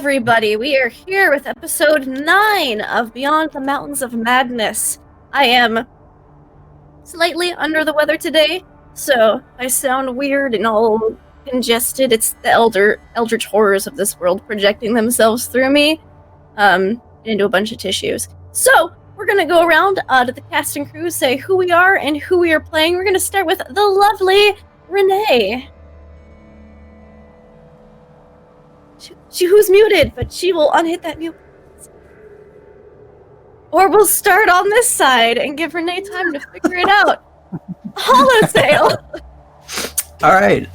everybody? We are here with episode 9 of Beyond the Mountains of Madness. I am slightly under the weather today, so I sound weird and all congested. It's the eldritch horrors of this world projecting themselves through me into a bunch of tissues. So, we're going to go around to the cast and crew, say who we are and who we are playing. We're going to start with the lovely Renee. Who's muted, but she will unhit that mute. Or we'll start on this side and give Renee time to figure it out. Hollowtail! Alright.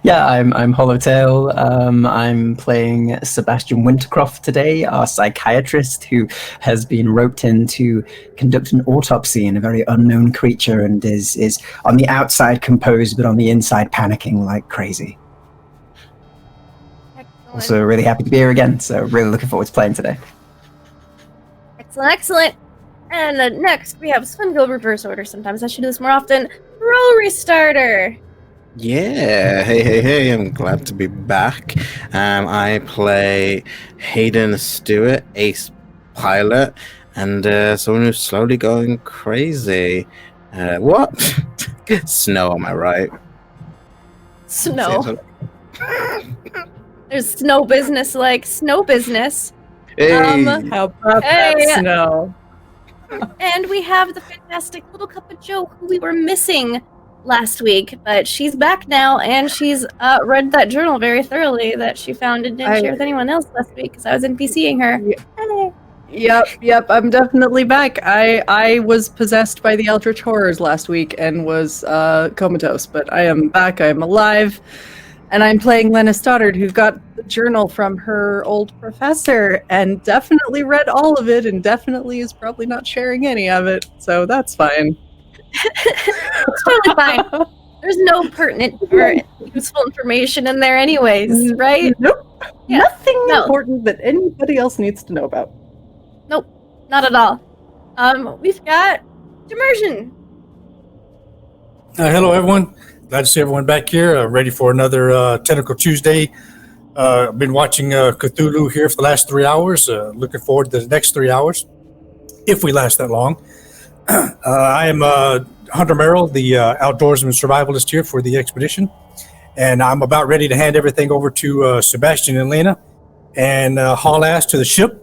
Yeah, I'm Hollowtail. I'm playing Sebastian Wintercroft today, our psychiatrist who has been roped in to conduct an autopsy in a very unknown creature and is on the outside composed but on the inside panicking like crazy. Also really happy to be here again, so really looking forward to playing today. Excellent. And next we have Sven go reverse order. Sometimes I should do this more often. Roll Restarter. Yeah, hey, I'm glad to be back. I play Hayden Stewart, ace pilot, and someone who's slowly going crazy. What? Snow, am I right? Snow. There's snow business like snow business. Hey. How about that snow? And we have the fantastic Little Cup of Joe, who we were missing last week, but she's back now, and she's read that journal very thoroughly that she found and didn't share with anyone else last week because I was NPCing her. Yep, I'm definitely back. I was possessed by the Eldritch Horrors last week and was comatose, but I am back, I am alive. And I'm playing Lena Stoddard, who got the journal from her old professor and definitely read all of it and definitely is probably not sharing any of it. So that's fine. It's totally fine. There's no pertinent or useful information in there anyways, right? Nope. Yeah. Nothing important that anybody else needs to know about. Nope. Not at all. We've got Immersion. Hello, everyone. Glad to see everyone back here, ready for another Tentacle Tuesday. I've been watching Cthulhu here for the last 3 hours. Looking forward to the next 3 hours, if we last that long. I am Hunter Merrill, the outdoorsman survivalist here for the expedition, and I'm about ready to hand everything over to Sebastian and Lena and haul ass to the ship.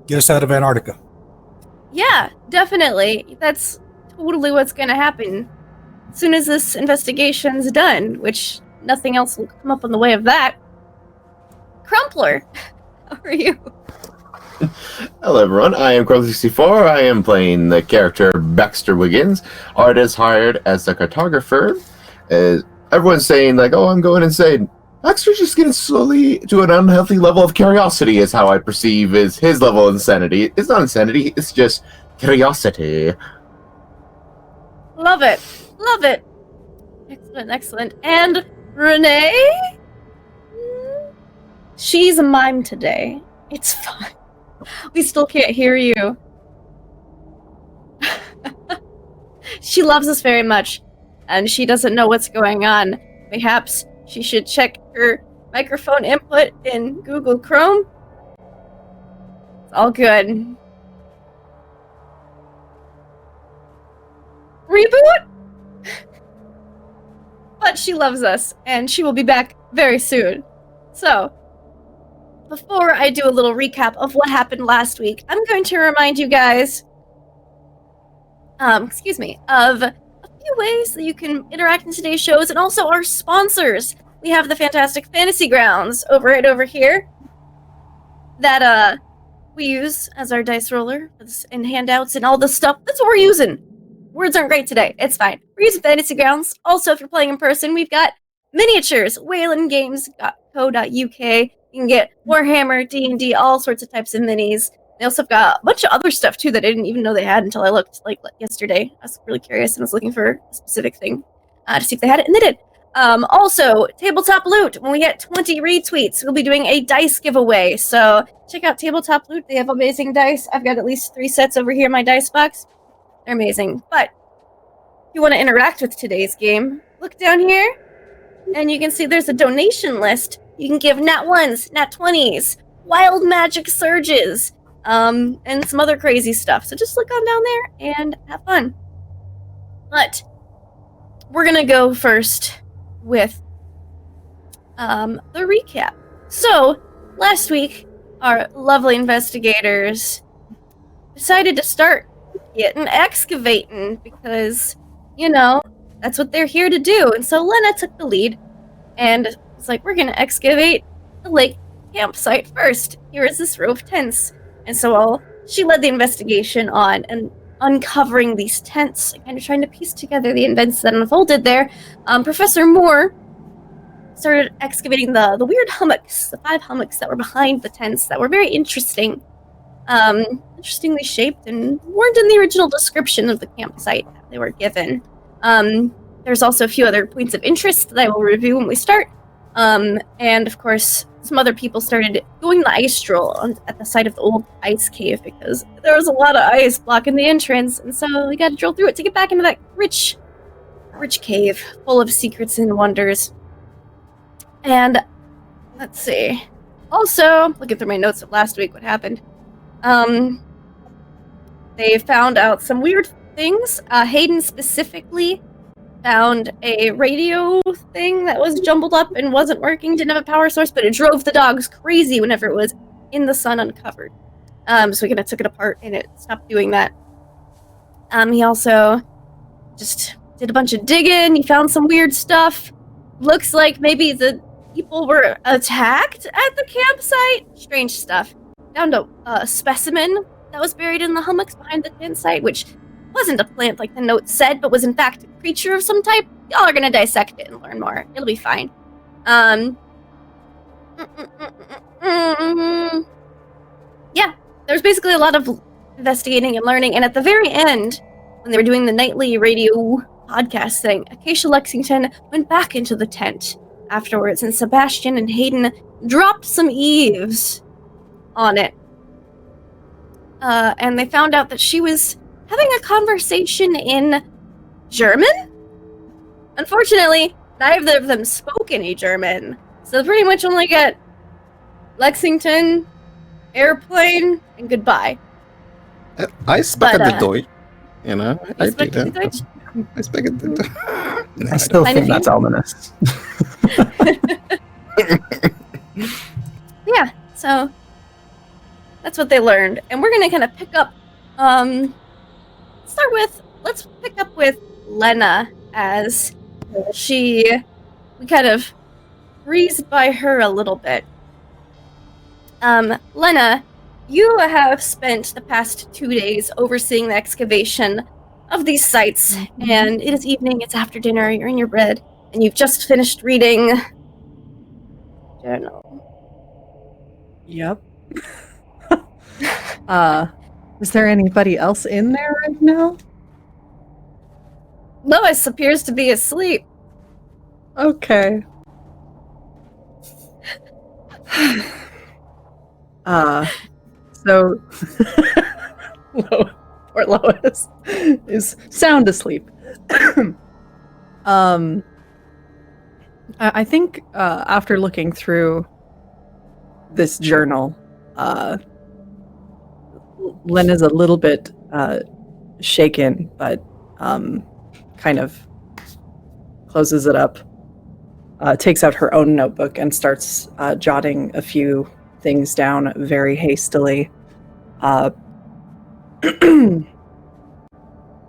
Get us out of Antarctica. Yeah, definitely. That's totally what's going to happen as soon as this investigation's done, which nothing else will come up in the way of that. Crumpler, how are you? Hello everyone, I am Crow64. I am playing the character Baxter Wiggins, artist hired as a cartographer. Everyone's saying like, oh, I'm going insane. Baxter's just getting slowly to an unhealthy level of curiosity is how I perceive is his level of insanity. It's not insanity, it's just curiosity. Love it. Excellent. And Renee? She's a mime today. It's fine. We still can't hear you. She loves us very much, and she doesn't know what's going on. Perhaps she should check her microphone input in Google Chrome. It's all good. Reboot? But she loves us, and she will be back very soon. So, before I do a little recap of what happened last week, I'm going to remind you guys, of a few ways that you can interact in today's shows, and also our sponsors. We have the fantastic Fantasy Grounds over here that we use as our dice roller and handouts and all the stuff. That's what we're using. Words aren't great today. It's fine. We're using Fantasy Grounds. Also, if you're playing in person, we've got miniatures. WaylandGames.co.uk. You can get Warhammer, D&D, all sorts of types of minis. They also have got a bunch of other stuff, too, that I didn't even know they had until I looked, like yesterday. I was really curious and was looking for a specific thing to see if they had it, and they did. Also, Tabletop Loot. When we get 20 retweets, we'll be doing a dice giveaway. So check out Tabletop Loot. They have amazing dice. I've got at least 3 sets over here in my dice box. They're amazing. But if you want to interact with today's game, look down here. and you can see there's a donation list. You can give nat 1s, nat 20s, wild magic surges, and some other crazy stuff. So just look on down there and have fun. But we're gonna go first with the recap. So last week, our lovely investigators decided to start getting excavating because, you know, that's what they're here to do. And so Lena took the lead and was like, we're gonna excavate the lake campsite first. Here is this row of tents. And so she led the investigation on and uncovering these tents and kind of trying to piece together the events that unfolded there. Professor Moore started excavating the weird hummocks, the 5 hummocks that were behind the tents that were very interesting. Interestingly shaped and weren't in the original description of the campsite that they were given. There's also a few other points of interest that I will review when we start. And of course, some other people started going the ice stroll at the site of the old ice cave because there was a lot of ice blocking the entrance, and so we got to drill through it to get back into that rich cave full of secrets and wonders. And let's see. Also, looking through my notes of last week, what happened? They found out some weird things. Hayden specifically found a radio thing that was jumbled up and wasn't working, didn't have a power source, but it drove the dogs crazy whenever it was in the sun uncovered. So we kind of took it apart and it stopped doing that. He also just did a bunch of digging. He found some weird stuff. Looks like maybe the people were attacked at the campsite. Strange stuff. Found a specimen that was buried in the hummocks behind the campsite, which wasn't a plant like the note said, but was in fact a creature of some type. Y'all are gonna dissect it and learn more. It'll be fine. Yeah, there's basically a lot of investigating and learning, and at the very end, when they were doing the nightly radio podcast thing, Acacia Lexington went back into the tent afterwards, and Sebastian and Hayden dropped some eaves on it. And they found out that she was having a conversation in German? Unfortunately, neither of them spoke any German, so they pretty much only got Lexington, airplane, and goodbye. I speak the Deutsch, you know. I do that. Deutsch? I speak the I still think that's ominous. Yeah, so that's what they learned, and we're gonna kind of pick up. Let's pick up with Lena, as we kind of breezed by her a little bit. Lena, you have spent the past 2 days overseeing the excavation of these sites, and it is evening, it's after dinner, you're in your bed, and you've just finished reading journal. Yep. Is there anybody else in there right now? Lois appears to be asleep. Okay. So or Lois is sound asleep. I think after looking through this journal, Len is a little bit shaken, but kind of closes it up, takes out her own notebook and starts jotting a few things down very hastily,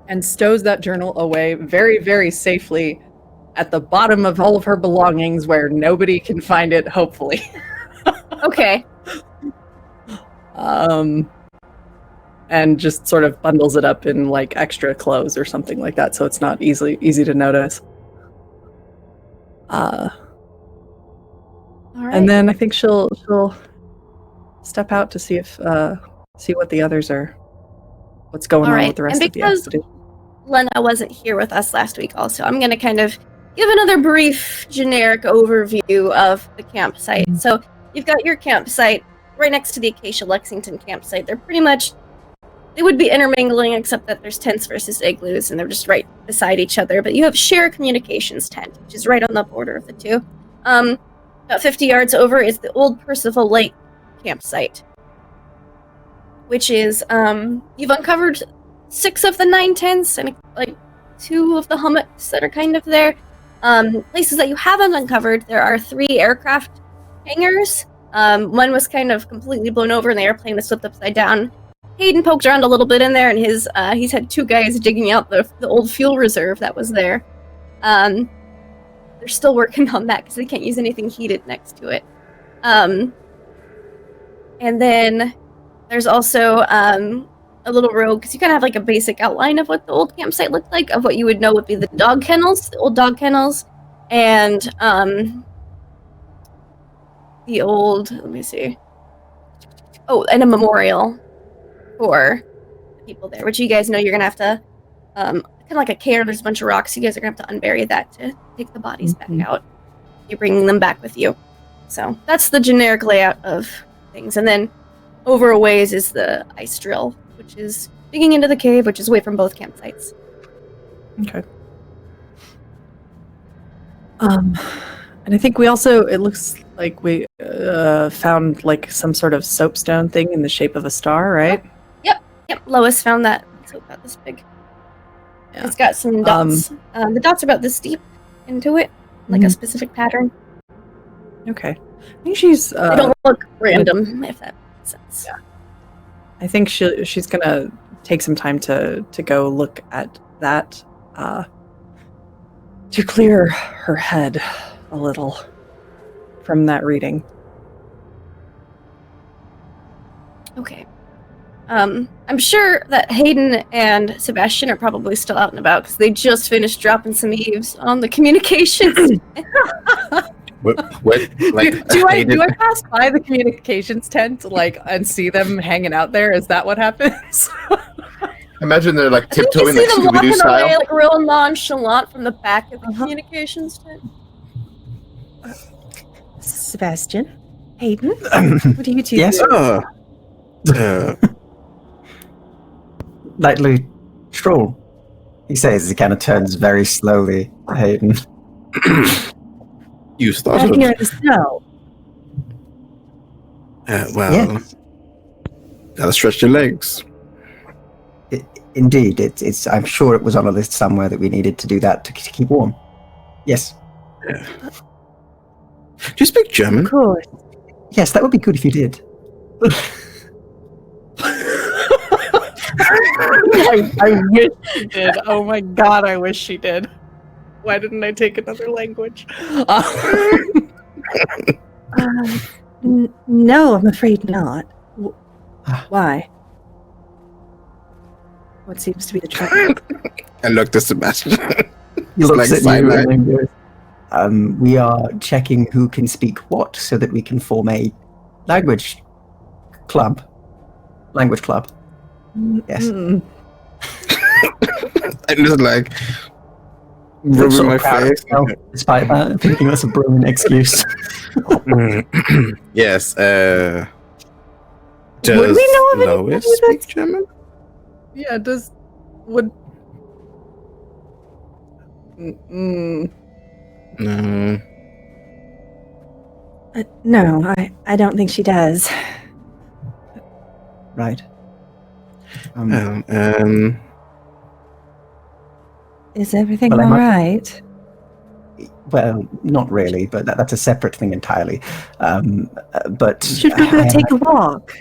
and stows that journal away very, very safely at the bottom of all of her belongings where nobody can find it, hopefully. Okay. And just sort of bundles it up in like extra clothes or something like that, so it's not easy to notice. All right. And then I think she'll step out to see what the others are, what's going on with the rest of the expedition. Lena wasn't here with us last week also, I'm going to kind of give another brief generic overview of the campsite. Mm-hmm. So you've got your campsite right next to the Acacia Lexington campsite. They're pretty much they would be intermingling, except that there's tents versus igloos, and they're just right beside each other. But you have share communications tent, which is right on the border of the two. About 50 yards over is the old Percival Lake campsite, which is you've uncovered 6 of the 9 tents and like 2 of the hummocks that are kind of there. Places that you haven't uncovered, there are 3 aircraft hangars. One was kind of completely blown over and the airplane was flipped upside down. Hayden poked around a little bit in there, and he's had 2 guys digging out the old fuel reserve that was there. They're still working on that because they can't use anything heated next to it. And then there's also a little road, because you kind of have like a basic outline of what the old campsite looked like, of what you would know would be the dog kennels, the old dog kennels, and the old, let me see. Oh, and a memorial for the people there, which you guys know you're going to have to, kind of like a cairn, there's a bunch of rocks, you guys are going to have to unbury that to take the bodies back out. You're bringing them back with you. So that's the generic layout of things. And then over a ways is the ice drill, which is digging into the cave, which is away from both campsites. Okay. And I think we also, it looks like we found like some sort of soapstone thing in the shape of a star, right? Yep, Lois found that. So about this big. Yeah. It's got some dots. The dots are about this deep into it, like a specific pattern. Okay. I think she's... they don't look random, if that makes sense. Yeah. I think she's gonna take some time to go look at that to clear her head a little from that reading. Okay. I'm sure that Hayden and Sebastian are probably still out and about because they just finished dropping some eaves on the communications. What? Like, do I pass by the communications tent and see them hanging out there? Is that what happens? Imagine they're like You tiptoeing see like them Scooby-Doo walking style. away like real nonchalant from the back of the communications tent. Sebastian? Hayden? What are you two Yes. doing? Lightly stroll, he says as he kind of turns very slowly to Hayden. You Out started. here in the snow. Well, Yes. gotta stretch your legs. Indeed, it's. I'm sure it was on a list somewhere that we needed to do that to keep warm. Yes. Do you speak German? Of course. Yes, that would be good if you did. I wish she did. Oh my god, I wish she did. Why didn't I take another language? No, I'm afraid not. Why? What seems to be the trouble? I looked at Sebastian. He looks like at you sideline. and goes, we are checking who can speak what so that we can form a language club. Language club. Yes. Mm. I'm just like Looks rubbing sort my of proud of face. himself, despite that, thinking that's a brilliant excuse. Yes. Does Would we know of anybody Lois that's- speak German? Yeah, would... Mm. No. No, I don't think she does. Right. Is everything Well, I all might- right? Well, not really, but that's a separate thing entirely. But Should we go take a walk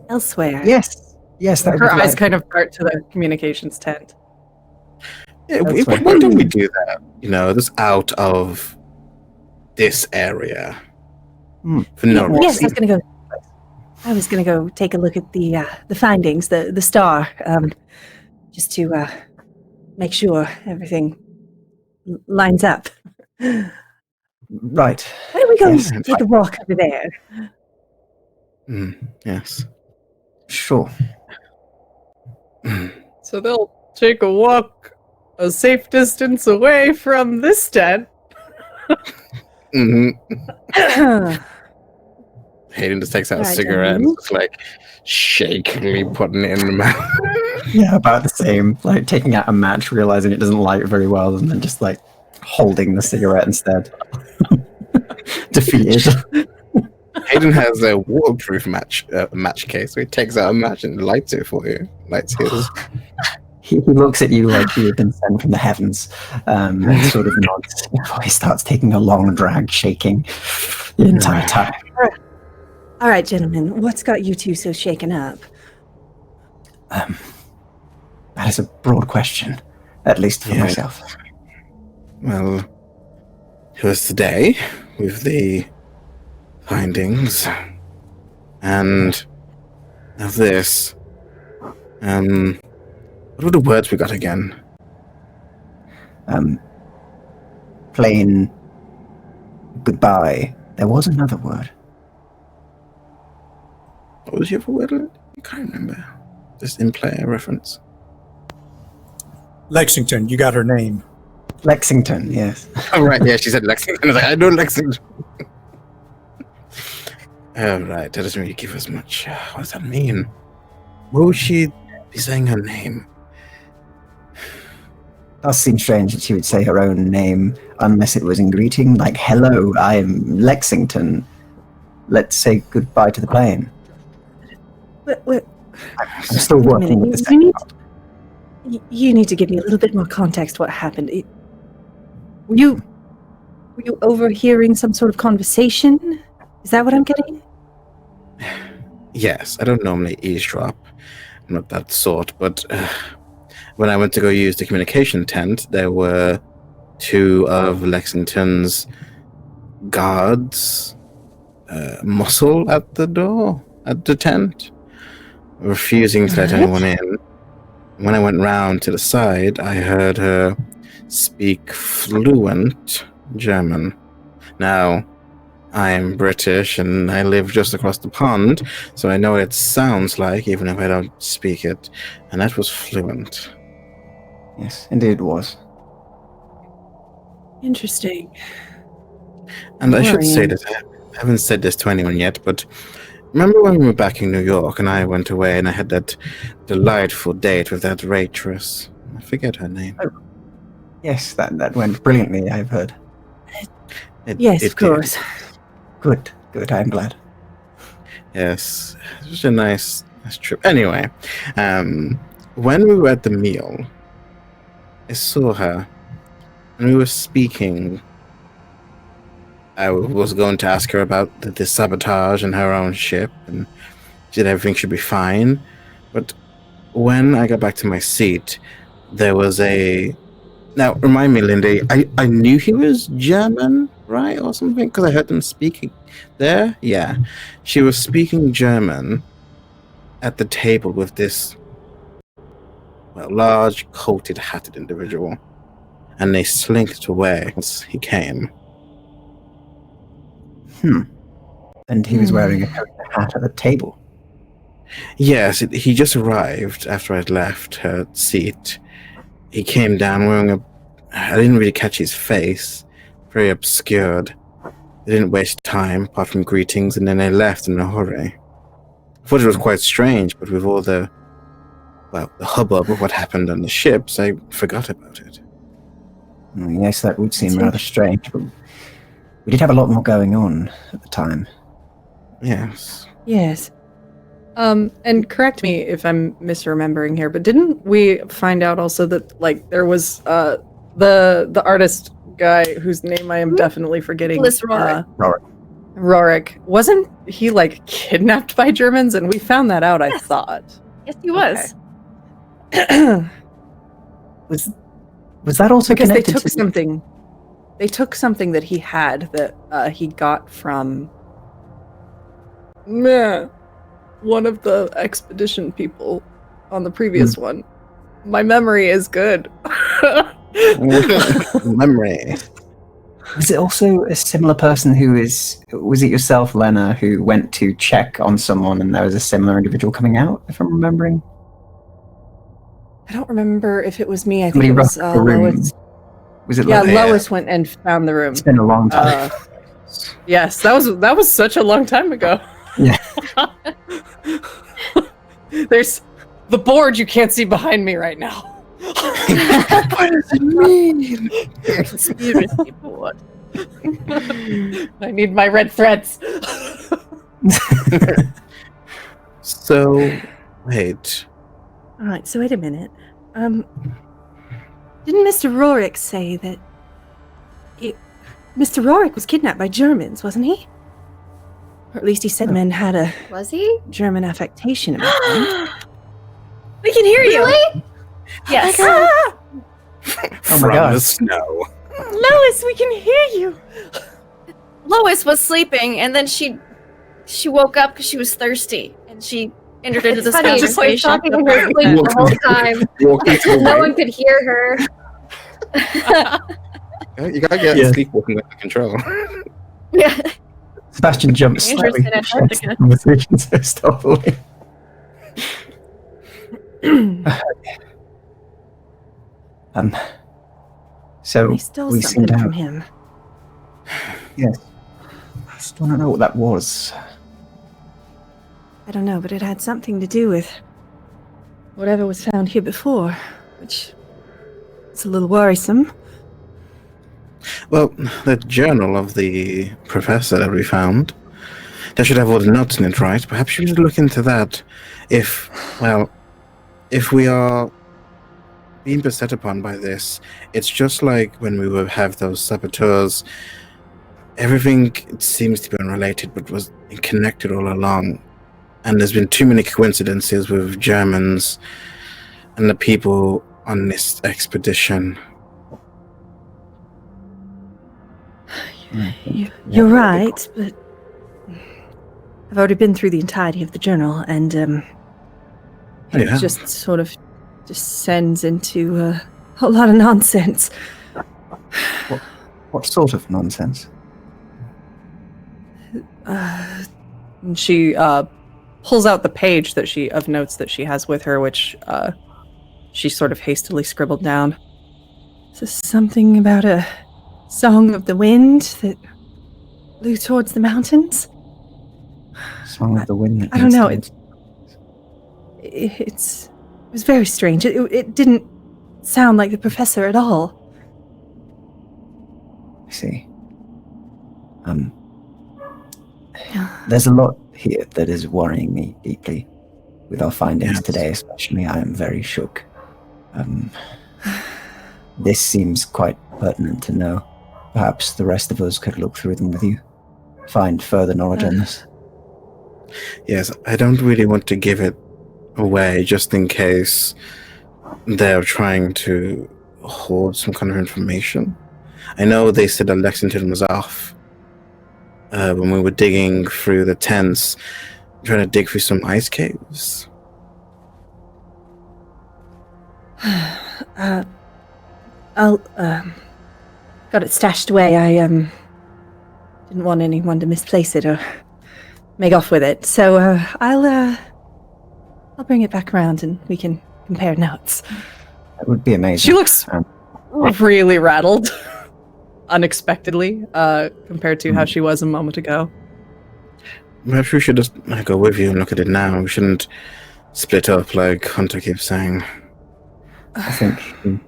elsewhere? Yes, that would Her be eyes right. kind of dart to the communications tent. Yeah, That's fine. why don't we do that? You know, just out of this area. For no reason. Yes, I was gonna go take a look at the findings, the star, just to make sure everything lines up. Right. Why don't we go Yes. take a walk over there? Yes. Sure. So they'll take a walk a safe distance away from this tent. Hmm. Hayden just takes out a Right, cigarette and gentlemen. just like shakily putting it in the mouth. Yeah, about the same. Like taking out a match, realizing it doesn't light very well, and then just like holding the cigarette instead. Defeated. Hayden has a waterproof match case, so he takes out a match and lights it for you. Lights his. He looks at you like you have been sent from the heavens, and sort of nods before he starts taking a long drag, shaking the entire time. All right, gentlemen, what's got you two so shaken up? That is a broad question, at least for myself. Well, it was today with the findings and of this. What were the words we got again? Plain goodbye. There was another word. What was your other word? I can't remember. Just in-player reference. Lexington, you got her name. Lexington, yes. Oh, right, yeah, she said Lexington. I was like, I know Lexington. Oh, right, that doesn't really give us much. What does that mean? What would she be saying her name? It does seem strange that she would say her own name unless it was in greeting, like, hello, I am Lexington. Let's say goodbye to the plane. Wait, I'm still wait a working with minute. the You need to give me a little bit more context. What happened? Were you overhearing some sort of conversation? Is that what I'm getting? Yes, I don't normally eavesdrop. I'm not that sort, but when I went to go use the communication tent, there were two of Lexington's guards muscle at the door, at the tent, refusing to let anyone in. When I went round to the side, I heard her speak fluent German. Now, I'm British and I live just across the pond, so I know what it sounds like, even if I don't speak it. And that was fluent. Yes, indeed it was. Interesting. And I should say Worrying. that I haven't said this to anyone yet, but remember when we were back in New York and I went away and I had that delightful date with that waitress? I forget her name. Yes, that went brilliantly, I've heard. Yes, it of course. Good, I'm glad. Yes, it was a nice trip. Anyway, when we were at the meal, I saw her, and we were speaking. I was going to ask her about the sabotage and her own ship, and she said everything should be fine. But when I got back to my seat, there was a... Now, remind me, Lindy, I knew he was German, right, or something, because I heard them speaking there. Yeah, she was speaking German at the table with this, well, large, coated, hatted individual, and they slinked away as he came. And he was wearing a coat and a hat at the table. Yes, he just arrived after I'd left her seat. He came down wearing a... I didn't really catch his face. Very obscured. They didn't waste time, apart from greetings, and then they left in a hurry. I thought it was quite strange, but with all the... well, the hubbub of what happened on the ships, I forgot about it. Yes, that would seem rather strange, but we did have a lot more going on at the time. Yes. Yes. And correct me if I'm misremembering here, but didn't we find out also that like there was the artist guy whose name I am definitely forgetting? Nicholas Rorik. Rorik. Wasn't he like kidnapped by Germans? And we found that out, I Yes. thought. Yes, he was. Was that also Because they connected took to something. They took something that he had that he got from one of the expedition people on the previous one. My memory is good. Memory. Was it also a similar person was it yourself, Lena, who went to check on someone and there was a similar individual coming out, if I'm remembering? I don't remember if it was me. I think Somebody it was rushed the room. Lois. Was it Yeah, like, Lois went and found the room. It's been a long time. Yes, that was such a long time ago. Yeah. There's the board you can't see behind me right now. What does it mean? Conspiracy board. I need my red threads. So, wait. All right, so wait a minute. Didn't Mr. Rorick say that Mr. Rorick was kidnapped by Germans, wasn't he? Or at least he said men had a Was he? German affectation about them. We can hear you. Really? Yes. Oh my From God. the snow. Lois, we can hear you. Lois was sleeping, and then she woke up because she was thirsty, and she entered into this Funny, just like conversation. talking in her sleep the whole time. Walking to the No way. one could hear her. You gotta get Yeah. sleepwalking under control. Yeah. Sebastian jumps Dangerous slightly. in Antarctica. Conversation so stealthily. So They stole we seem something to from have. him. Yes. I still don't know what that was. I don't know, but it had something to do with whatever was found here before, which is a little worrisome. Well, the journal of the professor that we found, that should have all the notes in it, right? Perhaps you should look into that. If we are being beset upon by this, it's just like when we would have those saboteurs. Everything seems to be unrelated, but was connected all along. And there's been too many coincidences with Germans and the people on this expedition. You're right, but I've already been through the entirety of the journal, and Oh, it yeah. just sort of descends into a whole lot of nonsense. What sort of nonsense? And she pulls out the page of notes that she has with her, which she sort of hastily scribbled down. Is this something about a song of the wind that blew towards the mountains? Song of the Wind. that I don't know. means It was very strange. It didn't sound like the professor at all. I see. There's a lot here that is worrying me deeply. With our findings Yes. today, especially, I am very shook. This seems quite pertinent to know. Perhaps the rest of us could look through them with you, find further knowledge on this. Yes, I don't really want to give it away just in case they're trying to hoard some kind of information. I know they said that Lexington was off when we were digging through the tents, trying to dig through some ice caves. I'll got it stashed away. I didn't want anyone to misplace it or make off with it. So I'll bring it back around and we can compare notes. That would be amazing. She looks really rattled, unexpectedly, compared to how she was a moment ago. Perhaps we should just go with you and look at it now. We shouldn't split up like Hunter keeps saying. I think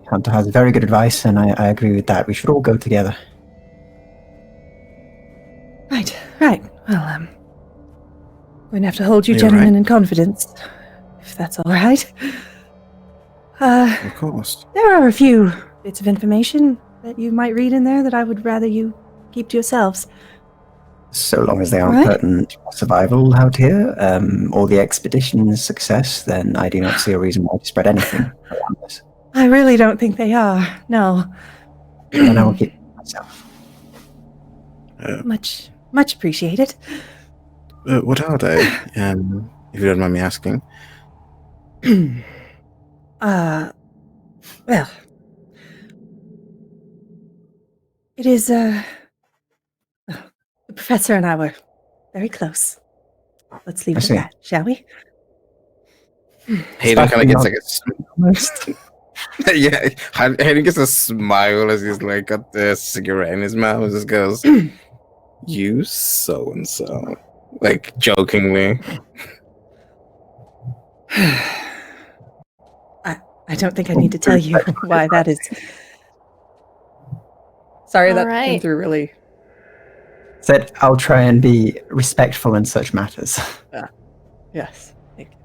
Hunter has very good advice, and I agree with that. We should all go together. Right. Well, I'm going to have to hold you Are you gentlemen alright? in confidence, if that's all right. Of course. There are a few bits of information that you might read in there that I would rather you keep to yourselves. So long as they aren't Right. pertinent to our survival out here, or the expedition's success, then I do not see a reason why to spread anything around this. I really don't think they are. No. And I will keep it to myself. Much appreciated. What are they? If you don't mind me asking. Well, it is, the professor and I were very close. Let's leave I it see. at that, shall we? Hayden kind of gets Sparkling like Almost. yeah, Hayden gets a smile as he's got the cigarette in his mouth and just goes, "You so and so." Like, jokingly. I don't think I need to tell you why that is. Sorry, All that came right. through really. Said I'll try and be respectful in such matters. Yes. Thank you.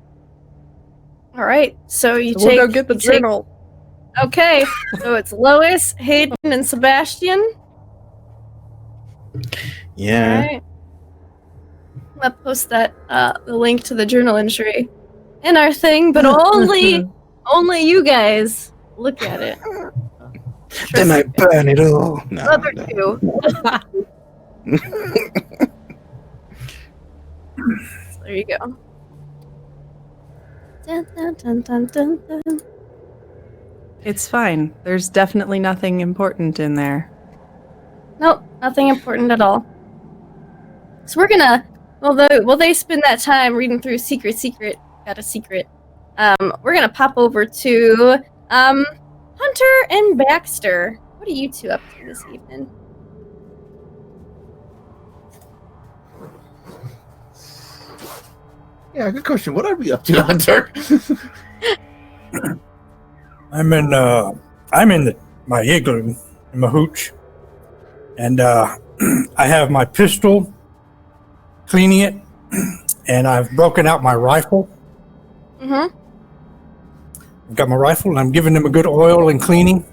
All right. So you So take. we'll go get the you take- journal. Okay. So it's Lois, Hayden, and Sebastian. Yeah. All right. I'm gonna post that the link to the journal entry in our thing, but only you guys look at it. Then I burn it all. No, Other no. two. So there you go. Dun, dun, dun, dun, dun, dun. It's fine. There's definitely nothing important in there. Nope, nothing important at all. So we're gonna, while they spend that time reading through Secret, got a secret. We're gonna pop over to Hunter and Baxter. What are you two up to this evening? Yeah, good question. What are we up to, Hunter? I'm in my igloo in my hooch, and I have my pistol, cleaning it, and I've broken out my rifle. Mm-hmm. I've got my rifle, and I'm giving them a good oil and cleaning.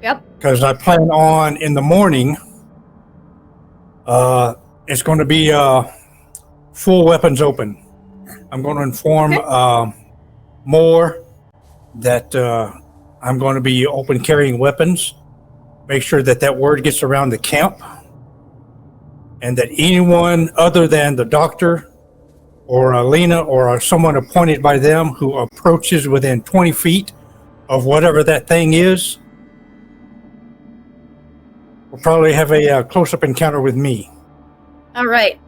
Yep. Because I plan on in the morning. It's going to be full weapons open. I'm going to inform more that I'm going to be open carrying weapons. Make sure that word gets around the camp, and that anyone other than the doctor or Alina or someone appointed by them who approaches within 20 feet of whatever that thing is will probably have a close-up encounter with me. All right.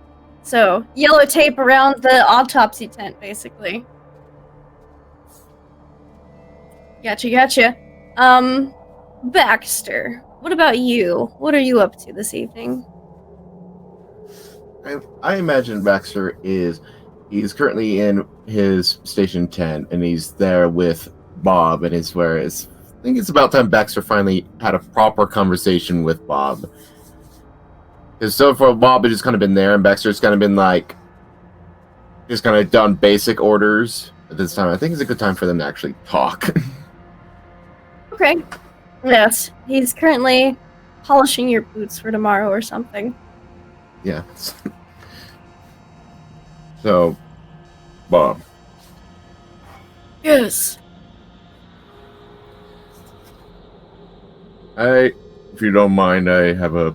So yellow tape around the autopsy tent, basically. Gotcha. Baxter, what about you? What are you up to this evening? I imagine Baxter he's currently in his station 10, and he's there with Bob, and I think it's about time Baxter finally had a proper conversation with Bob. Because so far, Bob has just kind of been there, and Baxter's kind of been like, just kind of done basic orders. At this time, I think it's a good time for them to actually talk. Okay. Yes, he's currently polishing your boots for tomorrow or something. Yeah. So, Bob. Yes. If you don't mind, I have a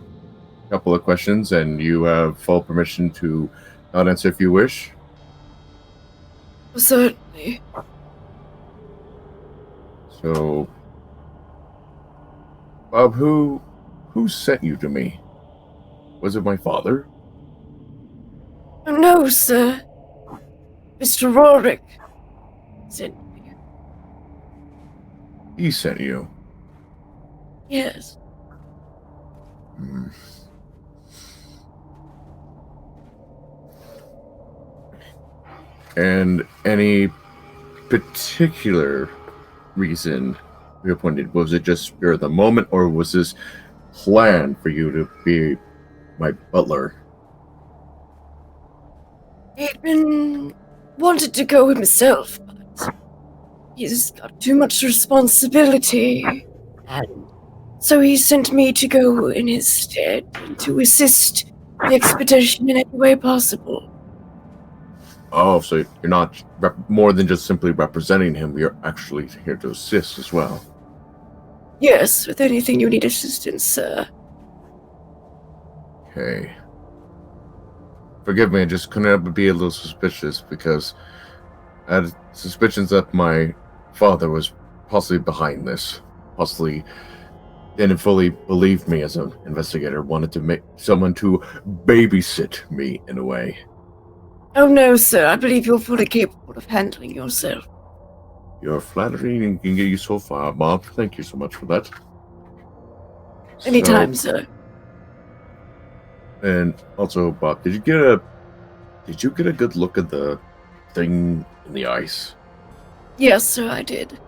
couple of questions, and you have full permission to not answer if you wish. Certainly. So, Bob, who sent you to me? Was it my father? No, sir. Mr. Rorick sent me. He sent you. Yes. Hmm. And any particular reason you appointed? Was it just spur of the moment, or was this planned for you to be my butler? He'd been wanted to go himself, but he's got too much responsibility. And so he sent me to go in his stead and to assist the expedition in any way possible. Oh, so you're not more than just simply representing him. You're actually here to assist as well. Yes, with anything you need assistance, sir. Okay. Forgive me, I just couldn't help but be a little suspicious because I had suspicions that my father was possibly behind this. Possibly didn't fully believe me as an investigator. Wanted to make someone to babysit me in a way. Oh no, sir. I believe you're fully capable of handling yourself. Your flattery and can get you so far, Bob. Thank you so much for that. Anytime, sir. And also, Bob, did you get a Did you get a good look at the thing in the ice? Yes, sir, I did.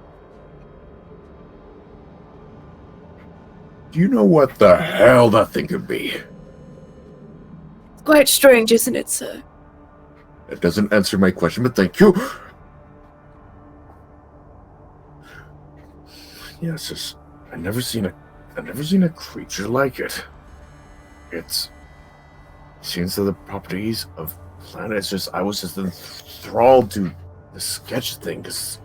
Do you know what the hell that thing could be? It's quite strange, isn't it, sir? It doesn't answer my question, but thank you. Yeah, it's just I've never seen a creature like it. It seems to the properties of planets. Just I was just enthralled to the sketch thing, because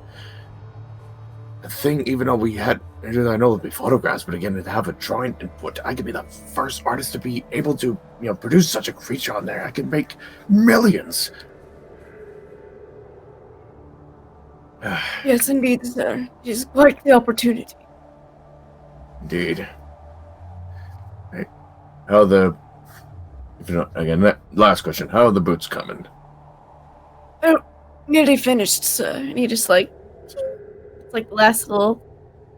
the thing, even though I know it'd be photographs, but again, to have a drawing input, I could be the first artist to be able to, produce such a creature on there. I could make millions. Yes, indeed, sir. It is quite the opportunity. Indeed. Hey, that last question, how are the boots coming? Oh, nearly finished, sir. And he just it's the last little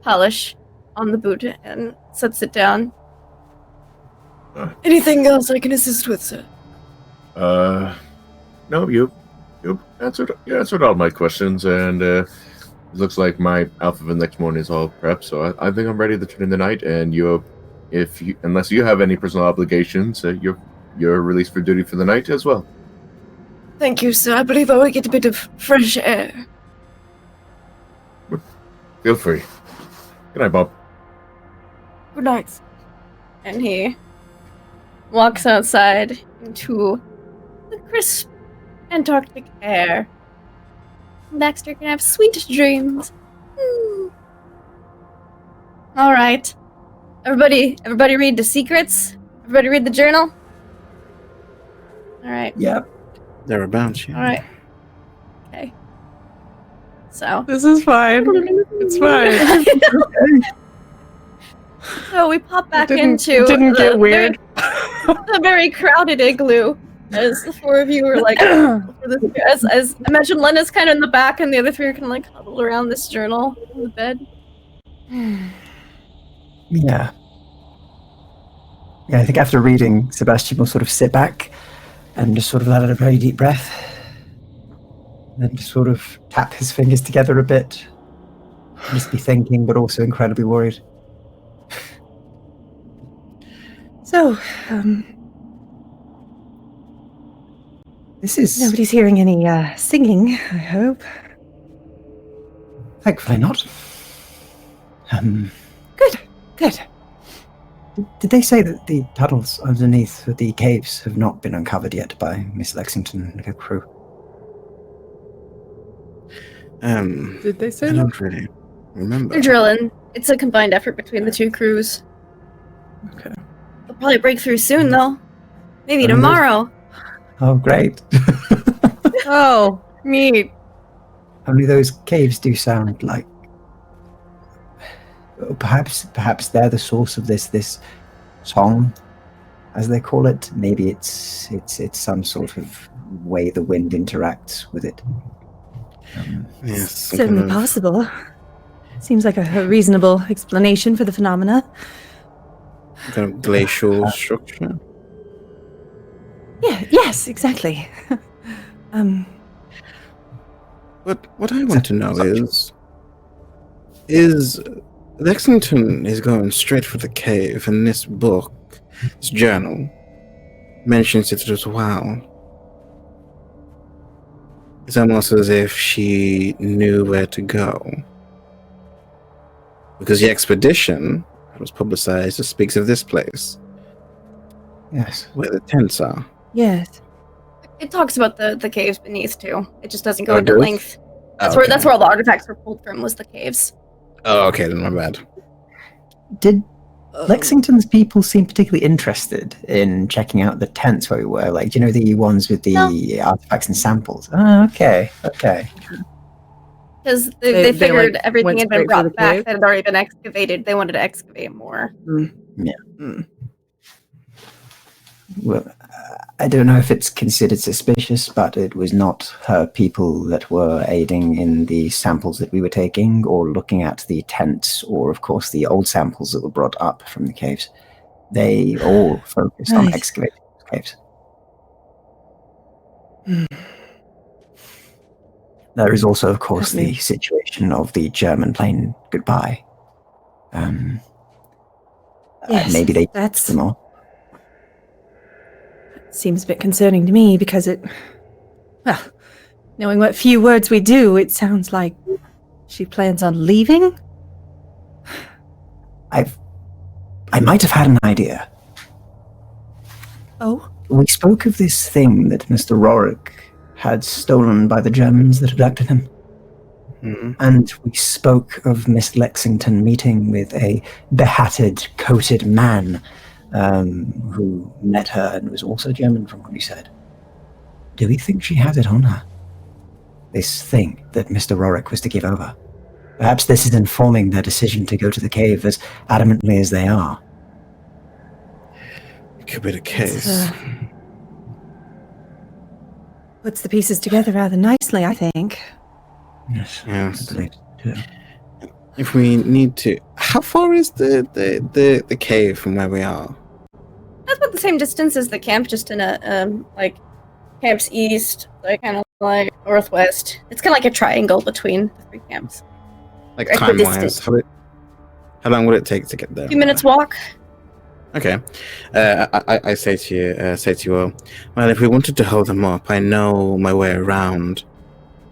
polish on the boot and sets it down. Anything else I can assist with, sir? No, you answered all my questions, and it looks like my outfit for the next morning is all prepped, so I think I'm ready to turn in the night, and unless you have any personal obligations, you're released for duty for the night as well. Thank you, sir. I believe I will get a bit of fresh air. Feel free. Good night, Bob. Good night. And he walks outside into the crisp Antarctic air. Baxter can have sweet dreams. All right. Everybody read the secrets? Everybody read the journal? All right. Yep. Thereabouts, yeah. All right. Okay. So. This is fine. It's fine. So we pop back It into didn't get weird. The very crowded igloo, as the four of you are as imagine Lena's kind of in the back, and the other three are kind of huddled around this journal on the bed. Yeah. I think after reading, Sebastian will sort of sit back and just sort of let out a very deep breath. And then just sort of tap his fingers together a bit. Just be thinking, but also incredibly worried. So, This is... nobody's hearing any singing, I hope. Thankfully not. Good. Did they say that the tunnels underneath the caves have not been uncovered yet by Miss Lexington and her crew? Did they say I that? don't really remember. They're drilling. It's a combined effort between the two crews. Okay. They'll probably break through soon, though. Maybe Only- tomorrow. Oh, great. Oh, neat. Only those caves do sound like... Perhaps they're the source of this song, as they call it. Maybe it's some sort of way the wind interacts with it. Yes, some Certainly kind of- possible. Seems like a reasonable explanation for the phenomena. kind of glacial structure. Yeah, yes, exactly. But what I want to know is Lexington is going straight for the cave, and this book, this journal, mentions it as well. It's almost as if she knew where to go. Because the expedition that was publicized speaks of this place, Yes. where the tents are. Yes. It talks about the caves beneath too. It just doesn't go Oh, it into does? length. That's Oh, where okay. that's where all the artifacts were pulled from, was the caves. Oh, okay, then my bad. Did Lexington's people seem particularly interested in checking out the tents where we were? Like, do you know, the ones with the artifacts and samples? Oh, okay. Because They- they they, figured like, everything went had been straight for the brought back cave? that had already been excavated. They wanted to excavate more. Well, I don't know if it's considered suspicious, but it was not her people that were aiding in the samples that we were taking, or looking at the tents, or of course the old samples that were brought up from the caves. They all focused on Right. excavating the caves. There is also, of course, Help me. the situation of the German plane goodbye. Yes, Maybe they that's them all. seems a bit concerning to me because well, knowing what few words we do, it sounds like she plans on leaving. I might have had an idea. Oh, We spoke of this thing that Mr. Rorick had stolen by the Germans that abducted him. Mhm. And we spoke of Miss Lexington meeting with a behatted, coated man who met her and was also German, from what you said. Do we think she has it on her? This thing that Mr. Rorick was to give over. Perhaps this is informing their decision to go to the cave as adamantly as they are. It could be the case. puts the pieces together rather nicely, I think. Yes. Yes. I believe so, too. If we need to, how far is the cave from where we are? That's about the same distance as the camp, just in a camp's east, like kind of like northwest. It's kind of like a triangle between the three camps. Like Equidistant. time-wise, how long would it take to get there? A few minutes walk. Okay. I say to you all, well, if we wanted to hold them up, I know my way around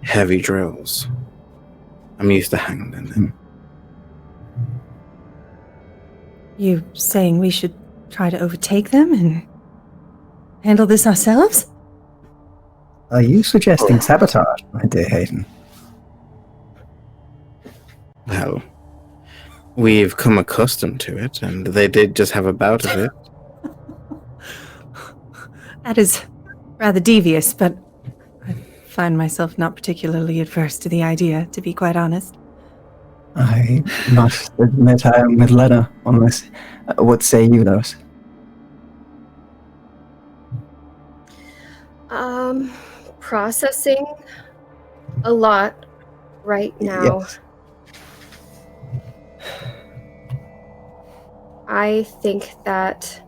heavy drills. I'm used to handling them. You saying we should try to overtake them and handle this ourselves? Are you suggesting sabotage, my dear Hayden? Well, we've come accustomed to it, and they did just have a bout of it. That is rather devious, but I find myself not particularly adverse to the idea, to be quite honest. I must admit I am with Lena on this. What say you, Lois? Processing a lot right now. Yes. I think that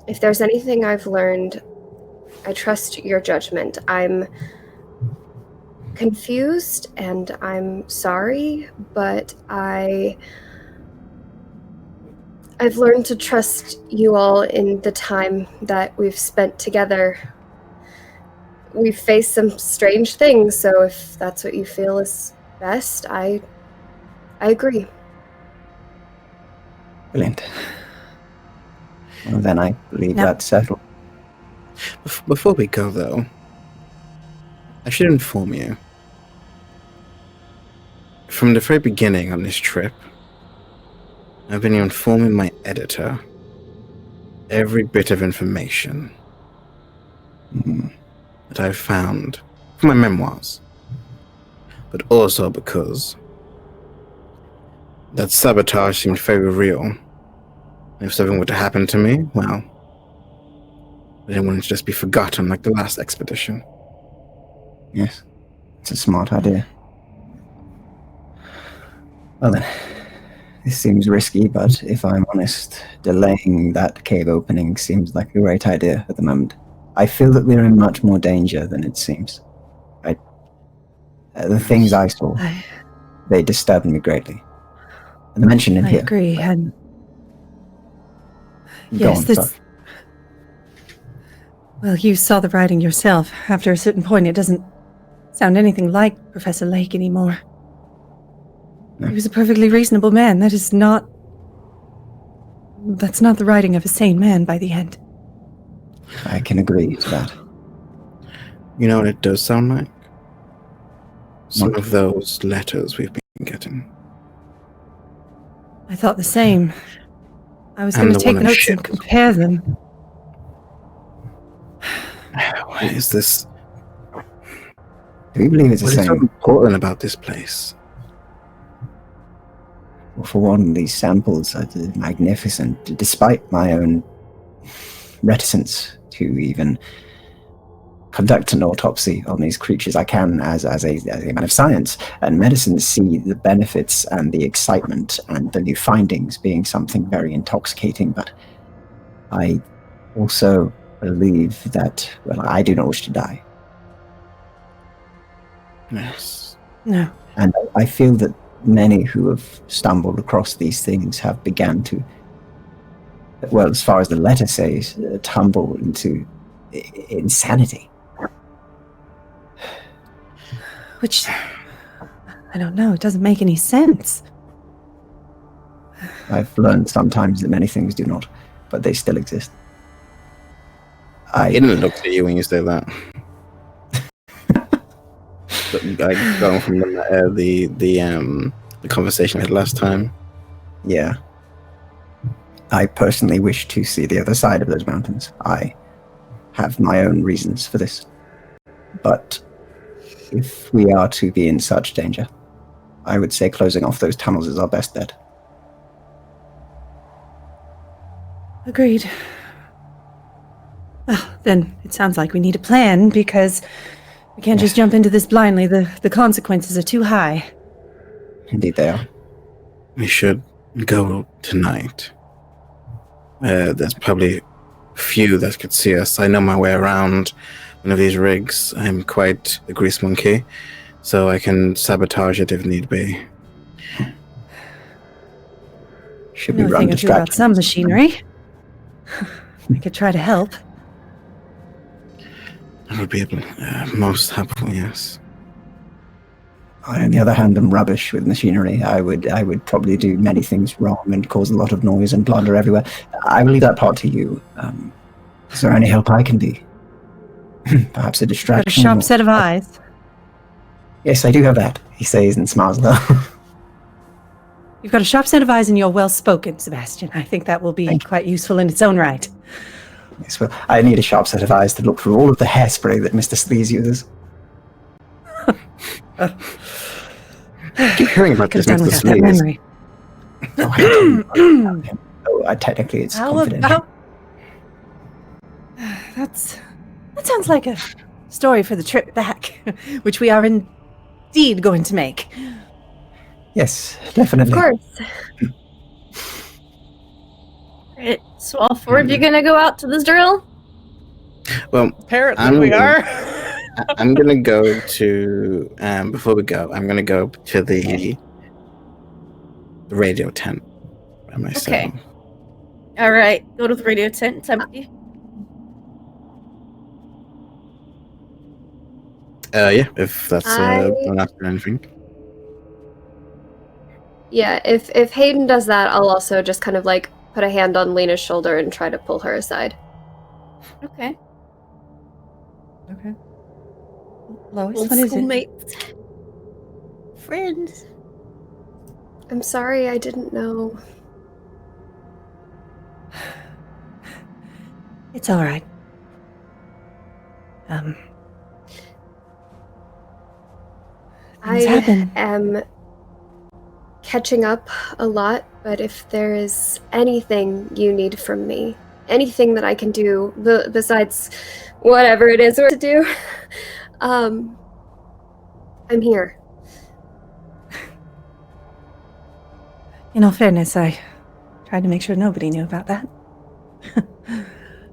if there's anything I've learned, I trust your judgment. I'm confused and I'm sorry, but I've learned to trust you all in the time that we've spent together. We've faced some strange things, so if that's what you feel is best, I agree. Brilliant. Well, then I believe Now- that's settled. Before we go, though, I should inform you. From the very beginning on this trip, I've been informing my editor every bit of information that I've found for my memoirs, but also because that sabotage seemed very real. If something were to happen to me, well, I didn't want it to just be forgotten like the last expedition. Yes, it's a smart idea. Well then, this seems risky, but if I'm honest, delaying that cave opening seems like a great idea at the moment. I feel that we're in much more danger than it seems. The things I saw, they disturbed me greatly. And the mention in I here. agree, and Go yes, on, this. sorry. Well, you saw the writing yourself. After a certain point, it doesn't sound anything like Professor Lake anymore. No. He was a perfectly reasonable man. That's not the writing of a sane man by the end. I can agree to that. You know what it does sound like? Some What? of those letters we've been getting. I thought the same. I was And going to the take one on notes and ships. compare them. What is this? Do you believe it's the What is so same? important about this place? Well, for one, these samples are magnificent, despite my own reticence to even conduct an autopsy on these creatures. I can, as a man of science and medicine, see the benefits and the excitement and the new findings being something very intoxicating, but I also believe that, well, I do not wish to die. Yes. No. And I feel that many who have stumbled across these things have begun to, well, as far as the letter says, tumble into insanity. Which, I don't know, it doesn't make any sense. I've learned sometimes that many things do not, but they still exist. I didn't look at you when you said that. Like going from the conversation we had last time. Yeah. I personally wish to see the other side of those mountains. I have my own reasons for this. But if we are to be in such danger, I would say closing off those tunnels is our best bet. Agreed. Well, then it sounds like we need a plan, because we can't just jump into this blindly. The consequences are too high. Indeed they are. We should go tonight. There's probably few that could see us. I know my way around one of these rigs. I'm quite a grease monkey, so I can sabotage it if need be. Should I we know a run thing or two about distractions? some machinery. I could try to help. That would be most helpful, yes. I, on the other hand, am rubbish with machinery. I would probably do many things wrong and cause a lot of noise and blunder everywhere. I will leave that part to you. Is there any help I can be? Perhaps a Got a distraction? sharp set of eyes. Yes, I do have that, he says and smiles though. You've got a sharp set of eyes and you're well-spoken, Sebastian. I think that will be quite useful in its own right. Yes, well, I need a sharp set of eyes to look through all of the hairspray that Mr. Sleaze uses. I keep hearing about Could this have done Mr. without that Sleaze. memory. Oh, I don't know about him. Oh, technically it's How confidential. about... That sounds like a story for the trip back, which we are indeed going to make. Yes, definitely. Of course. Right, so all four of you gonna go out to this drill? Well, Apparently we are. I'm gonna go to before we go, I'm gonna go to the radio tent by myself. Okay. Alright, go to the radio tent. It's empty. Yeah, if that's not anything. Yeah, if Hayden does that, I'll also just kind of like put a hand on Lena's shoulder and try to pull her aside. Okay. Okay. Lois, Old what is it? schoolmates. Friends. I'm sorry, I didn't know. It's all right. I Things happen. am catching up a lot, but if there is anything you need from me, anything that I can do besides whatever it is we're to do, I'm here. In all fairness, I tried to make sure nobody knew about that.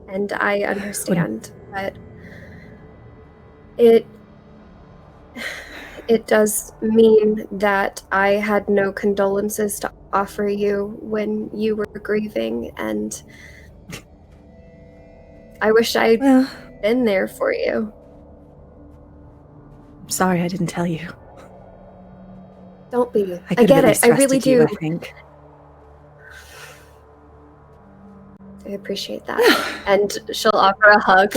And I understand, but it does mean that I had no condolences to offer you when you were grieving, and I wish I'd Well, been there for you. I'm sorry I didn't tell you. Don't be. I I could get have it. I really trusted you, do. I think. I appreciate that. And she'll offer a hug.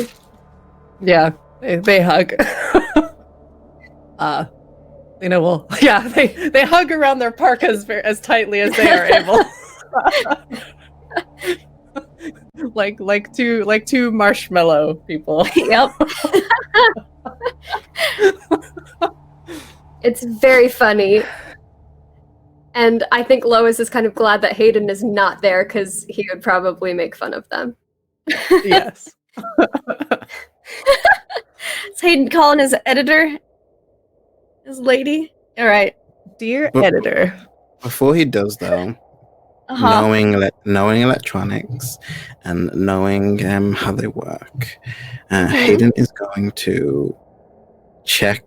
Yeah, they hug. They hug around their parkas as tightly as they are able. like two marshmallow people. Yep. It's very funny. And I think Lois is kind of glad that Hayden is not there because he would probably make fun of them. Yes. Is Hayden calling his editor? His lady? Alright. Dear Well- editor. Before he does though, knowing electronics and knowing how they work, Hayden is going to check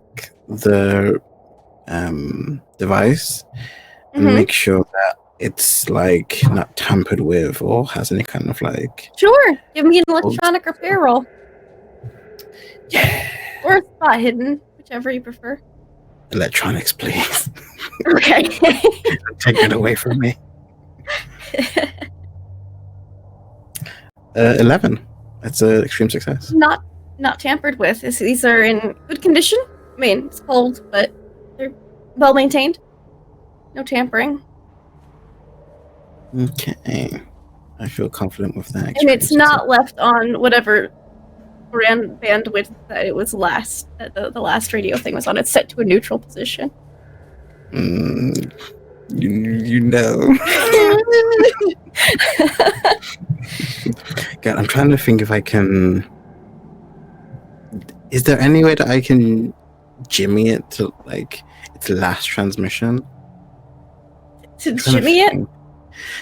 the device and make sure that it's like not tampered with or has any kind of like. Sure. Give me an electronic repair roll. Yeah. Or a spot hidden, whichever you prefer. Electronics, please. Okay. Take it away from me. 11. That's an extreme success. Not tampered with. These are in good condition. I mean, it's cold, but they're well maintained. No tampering. Okay. I feel confident with that. And it's not left on whatever bandwidth that it was last. That the last radio thing was on. It's set to a neutral position. You know. God, I'm trying to think if I can. Is there any way that I can jimmy it to like its last transmission? To jimmy it?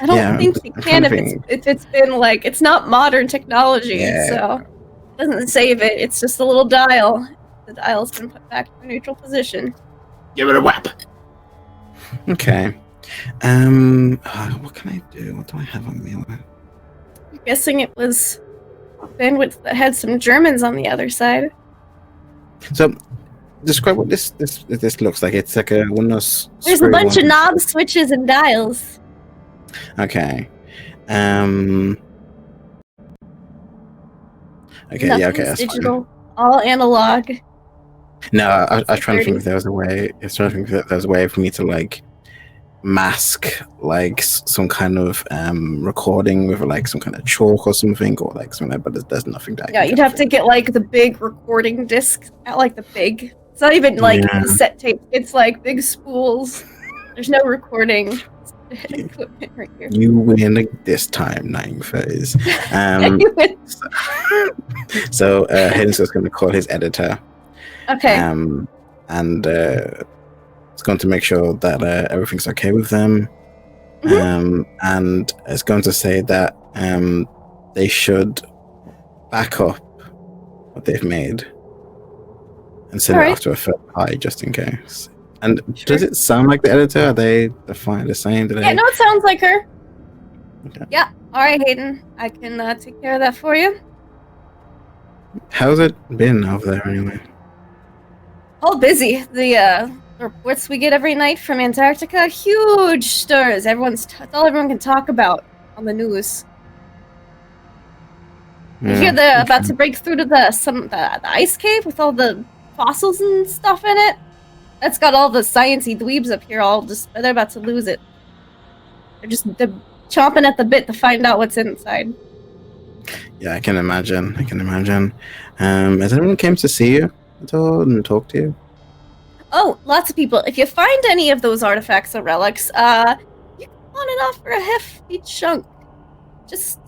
I don't think you can if it's been like it's not modern technology, so it doesn't save it. It's just a little dial. The dial's been put back to a neutral position. Give it a whap. Okay. What can I do? What do I have on me? I'm guessing it was bandwidth that had some Germans on the other side. So, describe what this looks like. It's like one of those. There's a bunch of knobs, switches, and dials. Okay. Okay. Nothing's digital. All analog. No, I was trying to think if there was a way. I was trying to think if there was a way for me to like mask like some kind of recording with like some kind of chalk or something, or like something. But there's nothing that. Yeah, you'd have to get like the big recording disc, like the big. It's not even like cassette tape. It's like big spools. There's no recording equipment right here. You win this time, Nine Phase. So Hayden's just going to call his editor. Okay. And it's going to make sure that everything's okay with them. And it's going to say that they should back up what they've made and send it off to a third party just in case. And does it sound like the editor? Are they the same? Yeah, no, it sounds like her. Okay. Yeah. All right, Hayden. I can take care of that for you. How's it been over there anyway? All busy. The reports we get every night from Antarctica, huge stirs. It's all everyone can talk about on the news. You hear they're about to break through to the ice cave with all the fossils and stuff in it. That's got all the sciencey dweebs up here they're about to lose it. They're chomping at the bit to find out what's inside. Yeah, I can imagine. Has anyone came to see you at all and talk to you? Oh, lots of people. If you find any of those artifacts or relics, you can pawn it off for a hefty chunk. Just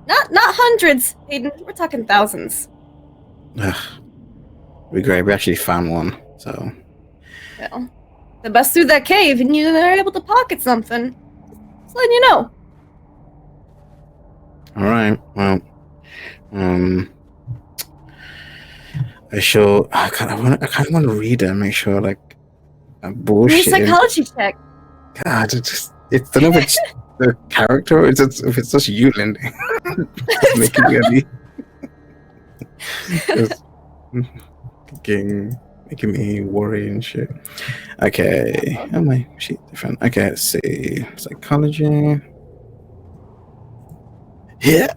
not hundreds, Hayden. We're talking thousands. Ugh. It'd be great. We actually found one, so. Well, the bust through that cave and they're able to pocket something. Just letting you know. All right. Well, I kind of want to read it and make sure like I'm bullshit. Need a psychology check. God, it's don't know if it's the character or if it's just you, Lindy. It's making me worry and shit. Okay, oh my sheet different. Okay, let's see. Psychology. Yeah.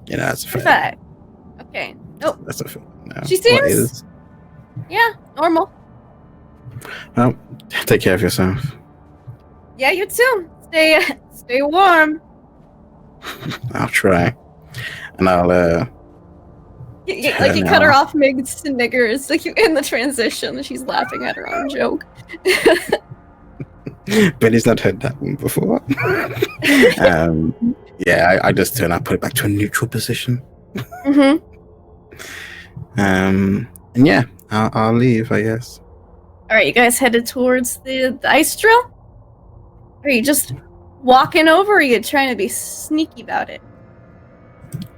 Yeah, that's a fair. Okay. Oh. That's a fair. No. She seems. Yeah, normal. Well, take care of yourself. Yeah, you too. Stay warm. I'll try, and I'll. You cut her off migs to niggers, like you in the transition. She's laughing at her own joke. Benny's not heard that one before. Yeah, I just turn. I put it back to a neutral position. Mm-hmm. And yeah, I'll leave, I guess. All right, you guys headed towards the ice drill. Are you just walking over, or are you trying to be sneaky about it?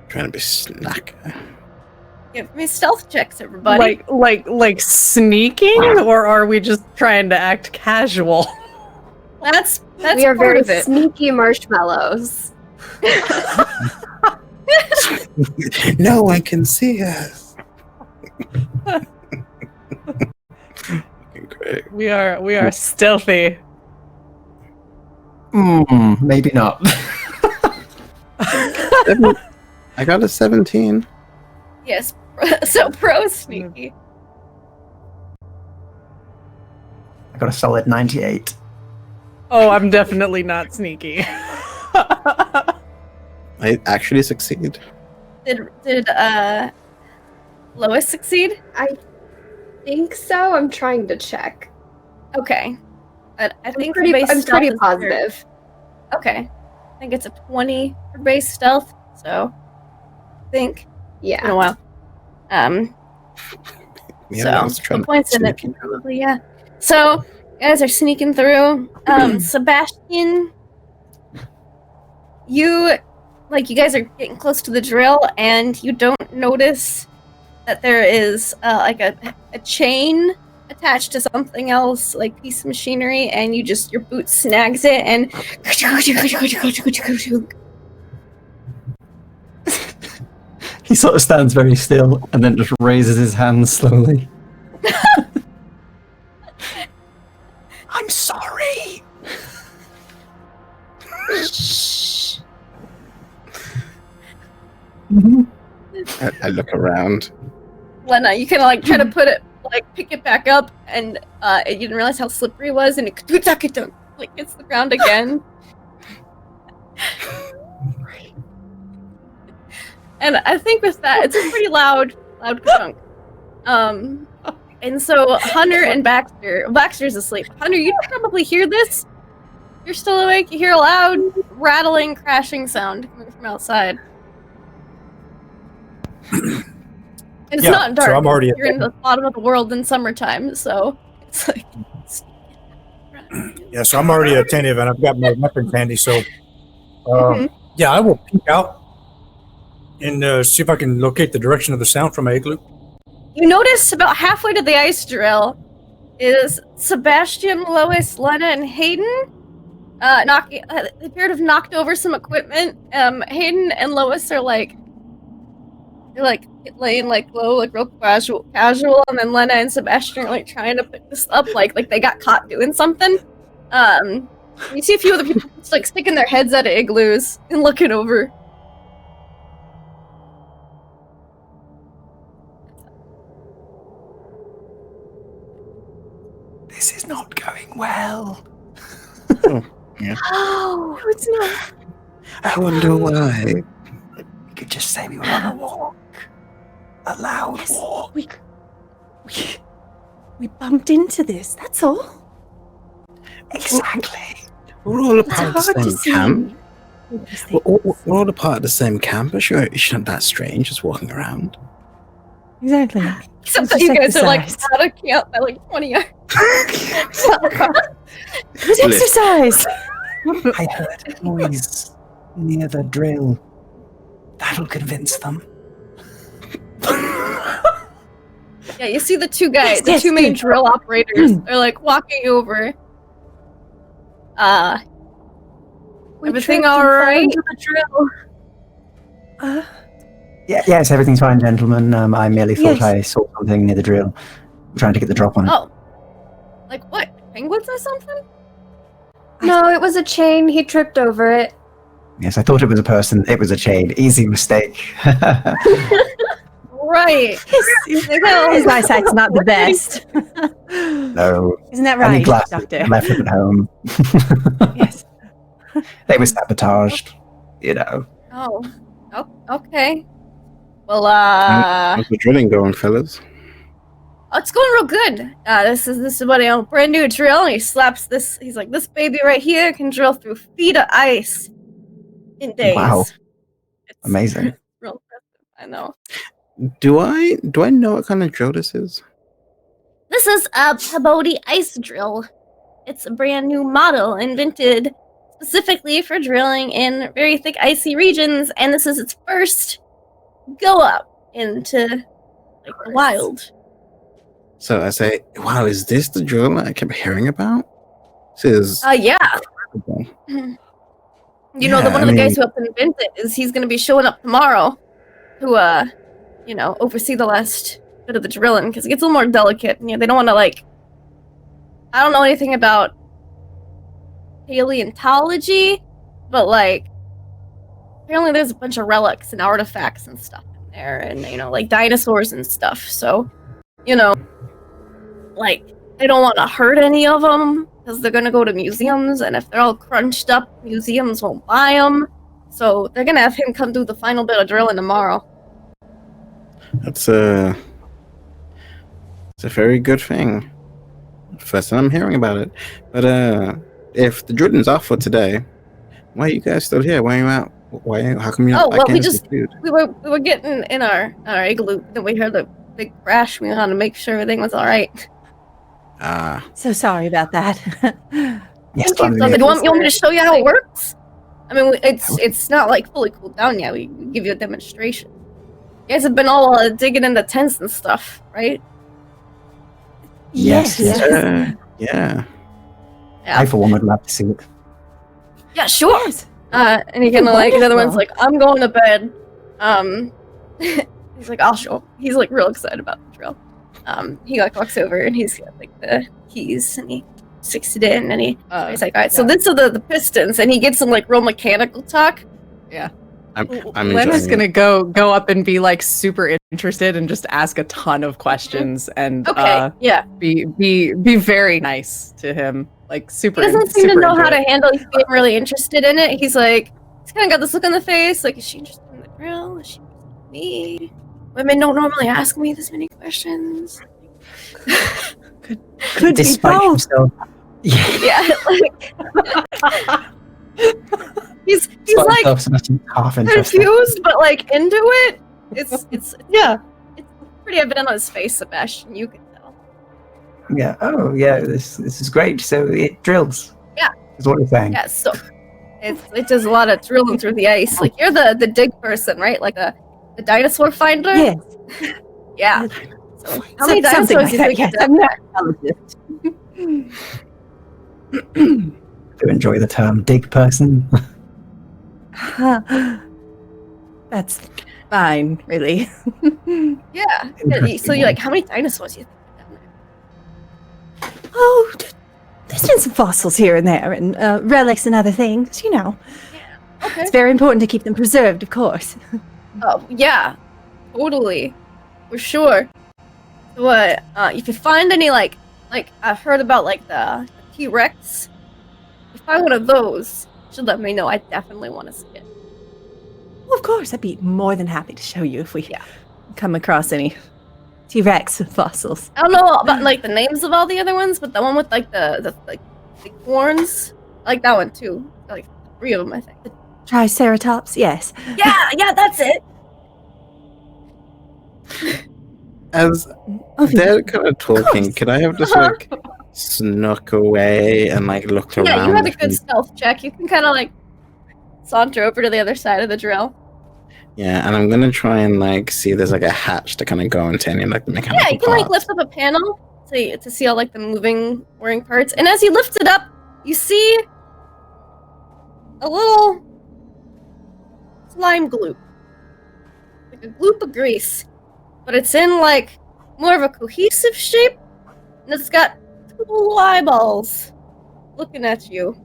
Trying to be snack. Give me stealth checks, everybody. Like sneaking, or are we just trying to act casual? That's we are part very of it. sneaky marshmallows. No one can see us. Great. We are stealthy. Maybe not. I got a 17. Yes, so pro sneaky. I got a solid 98. Oh, I'm definitely not sneaky. I actually succeed. Did Lois succeed? I think so. I'm trying to check. Okay. But I think I'm base pretty stealth is positive. Okay. I think it's a 20 for base stealth, so I think it's been Yeah. a while. Yeah, I was So trying the points in it sneak in. probably, yeah. So you guys are sneaking through. Sebastian, you guys are getting close to the drill, and you don't notice that there is like a chain attached to something else, like piece of machinery, and your boot snags it, and He sort of stands very still and then just raises his hands slowly. I'm sorry. I look around. Lena, you kind of like try to put it, like pick it back up, and you didn't realize how slippery it was, and it like hits the ground again. And I think with that, it's a pretty loud chunk. And so Hunter and Baxter's asleep. Hunter, you probably hear this. You're still awake. You hear a loud, rattling, crashing sound coming from outside. It's not dark. So I'm already You're in the bottom of the world in summertime, so it's like. Yeah, so I'm already attentive, and I've got my weapons handy. So, Mhm. yeah, I will peek out and see if I can locate the direction of the sound from my igloo. You notice about halfway to the ice drill is Sebastian, Lois, Lena, and Hayden. They appear to have knocked over some equipment. Hayden and Lois are they're laying low, real casual, and then Lena and Sebastian are trying to pick this up, like they got caught doing something. You see a few other people just sticking their heads out of igloos and looking over. This is not going well. Oh, it's not. I wonder why. You could just say we were on a walk. A loud walk. We bumped into this, that's all. Exactly. We're all a It's part of the hard to same see. camp. These We're things. all a part of the same camp, but sure, it shouldn't that strange just walking around. Exactly. Except Let's that you just guys are exercise. out of camp by 20 yards. Let's exercise! I heard a noise near the drill. That'll convince them. Yeah, you see the two guys, Yes, the yes, two main good. drill operators are walking over. Everything all right? Yes, everything's fine, gentlemen. I merely thought Yes. I saw something near the drill. I'm trying to get the drop on it. Oh, what? Penguins or something? No, it was a chain. He tripped over it. Yes, I thought it was a person. It was a chain. Easy mistake. Right. His eyesight's not the best. No. Isn't that Any right, glasses Doctor? left at home. Yes. They were sabotaged. Oh, okay. Well, How's the drilling going, fellas? it's going real good. This is buddy on a brand new drill, and he slaps this. He's like, this baby right here can drill through feet of ice in days. Wow. It's Amazing. real impressive. I know. Do I know what kind of drill this is? This is a Pabodi ice drill. It's a brand new model invented specifically for drilling in very thick icy regions, and this is its first go up into like the wild. So I say, wow, is this the drill I kept hearing about? This is Yeah. incredible. You know, Yeah, one of the guys who helped invent it is he's gonna be showing up tomorrow to oversee the last bit of the drilling, because it gets a little more delicate. You know, they don't want to I don't know anything about paleontology, but apparently there's a bunch of relics and artifacts and stuff in there, and dinosaurs and stuff. So, they don't want to hurt any of them because they're gonna go to museums, and if they're all crunched up, museums won't buy them. So they're gonna have him come do the final bit of drilling tomorrow. It's a very good thing. First time I'm hearing about it. But if the drilling's off for today, why are you guys still here? Why are you out? How come you're not back in the food? we were getting in our igloo, then we heard the big crash. We wanted to make sure everything was all right. So sorry about that. Yes, So, you want me to show you how it works? I mean, it's not fully cooled down yet. We can give you a demonstration. You guys have been all digging in the tents and stuff, right? Yes. Yeah. I, for one, would love to see it. Yeah, sure. Yes. And he kind of the other one's I'm going to bed. He's like, I'll show him. He's real excited about the drill. He walks over and he's got the keys and he sticks it in and he's like, all right, so this are the pistons, and he gets some real mechanical talk. Yeah. I'm Lena's enjoying gonna go up and be super interested and just ask a ton of questions and be very nice to him, super. He doesn't seem to know how to handle. He's being really interested in it. He's kind of got this look on the face, is she interested in the drill? Is she interested in me? Women don't normally ask me this many questions. Could be both. Yeah, he's half interested. confused, but into it. It's pretty evident on his face, Sebastian. You can tell. Yeah. Oh, yeah. This is great. So it drills. Yeah. Is what you're saying. Yeah. So it does a lot of drilling through the ice. You're the dig person, right? The dinosaur finder. Yes. Yeah. So how many Something dinosaurs like do you that. think? Yes, I'm not a biologist. Do enjoy the term dig person. That's fine, really. Yeah. Interesting So you one. how many dinosaurs do you think are down there? Oh, there's been some fossils here and there, and relics and other things. Okay. It's very important to keep them preserved, of course. Oh yeah, totally, for sure. So if you find any I've heard about the T-Rex. If you find one of those, you should let me know. I definitely want to see it. Well, of course, I'd be more than happy to show you if we come across any T-Rex fossils. I don't know about the names of all the other ones, but the one with the big horns, I like that one too. Three of them, I think. Triceratops, yes. Yeah, that's it. As they're kind of talking, could I have just snuck away and looked around? Yeah, you had a good stealth check. You can kind of saunter over to the other side of the drill. Yeah, and I'm gonna try and see there's a hatch to kind of go into any the mechanical Yeah, you can parts. lift up a panel to see all the moving whirring parts. And as you lift it up, you see a little slime gloop. A gloop of grease. But it's in more of a cohesive shape, and it's got two little eyeballs looking at you.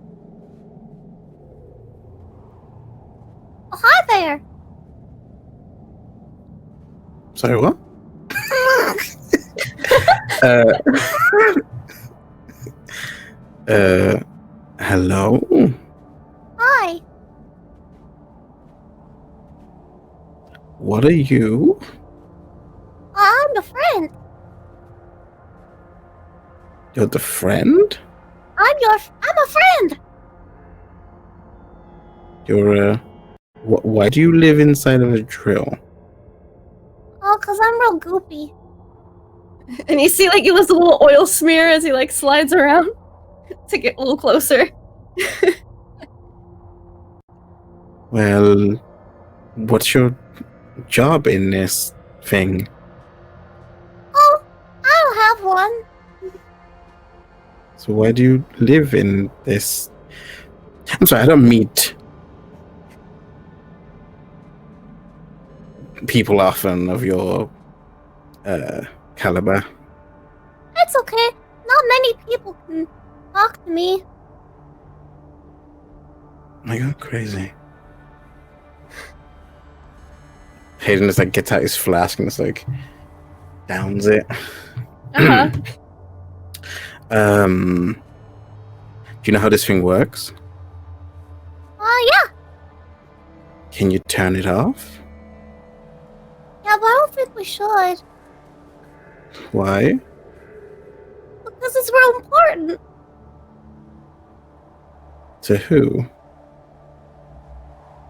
Oh, hi there. Sorry, what? Hello? Hi. What are you? I'm a friend. You're the friend? I'm a friend. You're why do you live inside of a drill? Oh, 'cause I'm real goopy. And you see, he was a little oil smear as he slides around. to get a little closer. Well, what's your job in this thing? Oh, I don't have one. So why do you live in this? I'm sorry, I don't meet people often of your caliber. It's okay. Not many people can talk to me. I go crazy. Hayden just like gets out his flask and just like downs it. Uh-huh. Do you know how this thing works? Yeah. Can you turn it off? Yeah, but I don't think we should. Why? Because it's real important. To who?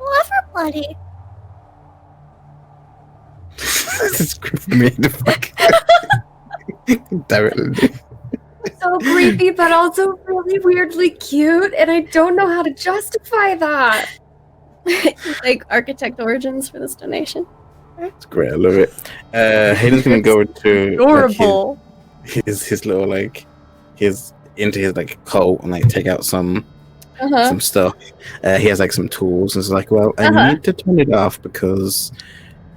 Well, everybody. This is creepy me the fuck. Directly. So creepy, but also really weirdly cute, and I don't know how to justify that. Like architect origins for this donation. It's great, I love it. Hayden's gonna go to Adorable. like, his little like his into his like coat and like take out some stuff. He has like some tools and it's like, well, I need to turn it off because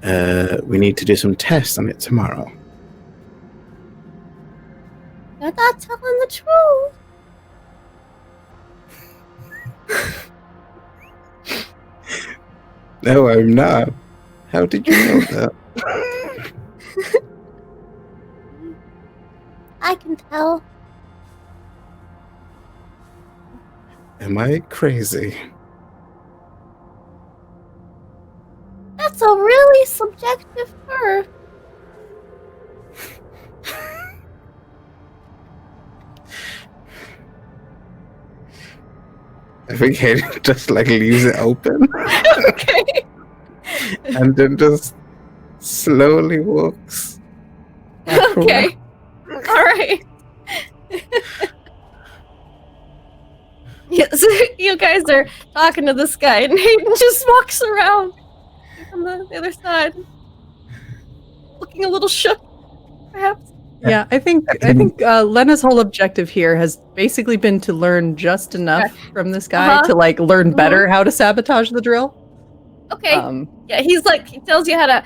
we need to do some tests on it tomorrow. You're not telling the truth. No, I'm not. How did you know that? I can tell. Am I crazy? That's a really subjective term. I think Hayden just like leaves it open. Okay. And then just slowly walks. Okay. All right. Yes, you guys are talking to this guy, and Hayden just walks around on the other side, looking a little shook, perhaps. Yeah, I think Lena's whole objective here has basically been to learn just enough from this guy to like learn better how to sabotage the drill. Okay. Yeah, he's like, he tells you how to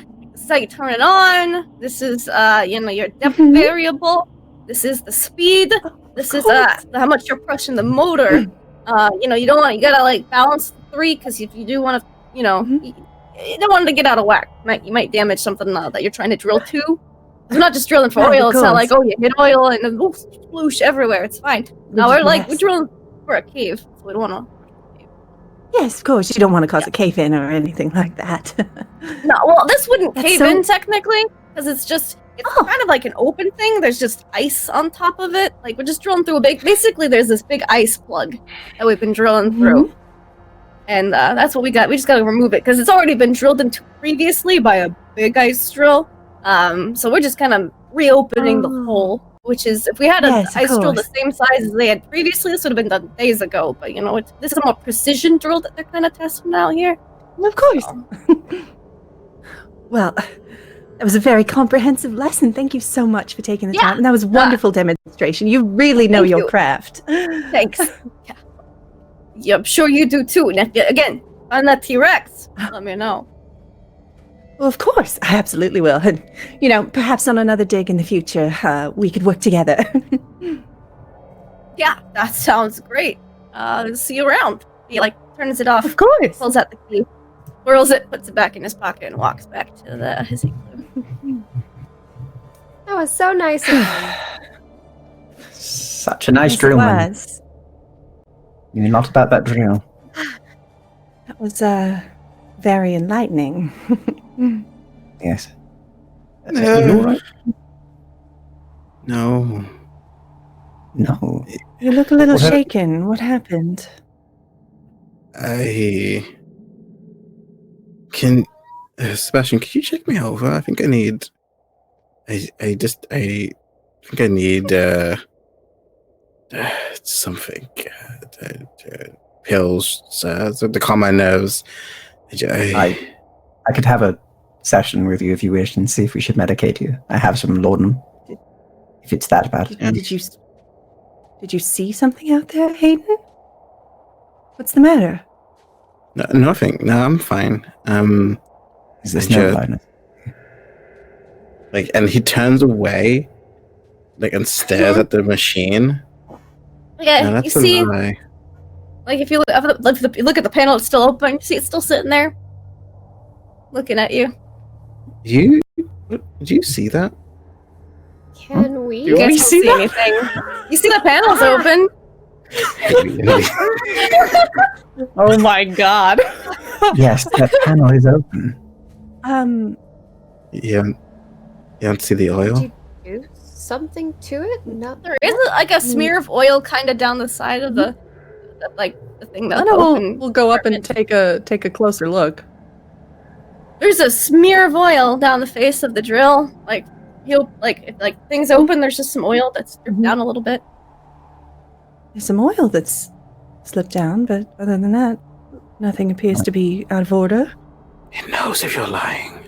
turn it on. This is your depth variable. This is the speed. This is how much you're pushing the motor. You gotta like balance the 3 because if you do want to, you don't want it to get out of whack. You might damage something that you're trying to drill to. We're not just drilling for oil. It's not like, oh, you hit oil and then sploosh everywhere. It's fine. No, we're drilling for a cave. So we don't want to. Yes, of course. You don't want to cause a cave-in or anything like that. No, well, this wouldn't cave in technically because it's kind of like an open thing. There's just ice on top of it. Like we're just drilling through basically there's this big ice plug that we've been drilling through. And that's what we got. We just got to remove it because it's already been drilled into previously by a big ice drill. So we're just kind of reopening the hole, which is, if we had an ice drill the same size as they had previously, this would have been done days ago. But this is a more precision drill that they're kind of testing out here. Of course. Well, that was a very comprehensive lesson. Thank you so much for taking the time. And that was a wonderful demonstration. You really know your craft. Thanks. Yeah, I'm sure you do too. And again, on that T-Rex, let me know. Well, of course, I absolutely will. And, perhaps on another dig in the future, we could work together. Yeah, that sounds great. See you around. He, turns it off. Of course. Pulls out the key, whirls it, puts it back in his pocket, and walks back to his igloo. That was so nice of him. Such a nice drill, man. You knew a lot about that drill. That was, very enlightening. Yes. No. You all right? No. No. You look a little shaken. What happened? Sebastian, can you check me over? I think I need It's something. Pills to calm my nerves. I could have a session with you if you wish and see if we should medicate you. I have some laudanum. If it's that bad. Did you see something out there, Hayden? What's the matter? No, nothing. No, I'm fine. Is this no blindness? Like, and he turns away, like, and stares at the machine. Yeah, No, you that's a see, lie. like if you look at the panel, it's still open. You see, it's still sitting there, looking at you. Do you see that? Can we? You guys don't see anything. You see the panel's open. Oh my god. Yes, that panel is open. You don't see the oil? Did you do something to it? No. There is like a smear of oil kind of down the side of the thing that's open. We'll go up and take a closer look. There's a smear of oil down the face of the drill. Like if things open, there's just some oil that's dripped down a little bit. There's some oil that's slipped down, but other than that, nothing appears to be out of order. It knows if you're lying.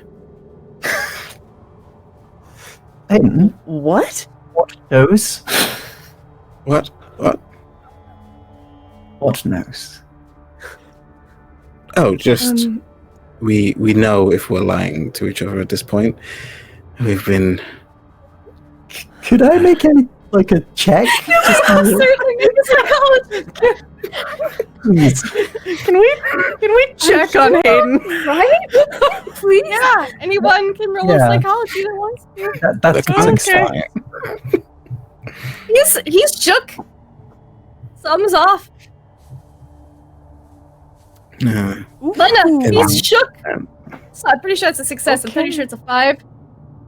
Hayden, What? what knows? What? What knows? Oh, just we know if we're lying to each other at this point. We've been. Could I make a check? Please. Can we check on Hayden? Right? Please? Yeah. Anyone can roll a psychology that wants to. That's Okay. He's shook. Thumbs off. Lena, he's shook. So I'm pretty sure it's a success. I'm pretty sure it's a 5.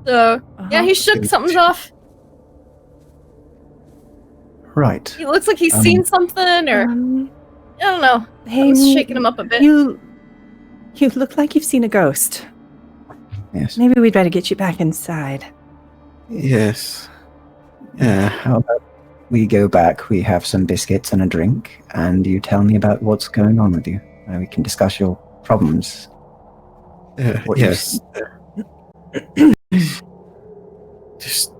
So yeah, he's shook. Something's off. Right. He looks like he's seen something, or I don't know. Hayden, Something's shaking him up a bit. You look like you've seen a ghost. Yes. Maybe we'd better get you back inside. Yes. Yeah. How about we go back, we have some biscuits and a drink, and you tell me about what's going on with you. We can discuss your problems. What you Yes. Just.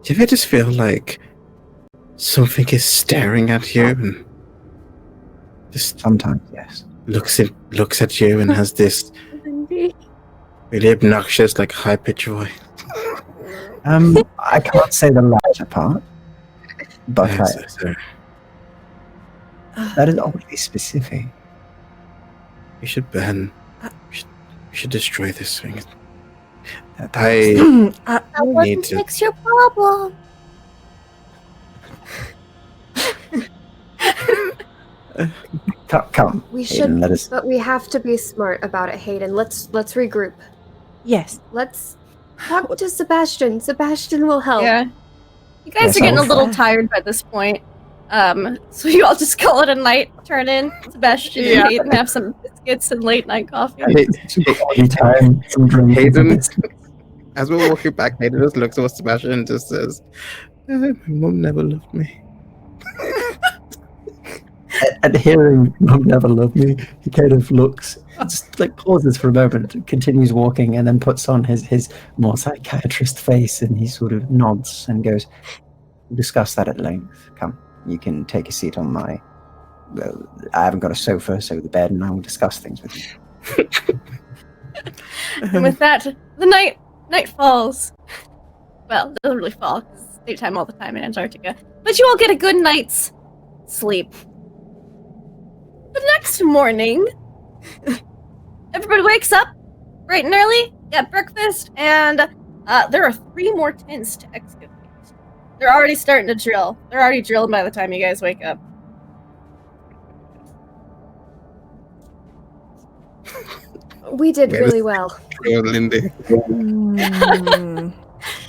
Do you ever just feel like something is staring at you and just Sometimes, yes. looks at you and has this really obnoxious, like, high pitched voice? I can't say the latter part, but Yes, that is oddly specific. we should ban. We should destroy this thing. That Need wouldn't to- fix your problem. Come, We Hayden, should, let us. but we have to be smart about it, Hayden. Let's regroup. Yes. Let's talk to Sebastian. Sebastian will help. Yeah. You guys Yes, are getting a I'll little try. tired by this point. So you all just call it a night. Turn in Sebastian Yeah. and Hayden, have some biscuits and late night coffee. Anytime, some drink. Hayden, as we're walking back, Hayden just looks at Sebastian and just says, "My mom never loved me." And hearing "Mom never loved me," he kind of looks, just like pauses for a moment, continues walking, and then puts on his more psychiatrist face, and he sort of nods and goes, "We'll discuss that at length. Come, you can take a seat on my. Well, I haven't got a sofa, so the bed, and I will discuss things with you." And with that, the night falls. Well, it doesn't really fall because it's daytime all the time in Antarctica. But you all get a good night's sleep. The next morning, everybody wakes up bright and early, get breakfast, and there are 3 more tents to excavate. They're already starting to drill. They're already drilling by the time you guys wake up. We did really well. Oh, Lindy.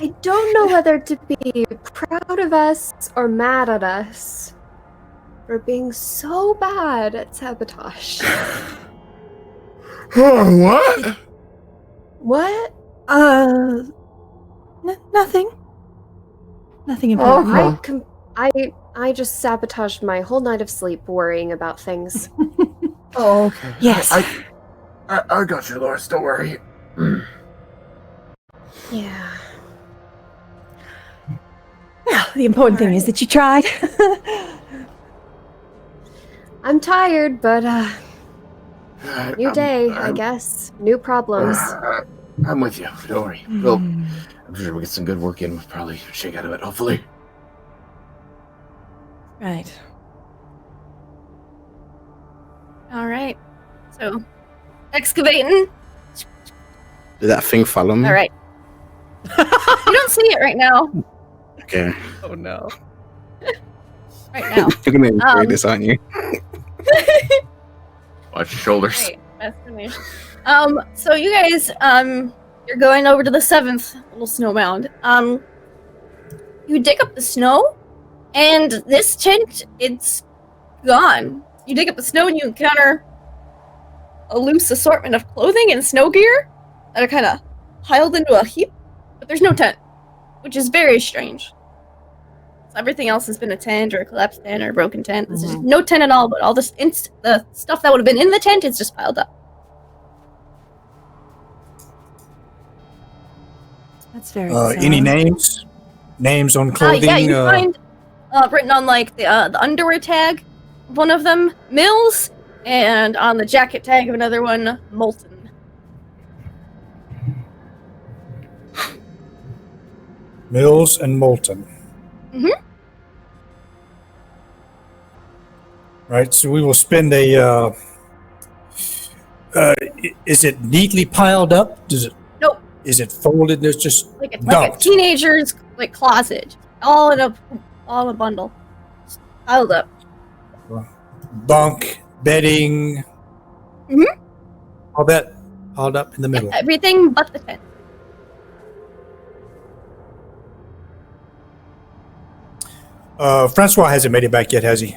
I don't know whether to be proud of us or mad at us for being so bad at sabotage. What? What? Nothing. Nothing important. I just sabotaged my whole night of sleep worrying about things. Oh, okay. Yes. I got you, Loris. Don't worry. Yeah. Well, the important thing is that you tried. I'm tired, but new day, I I'm- guess. New problems. I'm with you. Don't worry. I'm sure we'll get some good work in. We'll probably shake out of it, hopefully. Right. All right. So, excavating. Did that thing follow me? All right. You don't see it right now. Okay. Oh no. Right now. You're gonna enjoy this, aren't you? Watch your shoulders. Great. Fascination. So you guys, you're going over to the 7th little snow mound. You dig up the snow, and this tent, it's gone. You dig up the snow and you encounter a loose assortment of clothing and snow gear that are kind of piled into a heap, but there's no tent, which is very strange. So everything else has been a tent or a collapsed tent or a broken tent. There's just no tent at all, but all this the stuff that would have been in the tent is just piled up. That's very Any names? Names on clothing? Yeah, you find written on like the underwear tag, one of them, Mills, and on the jacket tag of another one, Molten. Mills and Molten. Mhm. Right, so we will spend a. Is it neatly piled up? Does it? Nope. Is it folded? There's just Like a dumped. teenager's like closet, all in a bundle, just piled up. Bunk, bedding. Mhm. All that piled up in the middle. Everything but the tent. Francois hasn't made it back yet, has he?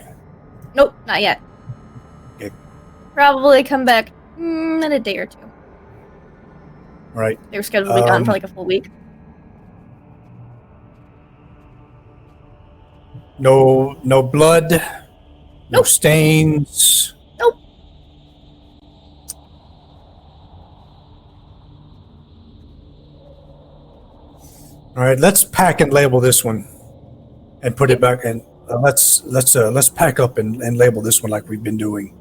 Nope, not yet. Okay. Probably come back in a day or two. All right. They were scheduled to be gone for like a full week. No blood. No Nope. stains. Nope. All right. Let's pack and label this one, and put it back. And let's pack up and label this one like we've been doing,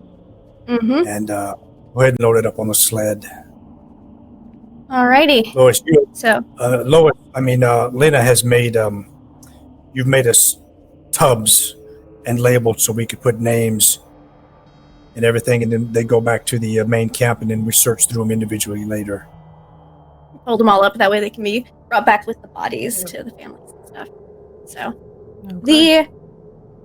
Mm-hmm. and go ahead and load it up on the sled. Alrighty. Lois, So Lena has made you've made us tubs and labeled so we could put names and everything, and then they go back to the main camp, and then we search through them individually later. hold them all up. That way they can be brought back with the bodies to the families and stuff. So the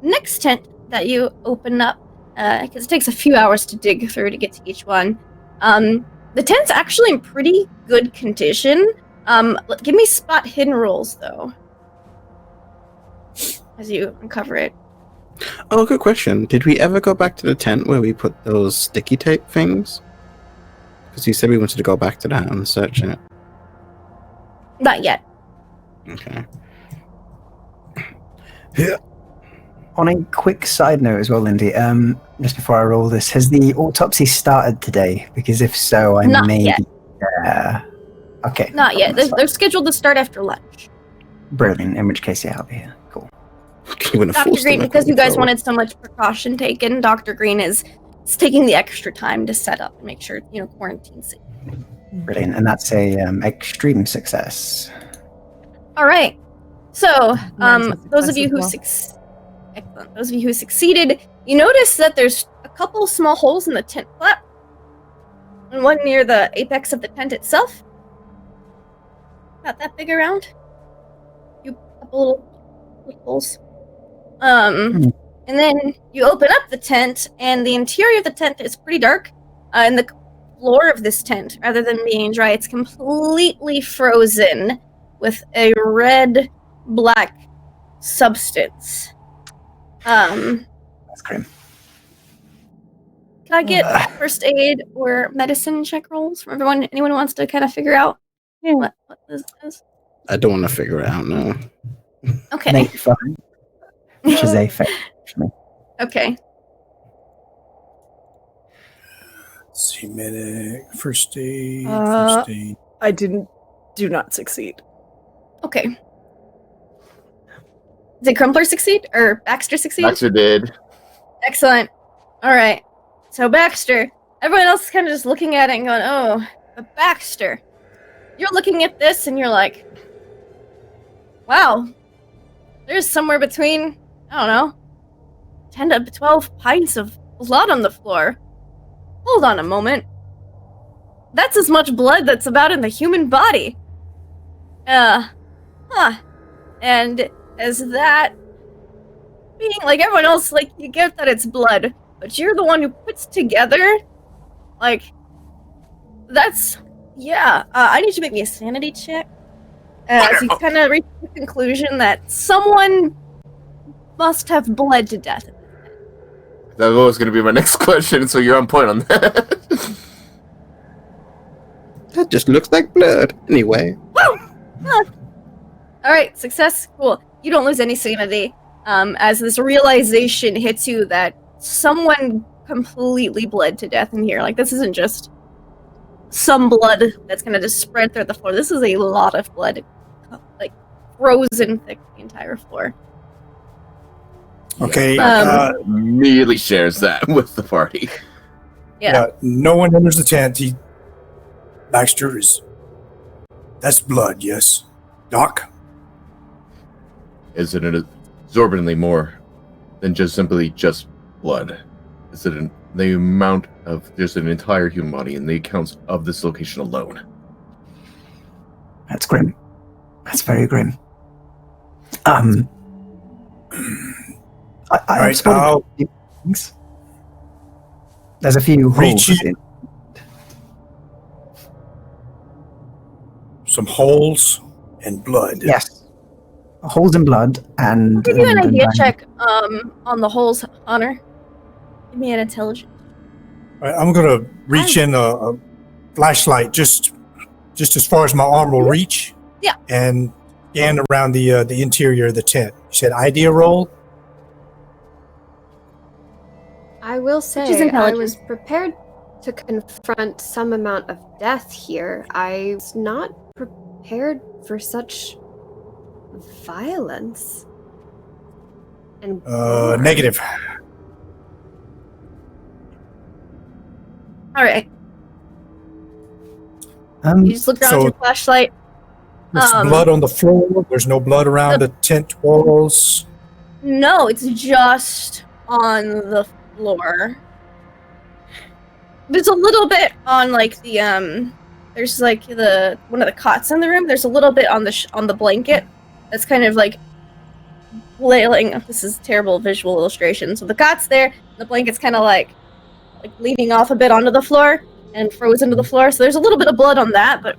next tent that you open up, because it takes a few hours to dig through to get to each one, the tent's actually in pretty good condition. Give me spot hidden rolls, though, as you uncover it. Oh, good question. Did we ever go back to the tent where we put those sticky tape things? Because you said we wanted to go back to that and search it. Not yet. Okay. Yeah. On a quick side note as well, Lindy, just before I roll this, has the autopsy started today? Because if so, I Not may yet. be there. Okay. Not yet. They're scheduled to start after lunch. Brilliant. In which case, yeah, I'll be here. Cool. You wouldn't Dr. force them Green, to because you guys control. wanted so much precaution taken, Dr. Green is taking the extra time to set up and make sure, quarantine's safe. Brilliant. And that's a extreme success. All right. So, Nice, that's those of you who impressive. excellent. Those of you who succeeded, you notice that there's a couple small holes in the tent flap, and one near the apex of the tent itself. About that big around. You couple little holes. And then you open up the tent, and the interior of the tent is pretty dark. And the floor of this tent, rather than being dry, it's completely frozen with a red-black substance. That's grim. Can I get first aid or medicine check rolls from everyone? Anyone who wants to kind of figure out what this is? I don't want to figure it out now. Okay. Make fun, which is a fail for me. Okay. Let's see, medic, first aid, Uh, first aid. I do not succeed. Okay. Did Crumpler succeed or Baxter succeed? Baxter did. Excellent. All right. So Baxter, everyone else is kind of just looking at it and going, "Oh, but Baxter." You're looking at this and you're like, "Wow, there's somewhere between, I don't know, 10 to 12 pints of blood on the floor. Hold on a moment. That's as much blood that's about in the human body. And as that being like everyone else, like, you get that it's blood, but you're the one who puts together, like, that's, yeah. I need you to make me a sanity check. As you kind of reach the conclusion that someone must have bled to death. That was going to be my next question, so you're on point on that. That just looks like blood. Anyway. Alright, success. Cool. You don't lose any sanity. As this realization hits you that someone completely bled to death in here. Like, this isn't just some blood that's gonna just spread through the floor. This is a lot of blood. Like, frozen thick the entire floor. Okay. Immediately shares that with the party. Yeah. No one enters the tent. Baxter is. That's blood, yes. Doc? Is it exorbitantly more than just simply just blood? Is it the amount of just an entire human body and the accounts of this location alone? That's grim. That's very grim. I Alright, spotted a few things. There's a few Reach holes in. in. Some holes and blood. Yes. Holes in blood and... I'll give you an and- idea and- check on the holes, Honor. Give me an intelligence. All right, I'm gonna reach in a flashlight just as far as my arm will reach. Yeah. And scan around the interior of the tent. You said idea roll? I will is say, I intelligent. was prepared to confront some amount of death here. I was not prepared for such violence. And gore. Negative. Alright. Um, You just look around So- with your flashlight. There's Um, blood on the floor. There's no blood around the tent walls. No, it's just on the floor. There's a little bit on like the there's like the one of the cots in the room. There's a little bit on the on the blanket that's kind of like flailing. This is terrible visual illustration. So the cot's there, the blanket's kind of like leaning off a bit onto the floor and frozen to the floor. So there's a little bit of blood on that, but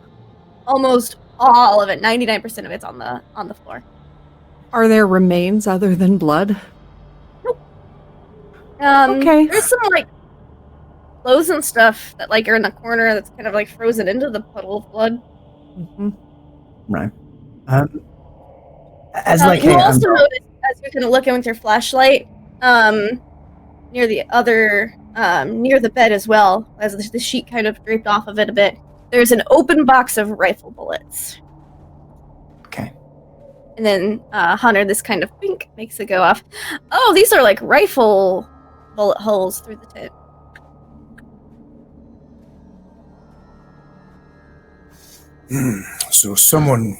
almost all of it, 99% of it's on the floor. Are there remains other than blood? Okay. There's some like clothes and stuff that like are in the corner that's kind of like frozen into the puddle of blood. Mm-hmm. right. As You also notice as you're kind of looking with your flashlight, near the other, near the bed as well, as the sheet kind of draped off of it a bit. There's an open box of rifle bullets. Okay. And then Hunter, this kind of pink makes it go off. Oh, these are like rifle bullet holes through the tent. So someone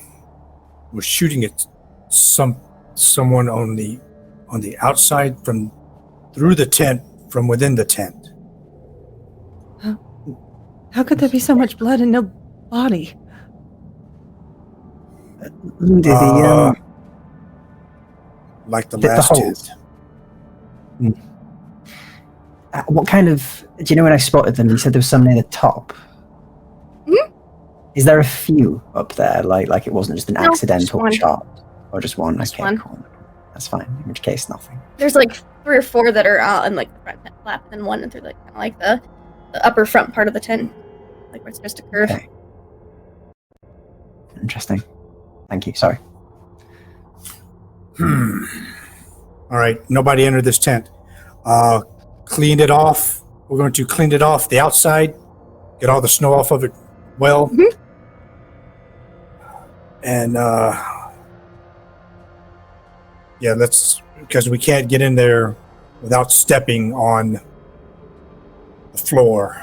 was shooting at someone on the outside from through the tent from within the tent. How could there be so much blood and no body? Like the The last holes. tent. What kind of... Do you know when I spotted them, you said there was some near the top? Hmm? Is there a few up there? Like it wasn't just an No, accidental just one. shot? Or just one? Just Okay, one. cool. That's fine. In which case, nothing. There's like 3 or 4 that are on like the front flap, and then one through like kind of like the upper front part of the tent, like where it's just a curve. Okay. Interesting. Thank you. Sorry. All right, nobody entered this tent. Cleaned it off. We're going to clean it off the outside, get all the snow off of it well. Mhm. And yeah, let's, because we can't get in there without stepping on the floor.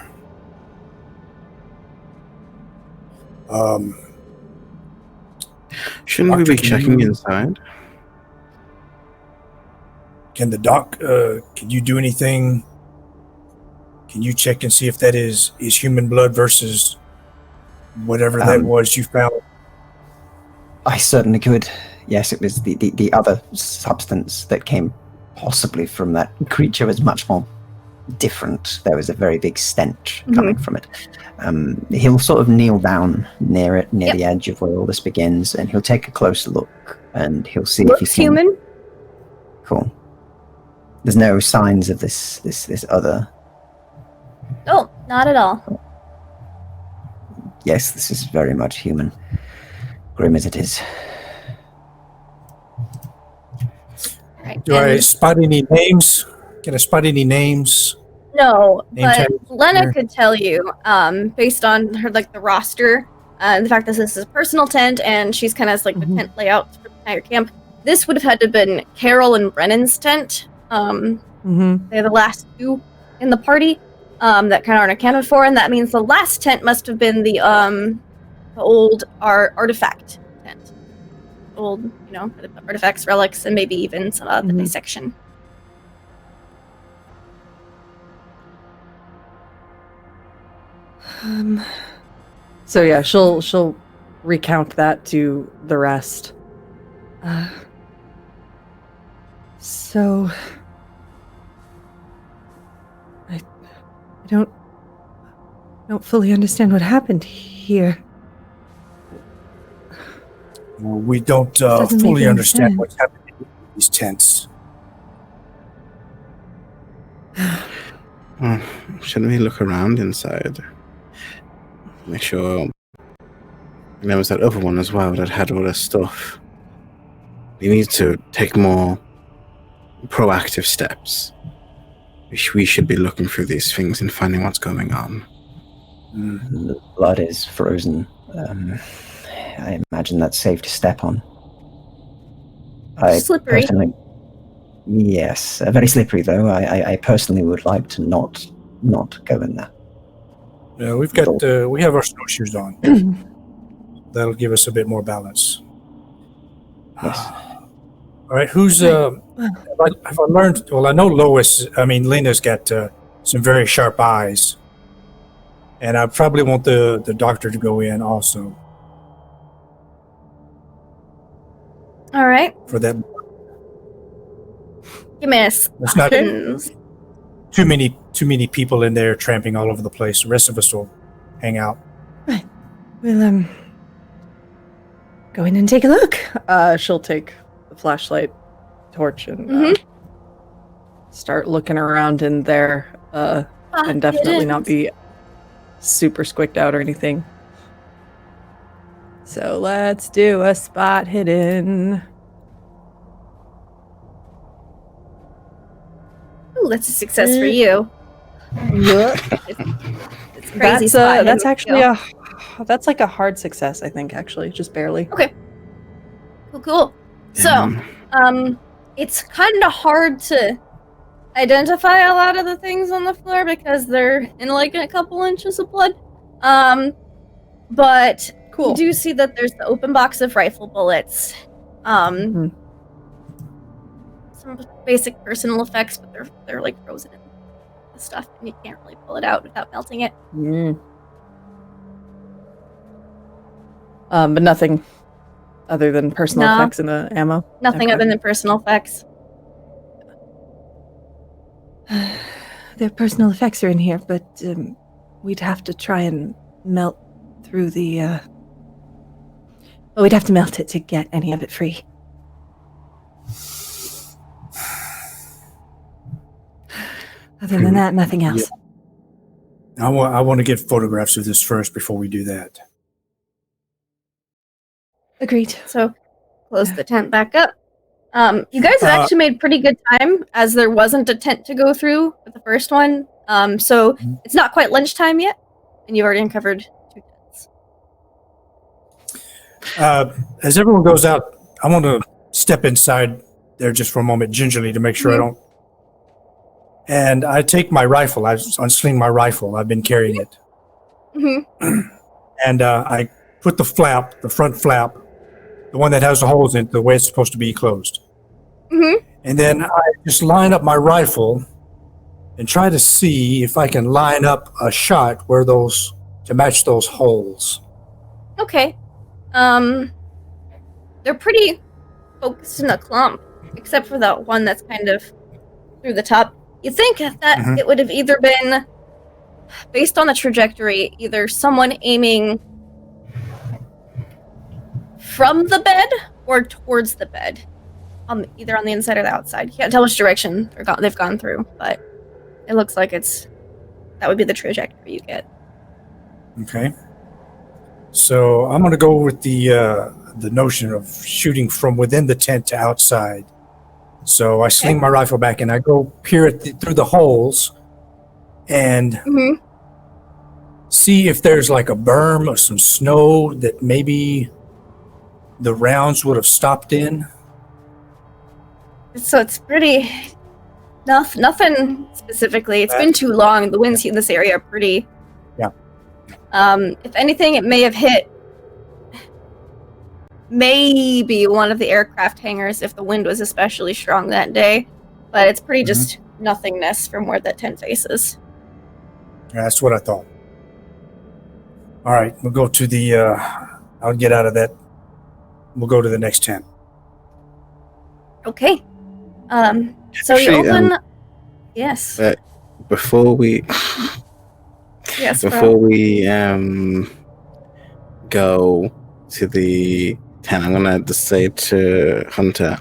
Shouldn't we Doctor, be can checking you- inside? Can the doc, can you do anything? Can you check and see if that is human blood versus whatever that was you found? I certainly could. Yes, it was the other substance that came possibly from that creature was much more different. There was a very big stench coming from it. He'll sort of kneel down near it, near the edge of where all this begins, and he'll take a closer look, and he'll see if he Looks can. human. Cool. There's no signs of this other. Oh, not at all. Yes, this is very much human. Grim as it is. Right. Do I and- spot any names? Can I spot any names? No, Name but tag Lena there. could tell you, based on her the roster, the fact that this is a personal tent and she's kind of like the tent layout for the entire camp. This would have had to have been Carol and Brennan's tent. They're the last two in the party that kind of aren't accounted for, and that means the last tent must have been the old artifact tent. Old, artifacts, relics, and maybe even some of the dissection. So yeah, she'll recount that to the rest. So I don't fully understand what happened here. Well, we don't Doesn't make fully any understand sense. what's happening in these tents. Shouldn't we look around inside? Make sure. And there was that other one as well that had all this stuff. We need to take more proactive steps. We should be looking through these things and finding what's going on. The blood is frozen. I imagine that's safe to step on. Slippery. Personally, yes, very slippery though. I personally would like to not go in there. Yeah, we've got we have our snowshoes on. That'll give us a bit more balance. Yes. All right, who's have I learned? Well, I know Lena's got some very sharp eyes, and I probably want the doctor to go in also All right, for that. give me a It's not too many people in there tramping all over the place. The rest of us will hang out. We'll go in and take a look. She'll take the flashlight torch and start looking around in there, and definitely not be super squicked out or anything. So let's do a spot hidden. Ooh, that's a success for you. It's crazy. That's actually that's like a hard success, I think. Actually, just barely. Cool. So, it's kind of hard to identify a lot of the things on the floor because they're in like a couple inches of blood. But Cool. you do see that there's the open box of rifle bullets. Some basic personal effects, but they're like frozen in stuff, and you can't really pull it out without melting it. But nothing other than personal effects in the ammo. Nothing Okay. other than personal effects. Their personal effects are in here, but we'd have to try and melt through the. Well, we'd have to melt it to get any of it free. Other than that, nothing else. I want to get photographs of this first before we do that. Agreed. So, close the tent back up. You guys have actually made pretty good time, as there wasn't a tent to go through with the first one. So it's not quite lunchtime yet, and you've already uncovered 2 tents. As everyone goes out, I want to step inside there just for a moment, gingerly, to make sure I don't. And I take my rifle. I unsling my rifle. I've been carrying it. And I put the front flap, the one that has the holes in it, the way it's supposed to be closed. And then I just line up my rifle and try to see if I can line up a shot to match those holes. Okay. They're pretty focused in a clump, except for that one that's kind of through the top. You think that it would have either been, based on the trajectory, either someone aiming from the bed or towards the bed, either on the inside or the outside. You can't tell which direction they've gone through, but it looks like that would be the trajectory you get. Okay. So I'm going to go with the notion of shooting from within the tent to outside. So I sling my rifle back and I go peer through the holes and see if there's like a berm or some snow that maybe the rounds would have stopped in. So it's pretty... Nothing specifically. It's been too long. The winds in this area are pretty... Yeah. If anything, it may have hit maybe one of the aircraft hangars if the wind was especially strong that day. But it's pretty just nothingness from where that tent faces. Yeah, that's what I thought. All right, we'll go to the... I'll get out of that. We'll go to the next tent. Okay. So you open... yes. Before we... yes, before we go to the tent, I'm going to just say to Hunter,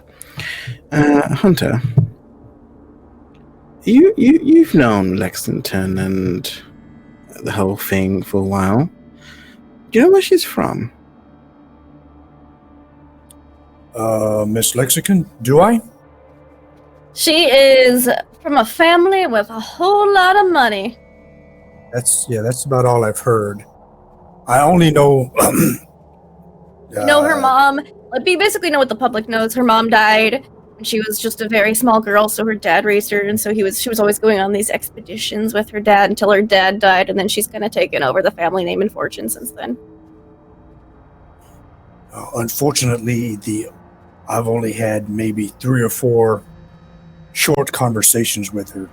Hunter, you've known Lexington and the whole thing for a while. Do you know where she's from? Miss Lexicon, do I? She is from a family with a whole lot of money. That's about all I've heard. I only know... you know her mom. Like, we basically know what the public knows. Her mom died when she was just a very small girl, so her dad raised her, and so she was always going on these expeditions with her dad until her dad died, and then she's kind of taken over the family name and fortune since then. Unfortunately, I've only had maybe 3 or 4 short conversations with her.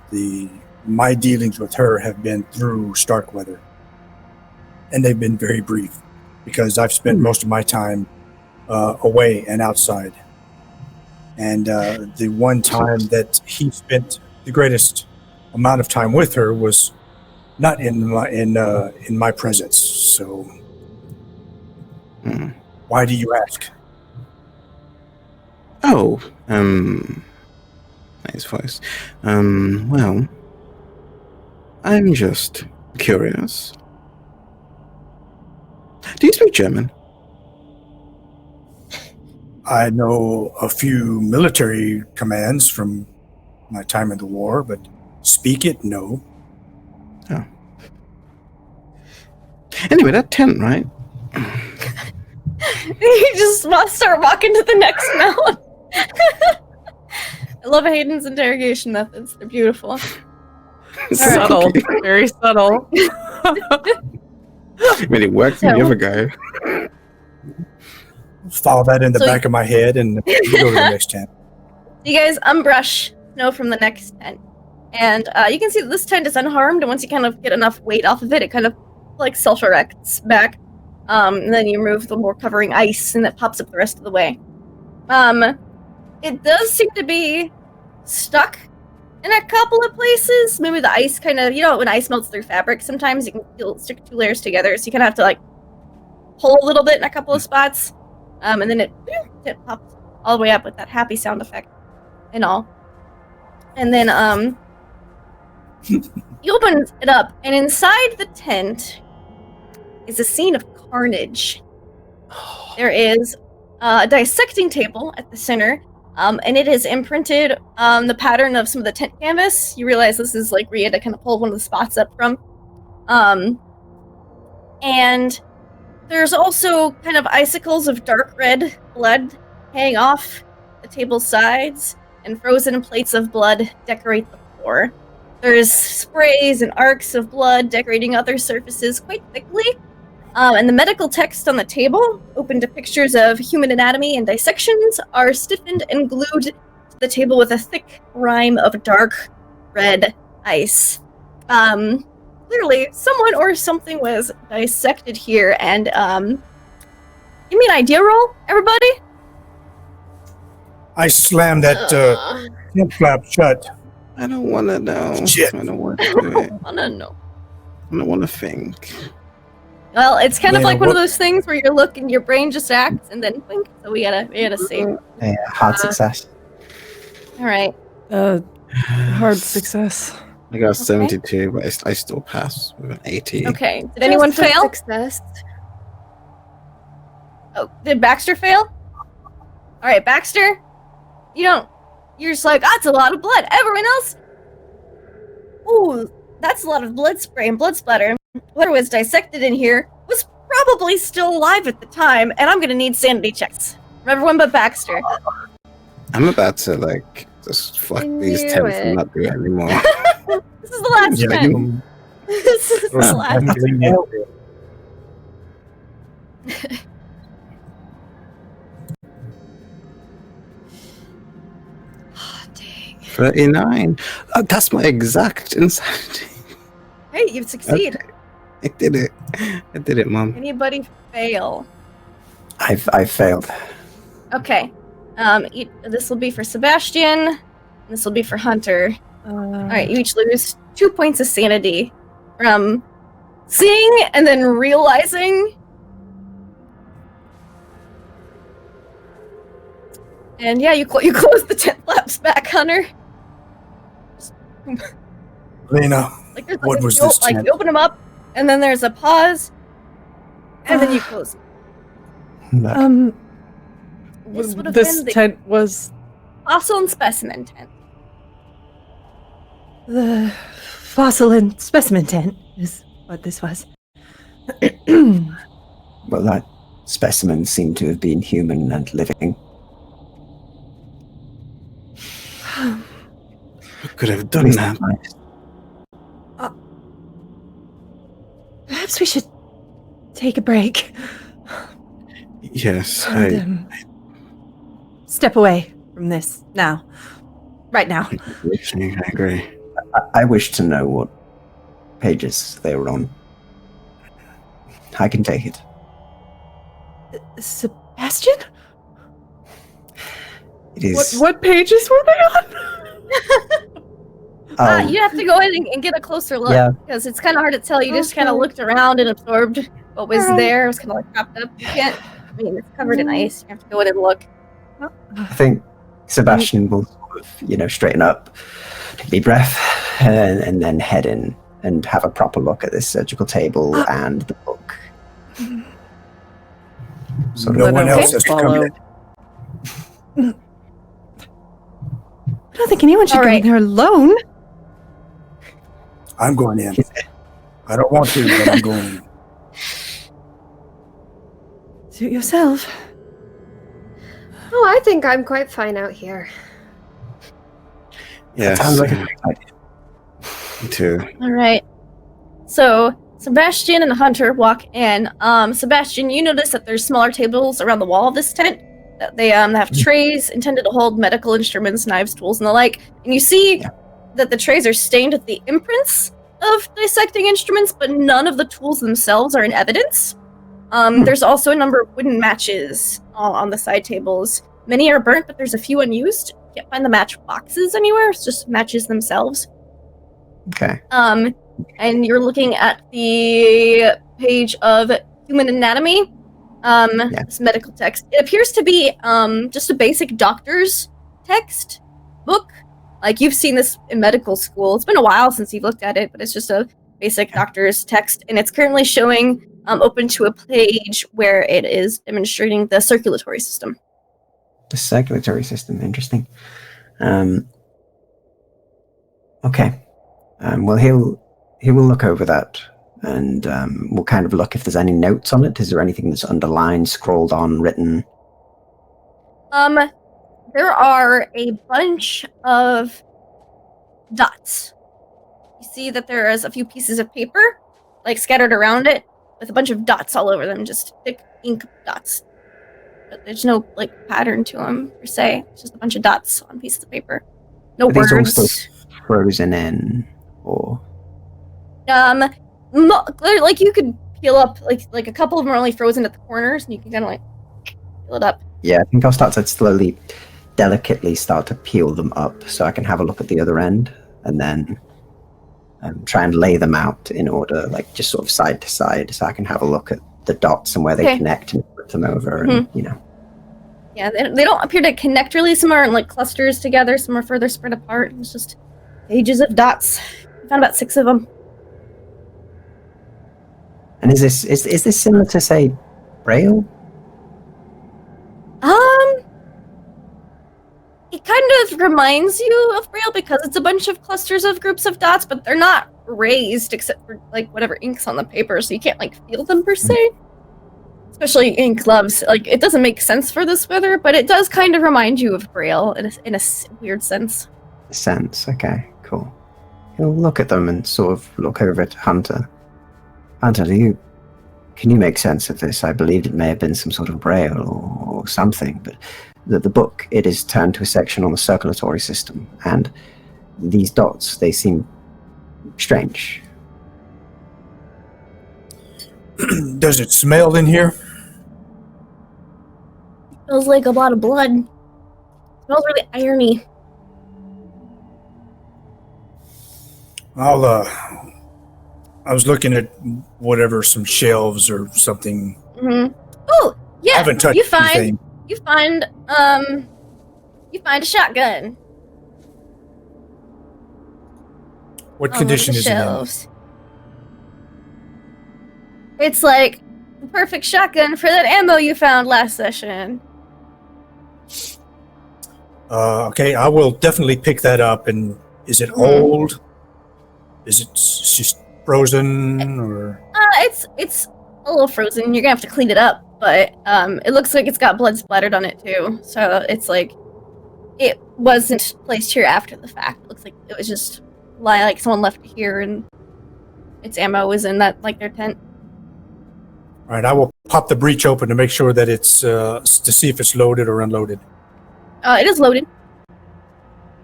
My dealings with her have been through Starkweather, and they've been very brief because I've spent most of my time away and outside. And the one time that he spent the greatest amount of time with her was not in my presence. So, why do you ask? Oh, nice voice. Well, I'm just curious. Do you speak German? I know a few military commands from my time in the war, but speak it, no. Oh. Anyway, that tent, right? You just start walking to the next mound. I love Hayden's interrogation methods. They're beautiful. Subtle. Very subtle. I mean, it worked for the other guy. Follow that in the back of my head and go to the next tent. You guys unbrush snow from the next tent. And you can see that this tent is unharmed, and once you kind of get enough weight off of it, it kind of like self-erects back. And then you remove the more covering ice, and it pops up the rest of the way. It does seem to be stuck in a couple of places. Maybe the ice kind of, when ice melts through fabric, sometimes you can stick 2 layers together, so you kind of have to like pull a little bit in a couple of spots, and then it pops all the way up with that happy sound effect and all. And then you open it up, and inside the tent is a scene of carnage. There is a dissecting table at the center, and it is imprinted the pattern of some of the tent canvas. You realize this is like where you had to kind of pull one of the spots up from. And there's also kind of icicles of dark red blood hanging off the table's sides, and frozen plates of blood decorate the floor. There's sprays and arcs of blood decorating other surfaces quite thickly. And the medical text on the table, open to pictures of human anatomy and dissections, are stiffened and glued to the table with a thick rime of dark red ice. Clearly, someone or something was dissected here, and give me an idea roll, everybody. I slammed that tent flap shut. I don't want to know. Shit. I don't want to do it. I don't know. I don't want to think. Well, it's kind of Yeah, like one of what- those things where you're looking, your brain just acts, and then blink. So we gotta see. Yeah, hard success. All right. Hard success. I got 72, but I still pass with an 80. Okay. Did anyone Just a fail? Success. Oh, did Baxter fail? All right, Baxter. You're just like, that's a lot of blood. Everyone else? Ooh, that's a lot of blood spray and blood splatter. Whoever was dissected in here was probably still alive at the time, and I'm gonna need sanity checks from everyone but Baxter. I'm about to, just fuck I these knew tents it. and not do it anymore. This is the last Yeah, one. This is the last. Oh, dang. 39. Oh, that's my exact insanity. Hey, you succeed. I did it. I did it, Mom. Anybody fail? I've failed. Okay. This will be for Sebastian. This will be for Hunter. All right, you each lose 2 points of sanity from seeing and then realizing. And yeah, you close the tent flaps back, Hunter. Lena, Like there's What like, was you, this like tent? you open them up, and then there's a pause, and then you close. No. This would have This been the tent was fossil and specimen tent. The fossil and specimen tent is what this was. Well, that specimen seemed to have been human and living. I could have done that. Perhaps we should take a break Yes, and step away from this now. Right now. I agree. I wish to know what pages they were on. I can take it. Sebastian? It is. what pages were they on? Oh, You have to go in and get a closer look Yeah. because it's kind of hard to tell. You just kind of Okay. looked around and absorbed what was Alright. there. It was kind of like propped up. You can't. I mean, it's covered in ice. You have to go in and look. I think Sebastian will sort of, straighten up, take a deep breath, and then head in and have a proper look at this surgical table and the book. Sort no of one Okay. else has to come Follow. in. I don't think anyone should All go right. in there alone. I'm going in. I don't want to, but I'm going in. Suit yourself. Oh, I think I'm quite fine out here. Yes, Sounds like a great idea. me too. All right. So Sebastian and Hunter walk in. Sebastian, you notice that there's smaller tables around the wall of this tent. That they have trays intended to hold medical instruments, knives, tools, and the like. And you see that the trays are stained with the imprints of dissecting instruments, but none of the tools themselves are in evidence. There's also a number of wooden matches on the side tables. Many are burnt, but there's a few unused. Can't find the match boxes anywhere. It's just matches themselves. Okay. And you're looking at the page of human anatomy. This medical text. It appears to be just a basic doctor's text book. Like you've seen this in medical school. It's been a while since you've looked at it, but it's just a basic doctor's text, and it's currently showing open to a page where it is demonstrating the circulatory system. The circulatory system, interesting. Okay. Well, he will look over that, and we'll kind of look if there's any notes on it. Is there anything that's underlined, scrolled on, written? There are a bunch of dots. You see that there is a few pieces of paper, like scattered around it, with a bunch of dots all over them, just thick ink dots. But there's no like pattern to them per se. It's just a bunch of dots on pieces of paper. No Are these words. also frozen in, or Like you could peel up like a couple of them are only frozen at the corners, and you can kind of like peel it up. yeah, I think I'll start to slowly, delicately start to peel them up so I can have a look at the other end, and then try and lay them out in order, like just sort of side to side, so I can have a look at the dots and where they connect and put them over, and Yeah, they don't appear to connect really. Some are in like clusters together, some are further spread apart. It's just pages of dots. I found about 6 of them. And is this similar to, say, Braille? It kind of reminds you of Braille because it's a bunch of clusters of groups of dots, but they're not raised except for like whatever ink's on the paper, so you can't like feel them per se. Especially ink gloves. Like, it doesn't make sense for this weather, but it does kind of remind you of Braille in a weird sense. Okay, cool. He'll look at them and sort of look over at Hunter. Hunter, can you make sense of this? I believed it may have been some sort of Braille or something, but the book, it is turned to a section on the circulatory system, and these dots, they seem strange. Does it smell in here? Smells like a lot of blood. Smells really irony. I was looking at some shelves or something. Mm-hmm. Oh, yeah. I haven't touched anything. You find a shotgun. What condition is it in? It's like the perfect shotgun for that ammo you found last session. Okay, I will definitely pick that up. And is it old? Is it just frozen, or? It's a little frozen. You're gonna have to clean it up, but it looks like it's got blood splattered on it too. So it's like it wasn't placed here after the fact. It looks like it was just like someone left it here, and its ammo was in that like their tent. All right, I will pop the breech open to make sure that it's to see if it's loaded or unloaded. It is loaded.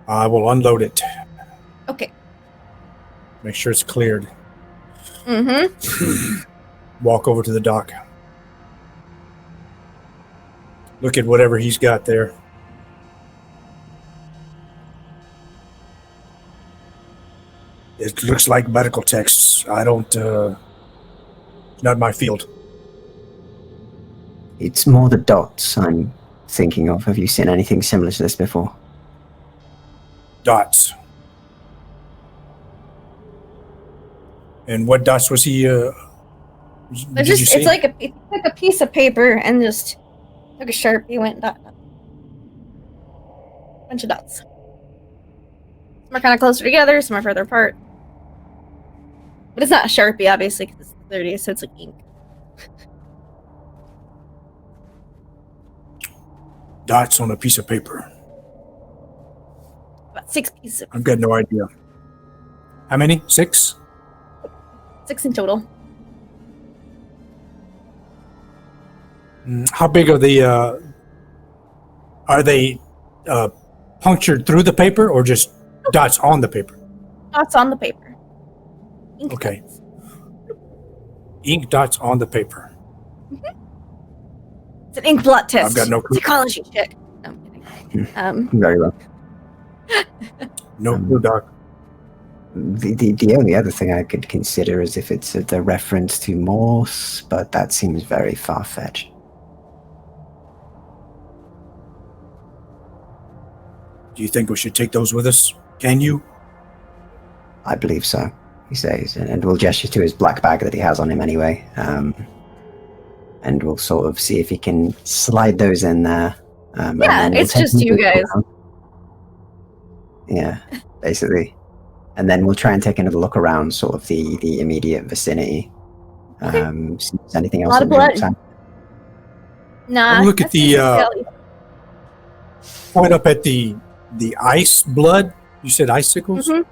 I will unload it. Okay. Make sure it's cleared. Mm-hmm. Walk over to the dock. Look at whatever he's got there. It looks like medical texts. I don't, not my field. It's more the dots I'm thinking of. Have you seen anything similar to this before? Dots. And what dots was he, It's like he took a piece of paper and just took a Sharpie, went dot, dot. Bunch of dots. Some are kind of closer together, some are further apart. But it's not a Sharpie, obviously, because it's 30, so it's like ink. Dots on a piece of paper. About 6 pieces. I've got no idea. How many? 6? 6 in total. How big are they punctured through the paper or just dots on the paper? Dots on the paper. Ink Okay. dots. Ink dots on the paper. It's an ink blot test. I've got no clue. Psychology check. No, I'm kidding. Very well. No clue, Doc. The only other thing I could consider is if it's the reference to Morse, but that seems very far-fetched. Do you think we should take those with us? Can you? I believe so, he says, and we'll gesture to his black bag that he has on him anyway. And we'll sort of see if he can slide those in there And Yeah, then we'll it's take just another you look guys. around. Yeah, basically. And then we'll try and take another look around sort of the immediate vicinity. Okay. See if there's anything A else lot that of jumps blood. out. Nah, Look at that's basically all you- point up at the ice blood. You said icicles Mhm.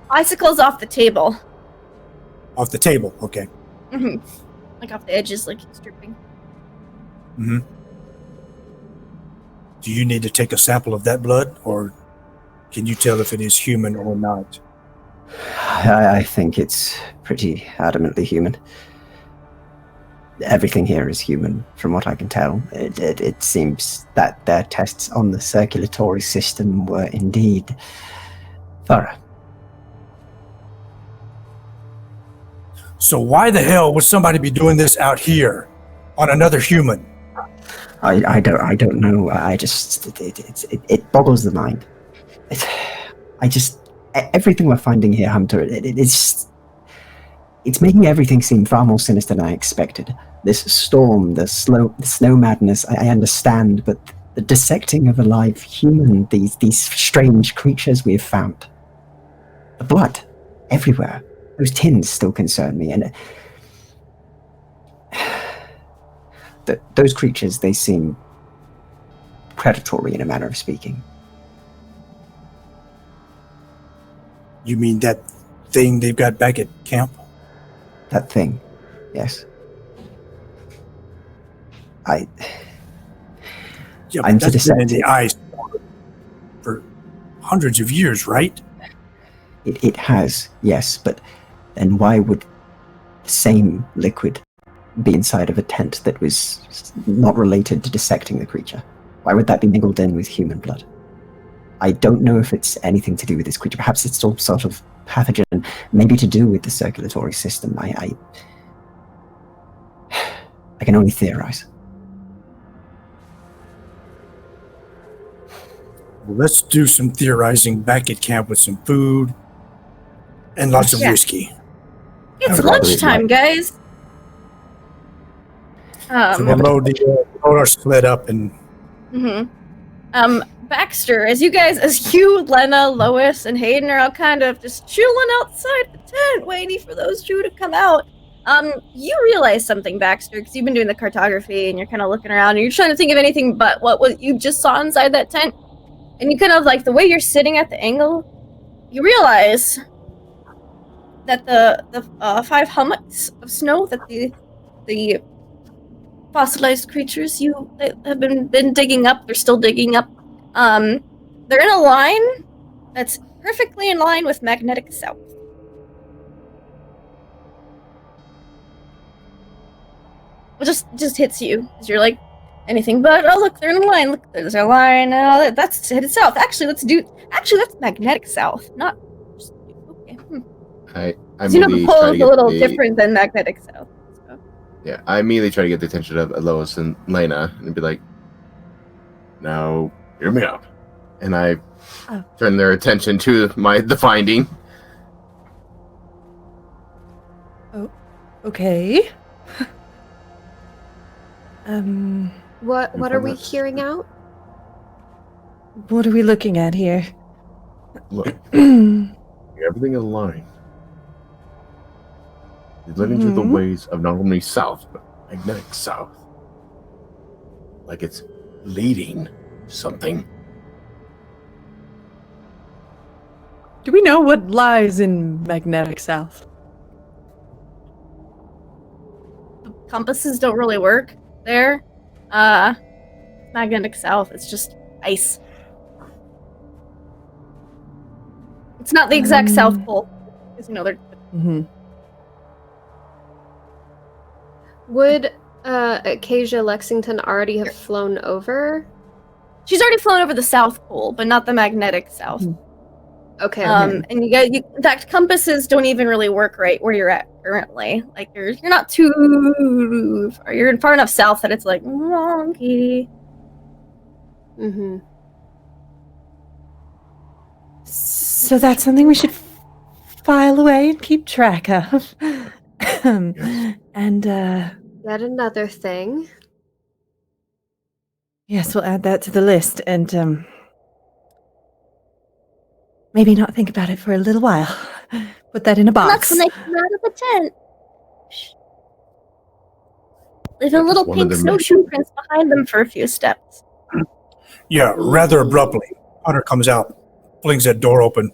Icicles off the table. off the table. Okay. Hmm. Like off the edges, like it's dripping. Hmm. Do you need to take a sample of that blood, or can you tell if it is human or not? I think it's pretty adamantly human. Everything here is human, from what I can tell. It seems that their tests on the circulatory system were indeed thorough. So why the hell would somebody be doing this out here on another human? I don't know. I just it boggles the mind. Everything we're finding here, Hunter, it's making everything seem far more sinister than I expected. This storm, the snow madness, I understand, but the dissecting of a live human, these strange creatures we have found, the blood everywhere. Those tins still concern me, and those creatures, they seem predatory in a manner of speaking. You mean that thing they've got back at camp? That thing, yes. Yeah, I'm but that's been in deceptive. the ice for hundreds of years, right? It has, yes, but then why would the same liquid be inside of a tent that was not related to dissecting the creature? Why would that be mingled in with human blood? I don't know if it's anything to do with this creature. Perhaps it's some sort of pathogen, maybe to do with the circulatory system. I can only theorize. Well, let's do some theorizing back at camp with some food and lots of Yeah. whiskey. It's I'd rather it lunchtime, guys. So we'll load our sled up and Mhm. Baxter, as you, Lena, Lois, and Hayden are all kind of just chilling outside the tent, waiting for those two to come out. You realize something, Baxter, because you've been doing the cartography and you're kind of looking around and you're trying to think of anything but what you just saw inside that tent. And you kind of like the way you're sitting at the angle, you realize that the 5 hummocks of snow that the fossilized creatures they have been digging up, they're still digging up. They're in a line that's perfectly in line with magnetic south. It just hits you as you're like, anything but, oh look, they're in a line. Look, there's a line. That's headed south. Actually, that's magnetic south, not. Okay. I You know, the immediately pole try to is a get little the, different than magnetic south. So. Yeah, I immediately try to get the attention of Lois and Lena and be like, "Now, hear me out." And I turn their attention to the finding. Oh, okay. What are we hearing out? What are we looking at here? Look, everything in line. It's leading to the ways of not only south, but magnetic south. Like it's leading to something. Do we know what lies in magnetic south? Compasses don't really work there. Magnetic south, it's just ice. It's not the exact South Pole. Because, they're... Would Acacia Lexington already have flown over? She's already flown over the South Pole, but not the magnetic south. Okay. And in fact, compasses don't even really work right where you're at currently. Like you're not too far. You're far enough south that it's like wonky. Mm-hmm. So that's something we should file away and keep track of. And Yet another thing. Yes, we'll add that to the list and maybe not think about it for a little while. Put that in a And that's box. when they come out of the tent. Leaving Just little one of pink them snowshoe prints behind them for a few steps. Yeah, rather abruptly, Hunter comes out, flings that door open.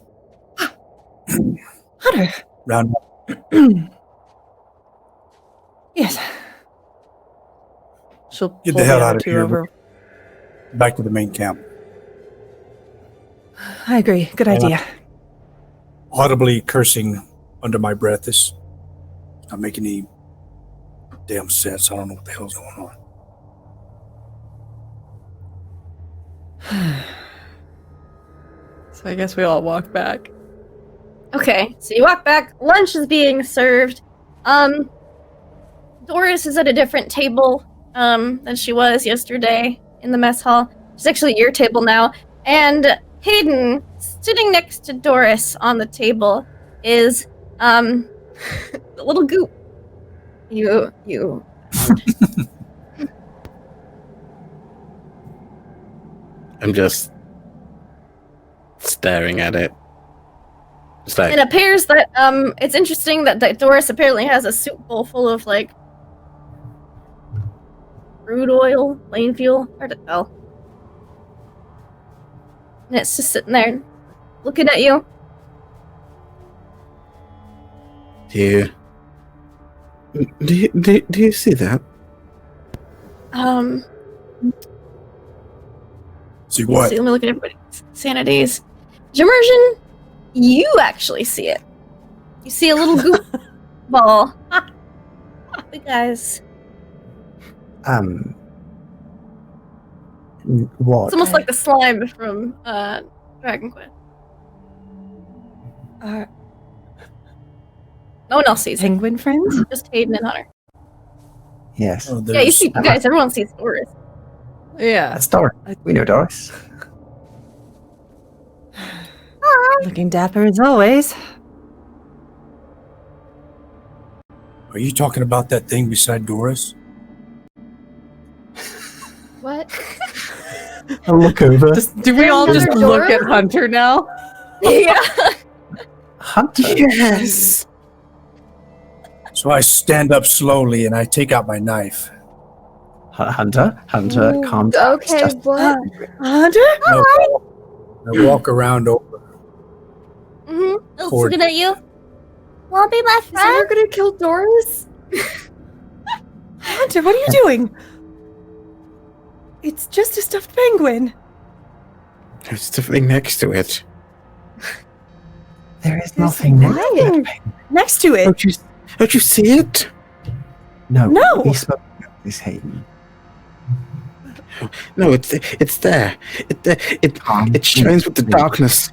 Hunter. Round Yes. She'll Get pull the hell other out of two here. over. back to the main camp. I agree. Good idea. Audibly cursing under my breath. This not making any damn sense. I don't know what the hell's going on. So I guess we all walk back. Okay, so you walk back. Lunch is being served. Doris is at a different table than she was yesterday in the mess hall. She's actually at your table now. And Hayden, sitting next to Doris on the table, is the little goop. You I'm just staring at it. It's like, It appears that it's interesting that Doris apparently has a soup bowl full of like crude oil, plain fuel, hard to tell. And it's just sitting there looking at you. do you see that? See what? See, let me look at everybody's sanities. Immersion, you actually see it. You see a little goop ball. Hey guys. What? It's almost like the slime from Dragon Quest. No one else sees it. Penguin friends? Just Hayden and Hunter. Yes. Oh, Yeah, you there's- see, you guys. Everyone sees Doris. Yeah. That's Doris. We know Doris. Looking dapper as always. Are you talking about that thing beside Doris? What? I'll look over. Do we all just Another look door? at Hunter now? Yeah. Hunter. Yes. So I stand up slowly and I take out my knife. Hunter, Ooh, calm down. It's Okay, just- what? Hunter? I walk around over. Mm-hmm. Cord. Looking at you. Wanna be my Is someone gonna kill Doris? Hunter, what are you doing? It's just a stuffed penguin. There's something next to it. There is nothing next to nothing. it. Next to it. Don't you see it? No. No. We spoke about this, Hayden. No, it's there. It shines with the darkness.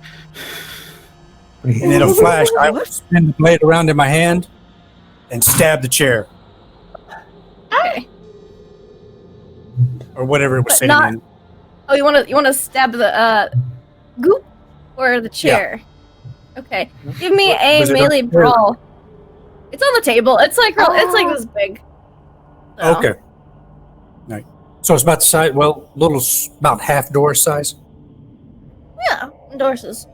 And in a flash, I would spin the blade around in my hand and stab the chair. Okay. Or whatever it was But saying. not- Oh, you wanna stab the goop or the chair? Okay. Give me a Was it melee up- brawl. It's on the table. It's like it's like this big. So, Okay. Right. So it's about the size, well, about half Doris size. Yeah. Doris's.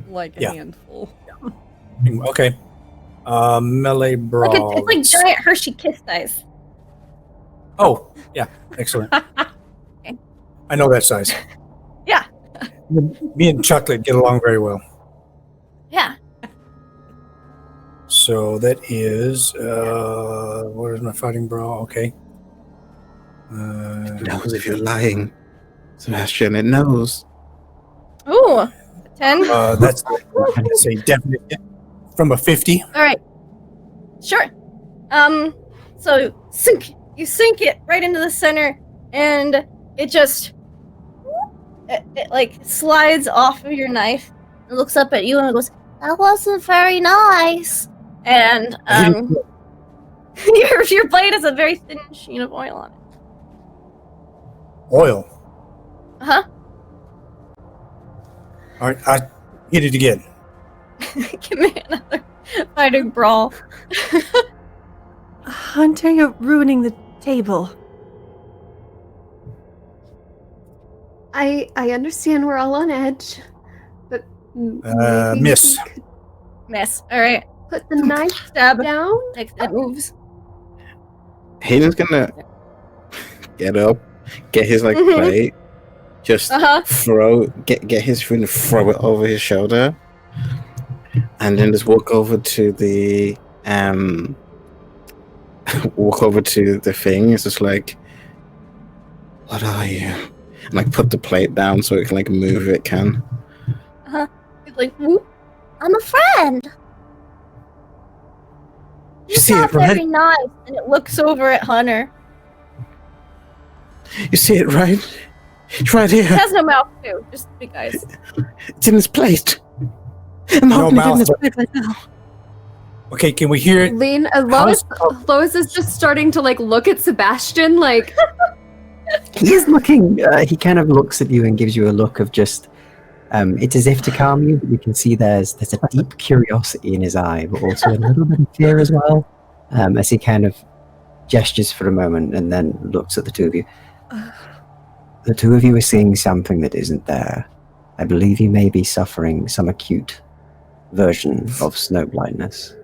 Like a Yeah. handful. Okay. Melee brawl. Like it's like giant Hershey Kiss dice. Oh, yeah. Excellent. I know that size. Yeah. Me and Chocolate get along very well. Yeah. So that is, where's my fighting brawl? Okay. It knows if you're lying, Sebastian. It knows. Ooh. 10. That's a definite hit from a 50. All right. Sure. So you sink it right into the center, and it just it like slides off of your knife. It looks up at you and it goes, "That wasn't very nice." And your blade has a very thin sheen of oil on it. Oil. Uh All right, I hit it again. huh. Give me another fighting brawl. Hunter, you're ruining the table. I understand we're all on edge, but maybe miss. we could Miss. All right. put the knife Stab. down. Like it moves. Hayden's gonna get up, get his like Mhm. plate, just get his food and throw it over his shoulder, and then just walk over to the thing. It's just like, what are you? And like put the plate down so it can like move. It can. He's like, whoop. I'm a friend. You see it, Very right? nice. And it looks over at Hunter. You see it, right? It's right It here. has no mouth too. Just big eyes. It's in his plate. I'm No holding it in mouth. his plate right now. Okay, can we hear it? Lois is just starting to like look at Sebastian like He is looking. He kind of looks at you and gives you a look of just. It's as if to calm you, but you can see there's a deep curiosity in his eye, but also a little bit of fear as well. As he kind of gestures for a moment and then looks at the two of you. The two of you are seeing something that isn't there. I believe you may be suffering some acute version of snow blindness.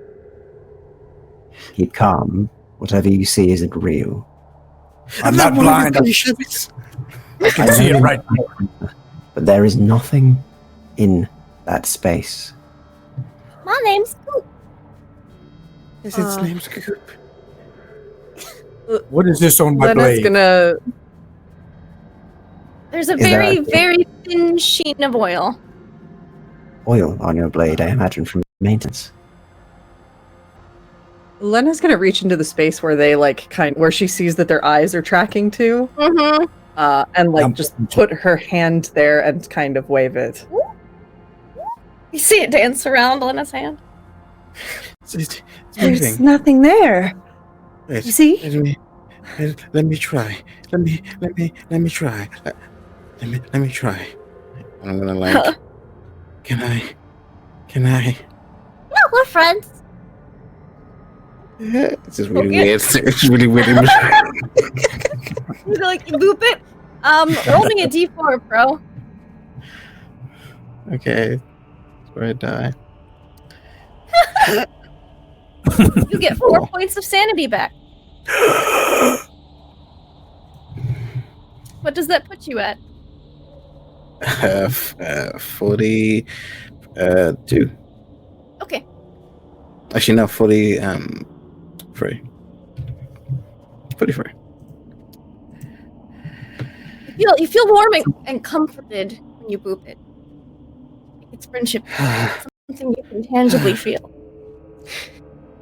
Keep calm. Whatever you see isn't real. I'm not blind. I can see it right now. But there is nothing in that space. My name's Coop. Is his name's Coop? What is this on my Lena's blade? gonna. There's a Is there very, a- very thin sheen of oil. Oil on your blade, I imagine, from maintenance. Lena's gonna reach into the space where they where she sees that their eyes are tracking to, Mm-hmm. and just put her hand there and kind of wave it. You see it dance around on his hand. It's There's moving. nothing there. Wait, You see? let me try. Let me try. Let me try. And I'm gonna like. Can I? No, we're friends. Yeah, it's just really Okay. weird. It's really weird. You like you boop it. Roll me a d4, bro. Okay, that's where I die. You get 4 points of sanity back. What does that put you at? 42. Okay. Actually, no, 40. 43. You feel warm and comforted when you boop it. It's friendship. It's something you can tangibly feel.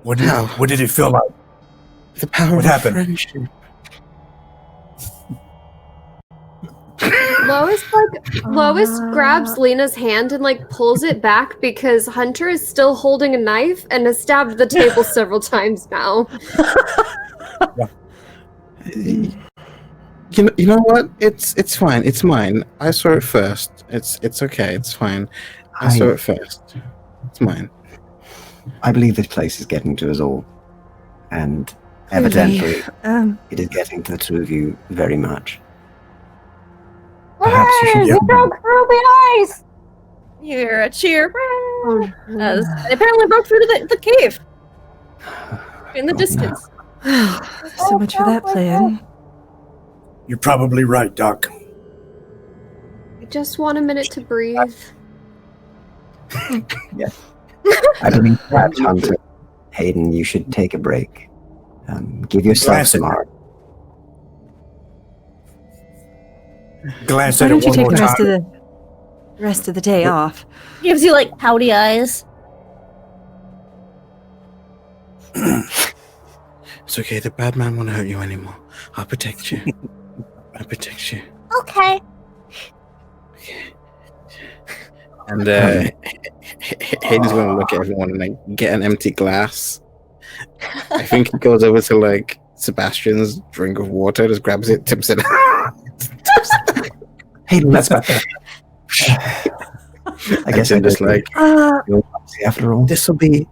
What did it feel like? The power What of happened? friendship. Lois grabs Lena's hand and like pulls it back because Hunter is still holding a knife and has stabbed the table several times now. You know what? It's fine. It's mine. I saw it first. It's okay. It's fine. I saw it first. It's mine. I believe this place is getting to us all. And evidently, it is getting to the two of you very much. Perhaps you should Hooray! get We broke through the ice. You hear a cheer. As they apparently broke through to the cave. In the distance. So much for that plan. You're probably right, Doc. I just want a minute to breathe. I believe perhaps, Hunter, Hayden, you should take a break. Give yourself Glance some at- art. Glance Why at it don't you one take more the rest time. of the rest of the day off? Gives you like pouty eyes. It's okay. The bad man won't hurt you anymore. I'll protect you. I'll protect you. Okay. And Hayden's gonna look at everyone and like get an empty glass. I think he goes over to like Sebastian's drink of water, just grabs it, tips it. Hayden, that's better. I guess I'm just like, after all. This will be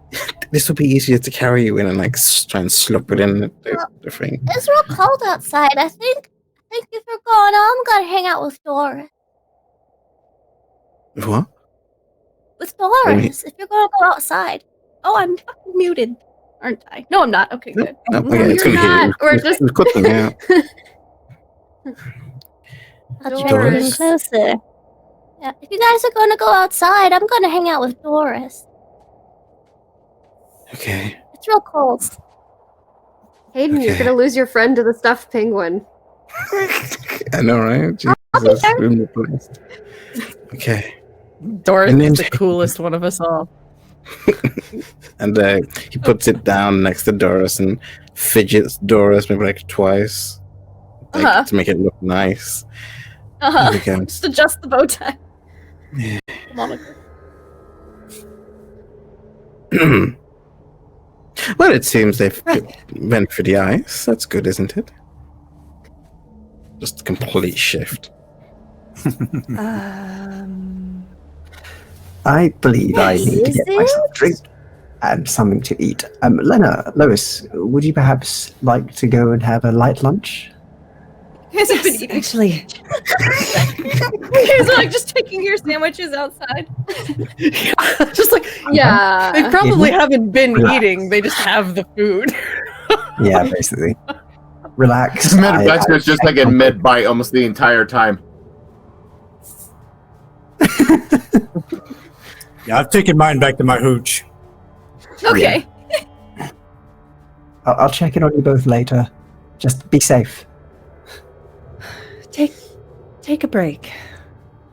easier to carry you in and like try and slip it in the thing. It's real cold outside. I think if you're going, I'm gonna hang out with Doris. What? With Doris, if you're gonna go outside. Oh, I'm fucking muted, aren't I? No, I'm not. Okay, good. No, No, okay, it's you're gonna hear you. not. We're just- We're cutting out. I'll Doris. try getting closer. Yeah, if you guys are gonna go outside, I'm gonna hang out with Doris. Okay. It's real cold. Hayden, you're Okay. gonna lose your friend to the stuffed penguin. I know, right? Jesus, I'm replaced. Okay. Doris And then- is the coolest one of us all. And he puts it down next to Doris and fidgets Doris maybe like twice, like, to make it look nice. There we go. Just adjust the bow tie. Yeah. Come on, okay. Well, it seems they've went for the ice. That's good, isn't it? Just a complete shift. I believe I need to Is get it? myself a drink and something to eat. Lena, Lois, would you perhaps like to go and have a light lunch? You guys have been eating. Actually, You guys are like just taking your sandwiches outside. Just like Yeah. they probably haven't been Relax. eating. They just have the food. Yeah, basically. Relax. Baxter's just like in mid bite almost the entire time. Yeah, I've taken mine back to my hooch. Okay. I'll check in on you both later. Just be safe. take a break.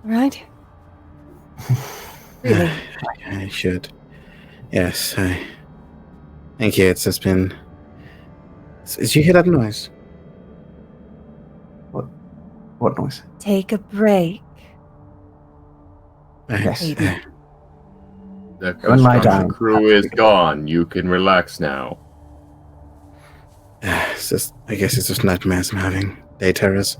All right? Really? I should. Yes, thank you. It's just been. Did you hear that noise? What noise? Take a break. Yes. The Go and lie construction down. crew is gone. You can relax now. It's just. I guess it's just nightmares I'm having. Day terrors.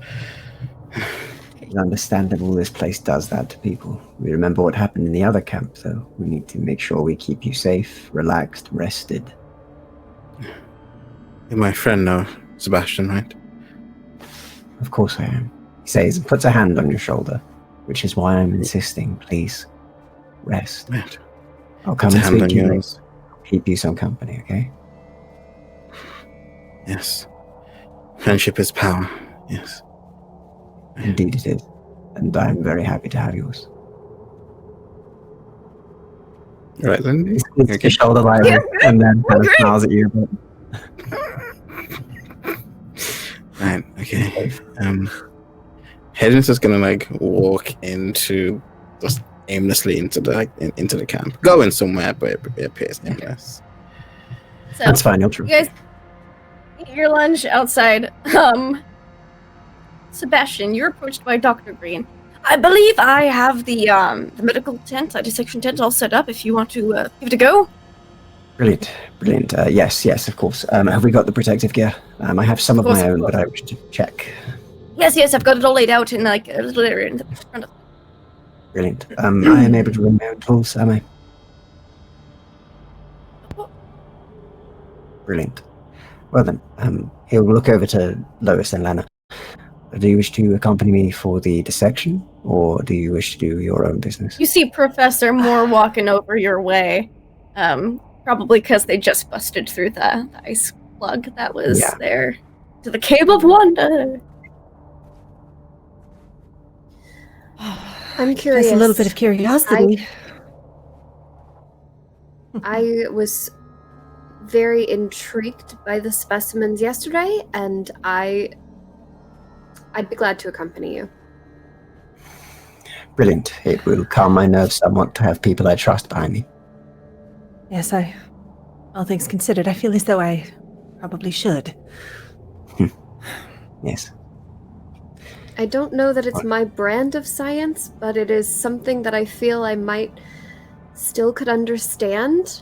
It's understandable this place does that to people. We remember what happened in the other camp, though. We need to make sure we keep you safe, relaxed, rested. You're my friend now, Sebastian, right? Of course I am. He says and puts a hand on your shoulder, which is why I'm insisting. Please, rest. Right. I'll come Puts a and hand speak on to you. yours. Keep you some company, okay? Yes. Friendship is power. Yes. Indeed it is. And I'm very happy to have yours. Right, then. He squeezes your shoulder lightly and then kind of smiles at you. Right, okay. Hayden's just gonna like walk into just aimlessly into the camp. Going somewhere, but it appears aimless. So That's fine, you'll you true. guys eat your lunch outside. Sebastian, you're approached by Dr. Green. I believe I have the medical tent, dissection tent all set up if you want to give it a go. Brilliant, brilliant. Yes, of course. Have we got the protective gear? I have some of Of course, my of own, course. but I wish to check. Yes, I've got it all laid out in like a little area in the front of. Brilliant. I am able to bring my own tools, am I? Brilliant. Well then, he'll look over to Lois and Lana. Do you wish to accompany me for the dissection, or do you wish to do your own business? You see Professor Moore walking over your way, probably because they just busted through the ice plug that was Yeah. there to the Cave of Wonder. I'm curious. There's a little bit of curiosity. I was very intrigued by the specimens yesterday, and I'd be glad to accompany you. Brilliant. It will calm my nerves somewhat to have people I trust behind me. Yes, all things considered, I feel as though I probably should. Yes. I don't know that it's my brand of science, but it is something that I feel I might still could understand.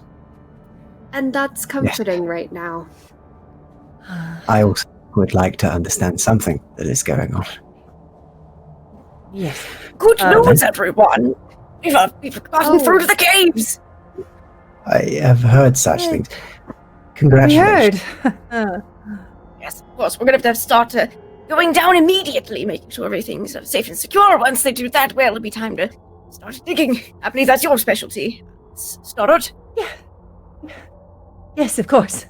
And that's comforting right now. I also would like to understand something that is going on. Yes. Good news, news, everyone! We've gotten through to the caves! I have heard such things. We Congratulations. heard. Yes, of course, we're gonna have to start going down immediately, making sure everything's safe and secure. Once they do that, well, it'll be time to start digging. I believe that's your specialty. Stoddard. Yes, of course.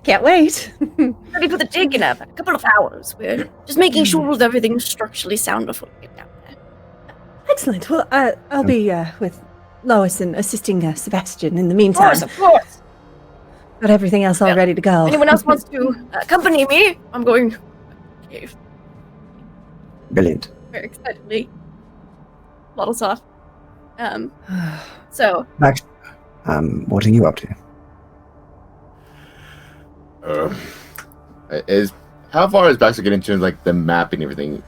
Can't wait. Ready for the dig in a couple of hours. We're just making sure that everything's structurally sound before we get down there. Excellent. Well, I'll be with Lois and assisting Sebastian in the Of meantime. course. Got everything else all Yeah. ready to go. Anyone else wants to accompany me? I'm going. Cave. Brilliant. Very excitedly. Waddles off. So Max, what are you up to? How far is Baxter getting into like the map and everything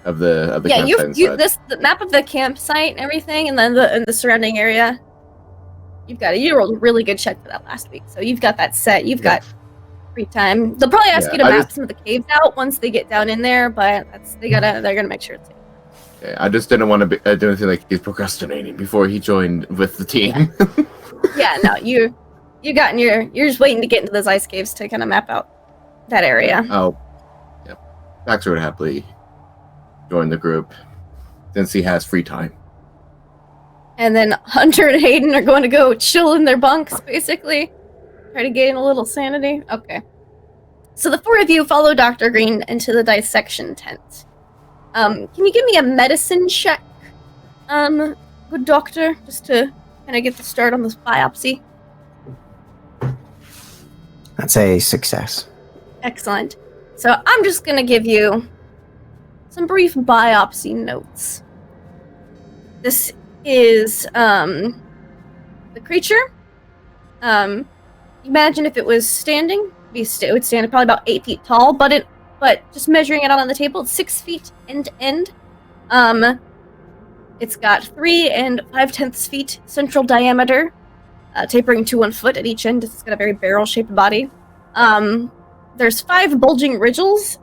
of the yeah, campsite you inside? the map of the campsite and everything, and then the surrounding area. You've got it. You rolled a really good check for that last week, so you've got that set. You've got free time. They'll probably ask you to map some of the caves out once they get down in there, but they're gonna make sure it's. Okay, I just didn't want to do anything like he's procrastinating before he joined with the team. Yeah, no, you're just waiting to get into those ice caves to kind of map out that area. Oh, yep. Baxter would happily join the group since he has free time. And then Hunter and Hayden are going to go chill in their bunks, basically. Try to gain a little sanity. Okay. So the four of you follow Dr. Green into the dissection tent. Can you give me a medicine check, good doctor, just to kind of get the start on this biopsy? That's a success. Excellent. So I'm just going to give you some brief biopsy notes. This is the creature. Imagine if it was standing, it would stand probably about 8 feet tall, but just measuring it out on the table, it's 6 feet end to end. It's got 3 5/10 feet central diameter, tapering to 1 foot at each end. It's got a very barrel-shaped body. There's 5 bulging ridges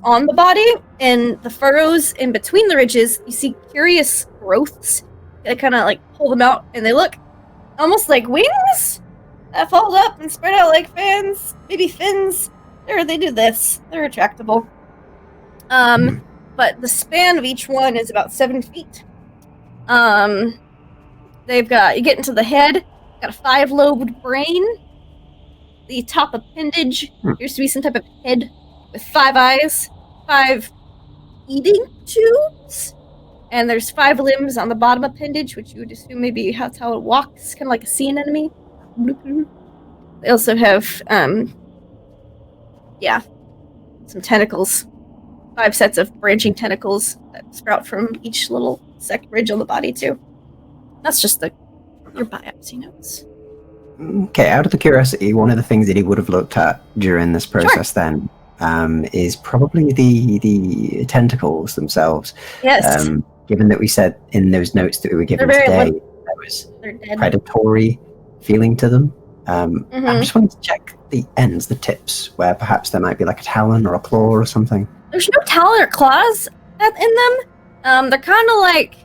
on the body, and the furrows in between the ridges, you see curious growths that kind of like pull them out, and they look almost like wings that fold up and spread out like fans, maybe fins. They do this. They're retractable. But the span of each one is about 7 feet. You get into the head, got a 5-lobed brain. The top appendage appears to be some type of head with 5 eyes, 5 eating tubes, and there's 5 limbs on the bottom appendage, which you would assume maybe that's how it walks, kind of like a sea anemone. They also have, some tentacles. 5 sets of branching tentacles that sprout from each little ridge on the body, too. That's just your biopsy notes. Okay, out of the curiosity, one of the things that he would have looked at during this process then is probably the tentacles themselves. Yes. Given that we said in those notes that we were given today, there was predatory feeling to them. I'm just wanting to check the ends, the tips, where perhaps there might be like a talon or a claw or something. There's no talon or claws in them. They're kind of like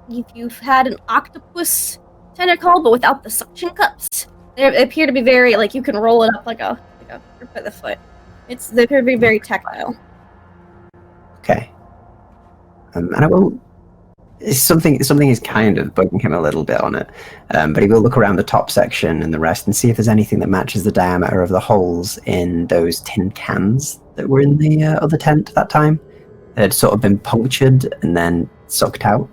if you've had an octopus tentacle, but without the suction cups. They appear to be very like you can roll it up like a grip of the foot. They appear to be very tactile. Okay. And I will. Something is kind of bugging him a little bit on it, but he will look around the top section and the rest and see if there's anything that matches the diameter of the holes in those tin cans that were in the other tent at that time. It had sort of been punctured and then sucked out.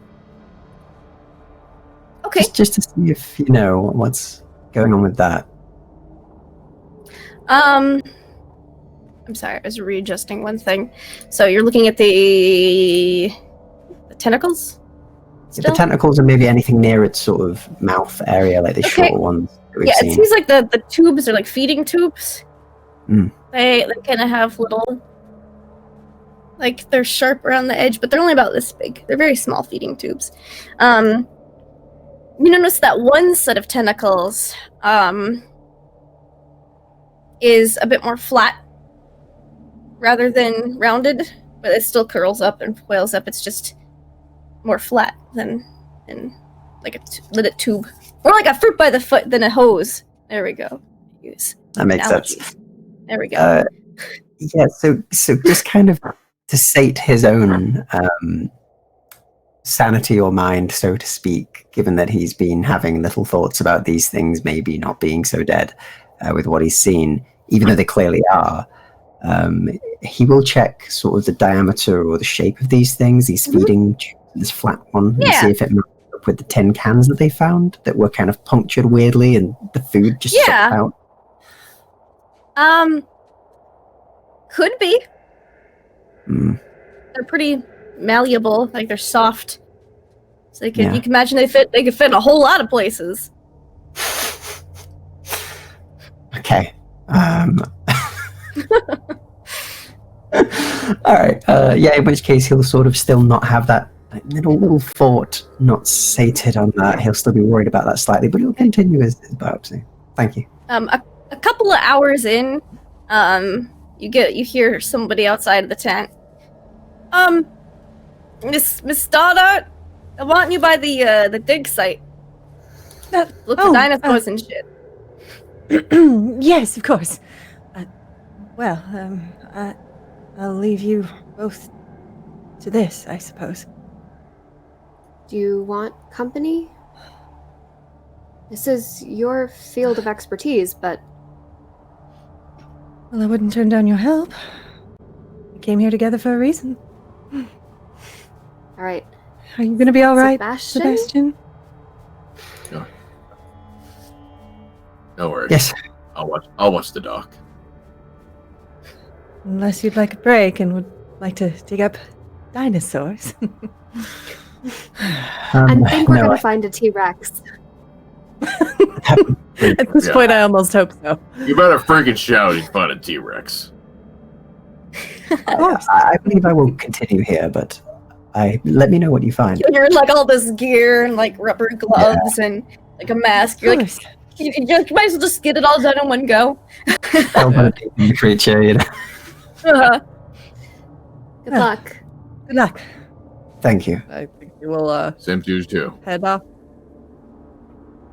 Okay. Just to see if you know what's going on with that. I'm sorry, I was readjusting one thing. So you're looking at the tentacles? The tentacles and maybe anything near its sort of mouth area, like the short ones that we've seen. It seems like the tubes are like feeding tubes. They kind of have little, like they're sharp around the edge, but they're only about this big. They're very small feeding tubes. You notice that one set of tentacles is a bit more flat rather than rounded, but it still curls up and coils up. It's just more flat than like a lidded tube, more like a fruit by the foot than a hose. There we go. Use that makes analogies. sense. There we go. So just kind of to sate his own sanity or mind, so to speak, given that he's been having little thoughts about these things maybe not being so dead with what he's seen, even though they clearly are. He will check sort of the diameter or the shape of these things, these feeding tubes, this flat one, and see if it matches up with the tin cans that they found that were kind of punctured weirdly and the food just sucked out. Could be. They're pretty malleable, like they're soft. So you can imagine they could fit in a whole lot of places. Okay. All right. In which case he'll sort of still not have that little thought not sated on that. He'll still be worried about that slightly, but he'll continue his biopsy. Thank you. A couple of hours in, you hear somebody outside of the tent. Miss Stoddart, I want you by the dig site. Look for dinosaurs and shit. Yes, of course. I'll leave you both to this, I suppose. Do you want company? This is your field of expertise, but... Well, I wouldn't turn down your help. We came here together for a reason. All right. Are you going to be all right, Sebastian? Sure. No worries. Yes. I'll watch the doc. Unless you'd like a break and would like to dig up dinosaurs. I think we're going to find a T-Rex. At this point, I almost hope so. You better freaking shout if you find a T-Rex. I believe I will continue here, but let me know what you find. You're in like all this gear and like rubber gloves and like a mask. You're like, you might as well just get it all done in one go. Creature, you know. Good luck. Good luck. Thank you. I think we will Same to you too. head off.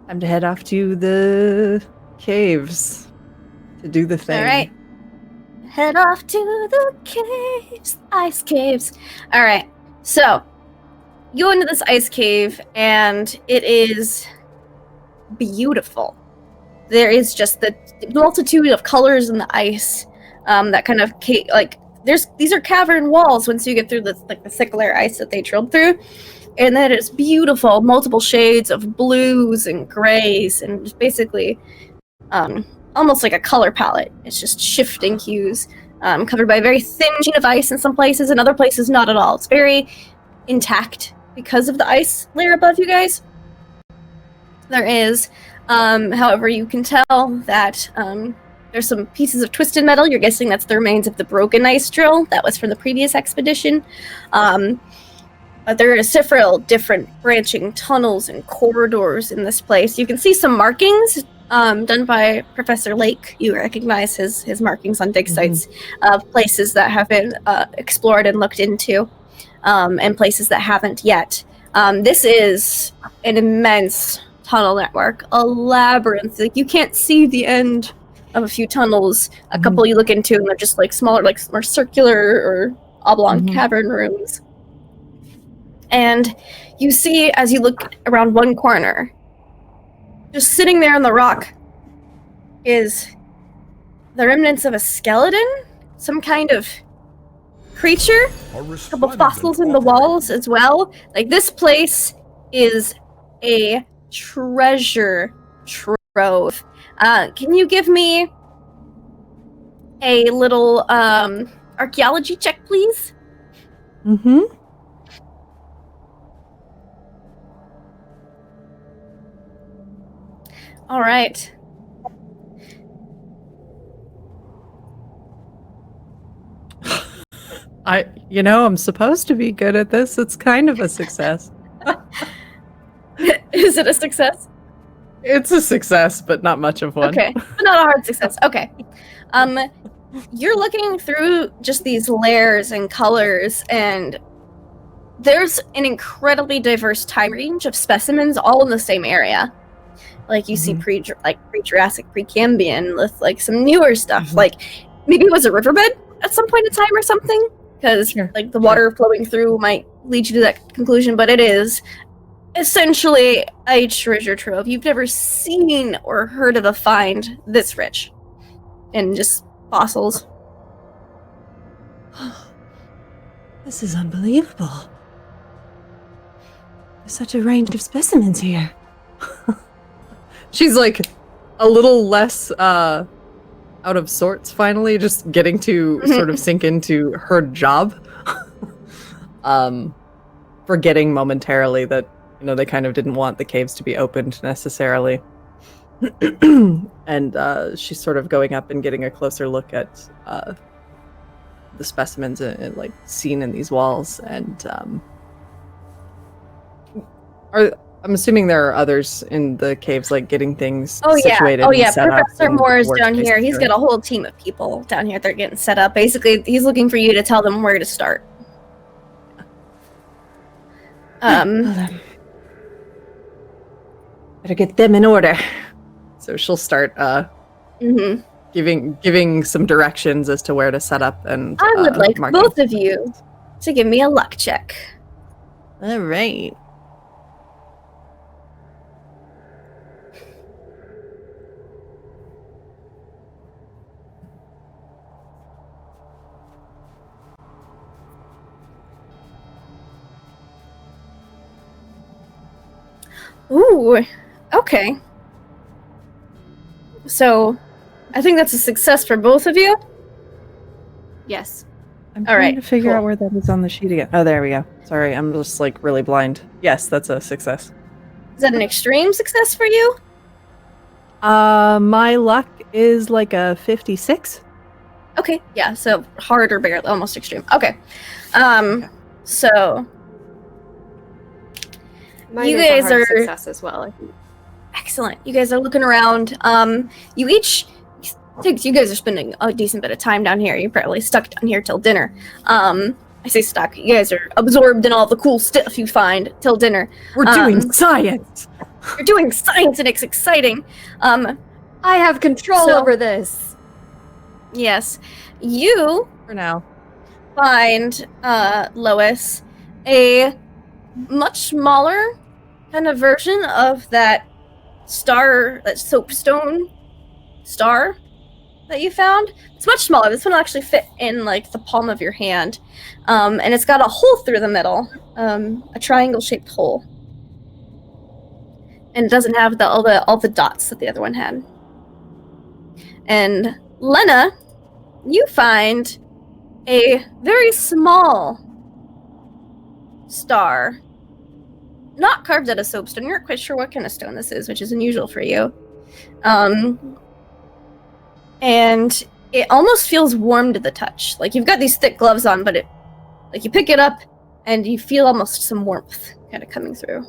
Time to head off to the caves to do the thing. All right. Head off to the caves, ice caves. All right. So, you go into this ice cave, and it is beautiful. There is just the multitude of colors in the ice that kind of these are cavern walls once you get through the thick layer ice that they drilled through, and then it's beautiful, multiple shades of blues and grays, and just basically almost like a color palette. It's just shifting hues, covered by a very thin sheet of ice in some places, and other places not at all. It's very intact because of the ice layer above you guys. There is, however, you can tell that there's some pieces of twisted metal. You're guessing that's the remains of the broken ice drill that was from the previous expedition. But there are several different branching tunnels and corridors in this place. You can see some markings done by Professor Lake. You recognize his markings on dig sites of places that have been explored and looked into, and places that haven't yet. This is an immense tunnel network, a labyrinth. Like, you can't see the end of a few tunnels. A couple you look into and they're just like smaller, like more circular or oblong cavern rooms. And you see, as you look around one corner, just sitting there on the rock is the remnants of a skeleton, some kind of creature, a couple fossils in the walls as well. Like, this place is a treasure trove. Can you give me a little archaeology check, please? All right. I'm supposed to be good at this. It's kind of a success. Is it a success? It's a success, but not much of one. Okay, but not a hard success. Okay. You're looking through just these layers and colors, and there's an incredibly diverse time range of specimens all in the same area. Like, you see pre-Jurassic, pre-Cambrian with like some newer stuff. Like, maybe it was a riverbed at some point in time or something. because like the water flowing through might lead you to that conclusion, but it is essentially a treasure trove. You've never seen or heard of a find this rich in just fossils. This is unbelievable. There's such a range of specimens here. She's like a little less out of sorts finally, just getting to sort of sink into her job. Forgetting momentarily that, you know, they kind of didn't want the caves to be opened necessarily. And she's sort of going up and getting a closer look at the specimens like seen in these walls, and I'm assuming there are others in the caves, like getting things situated. Oh yeah, set up Professor and Moore is down workspaces here. He's got a whole team of people down here. They're getting set up. Basically, he's looking for you to tell them where to start. Better get them in order. So she'll start giving some directions as to where to set up. And I would like marking. both of you to give me a luck check. All right. Ooh, okay. So, I think that's a success for both of you. Yes. I'm All trying right, to figure cool. out where that is on the sheet again. Oh, there we go. Sorry, I'm just like really blind. Yes, that's a success. Is that an extreme success for you? My luck is like a 56. Okay, yeah, so hard or barely, almost extreme. Okay. So, Mine You is a guys hard are- success as well. I think. excellent. You guys are looking around. You each, since you guys are spending a decent bit of time down here, you're probably stuck down here till dinner. I say stuck. You guys are absorbed in all the cool stuff you find till dinner. We're doing science. You're doing science and it's exciting. I have control So- over this. Yes. You For now. find, Lois, a much smaller kind of version of that star, that soapstone star that you found. It's much smaller. This one will actually fit in like the palm of your hand. And it's got a hole through the middle, a triangle-shaped hole. And it doesn't have all the dots that the other one had. And Lena, you find a very small star, not carved out of soapstone. You're not quite sure what kind of stone this is, which is unusual for you. And it almost feels warm to the touch. Like you've got these thick gloves on, but like you pick it up and you feel almost some warmth kind of coming through.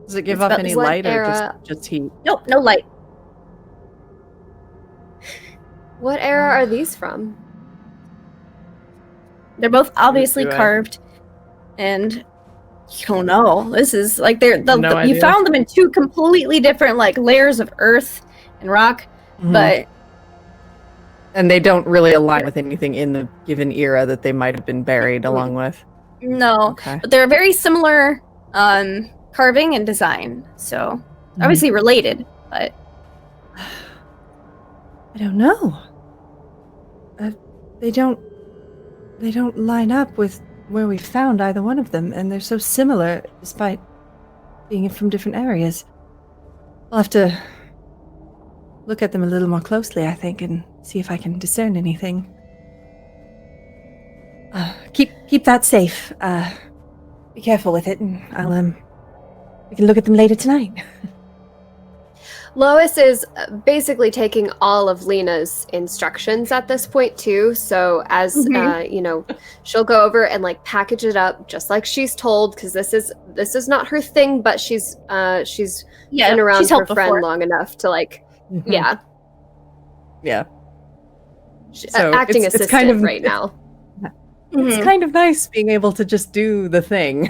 Does it give It's off about any what light or era- just heat? Nope, no light. What era are these from? They're both obviously Do I- carved, and you don't know. This is like you idea. found them in two completely different like layers of earth and rock, but And they don't really align with anything in the given era that they might have been buried along with. no. Okay. But they're very similar carving and design, so obviously related. But I don't know. They don't line up with where we found either one of them, and they're so similar despite being from different areas. I'll have to look at them a little more closely, I think, and see if I can discern anything. Keep that safe. Be careful with it, and we can look at them later tonight. Lois is basically taking all of Lena's instructions at this point too. So as she'll go over and like package it up just like she's told, because this is not her thing, but she's been around she's her helped friend before. long enough to like Yeah. So acting it's assistant kind of- right now. It's kind of nice being able to just do the thing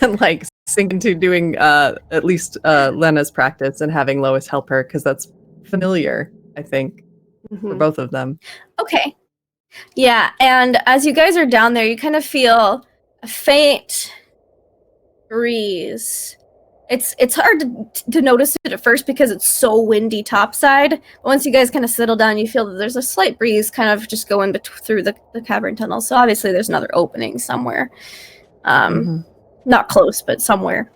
and like sink into doing at least Lena's practice and having Lois help her because that's familiar, I think. for both of them. Okay. Yeah, and as you guys are down there, you kind of feel a faint breeze. It's hard to notice it at first because it's so windy topside. But once you guys kind of settle down, you feel that there's a slight breeze kind of just going through the cavern tunnel. So obviously there's another opening somewhere. Not close, but somewhere.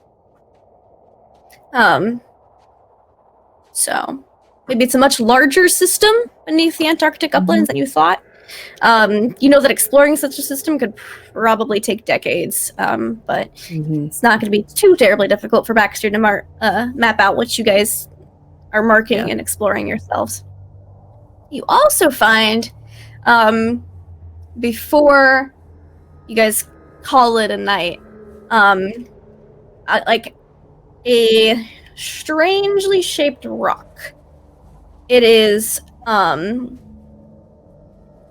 So maybe it's a much larger system beneath the Antarctic uplands than you thought. You know that exploring such a system could probably take decades, but it's not going to be too terribly difficult for Baxter to map out what you guys are marking and exploring yourselves. You also find, before you guys call it a night, like a strangely shaped rock. It is,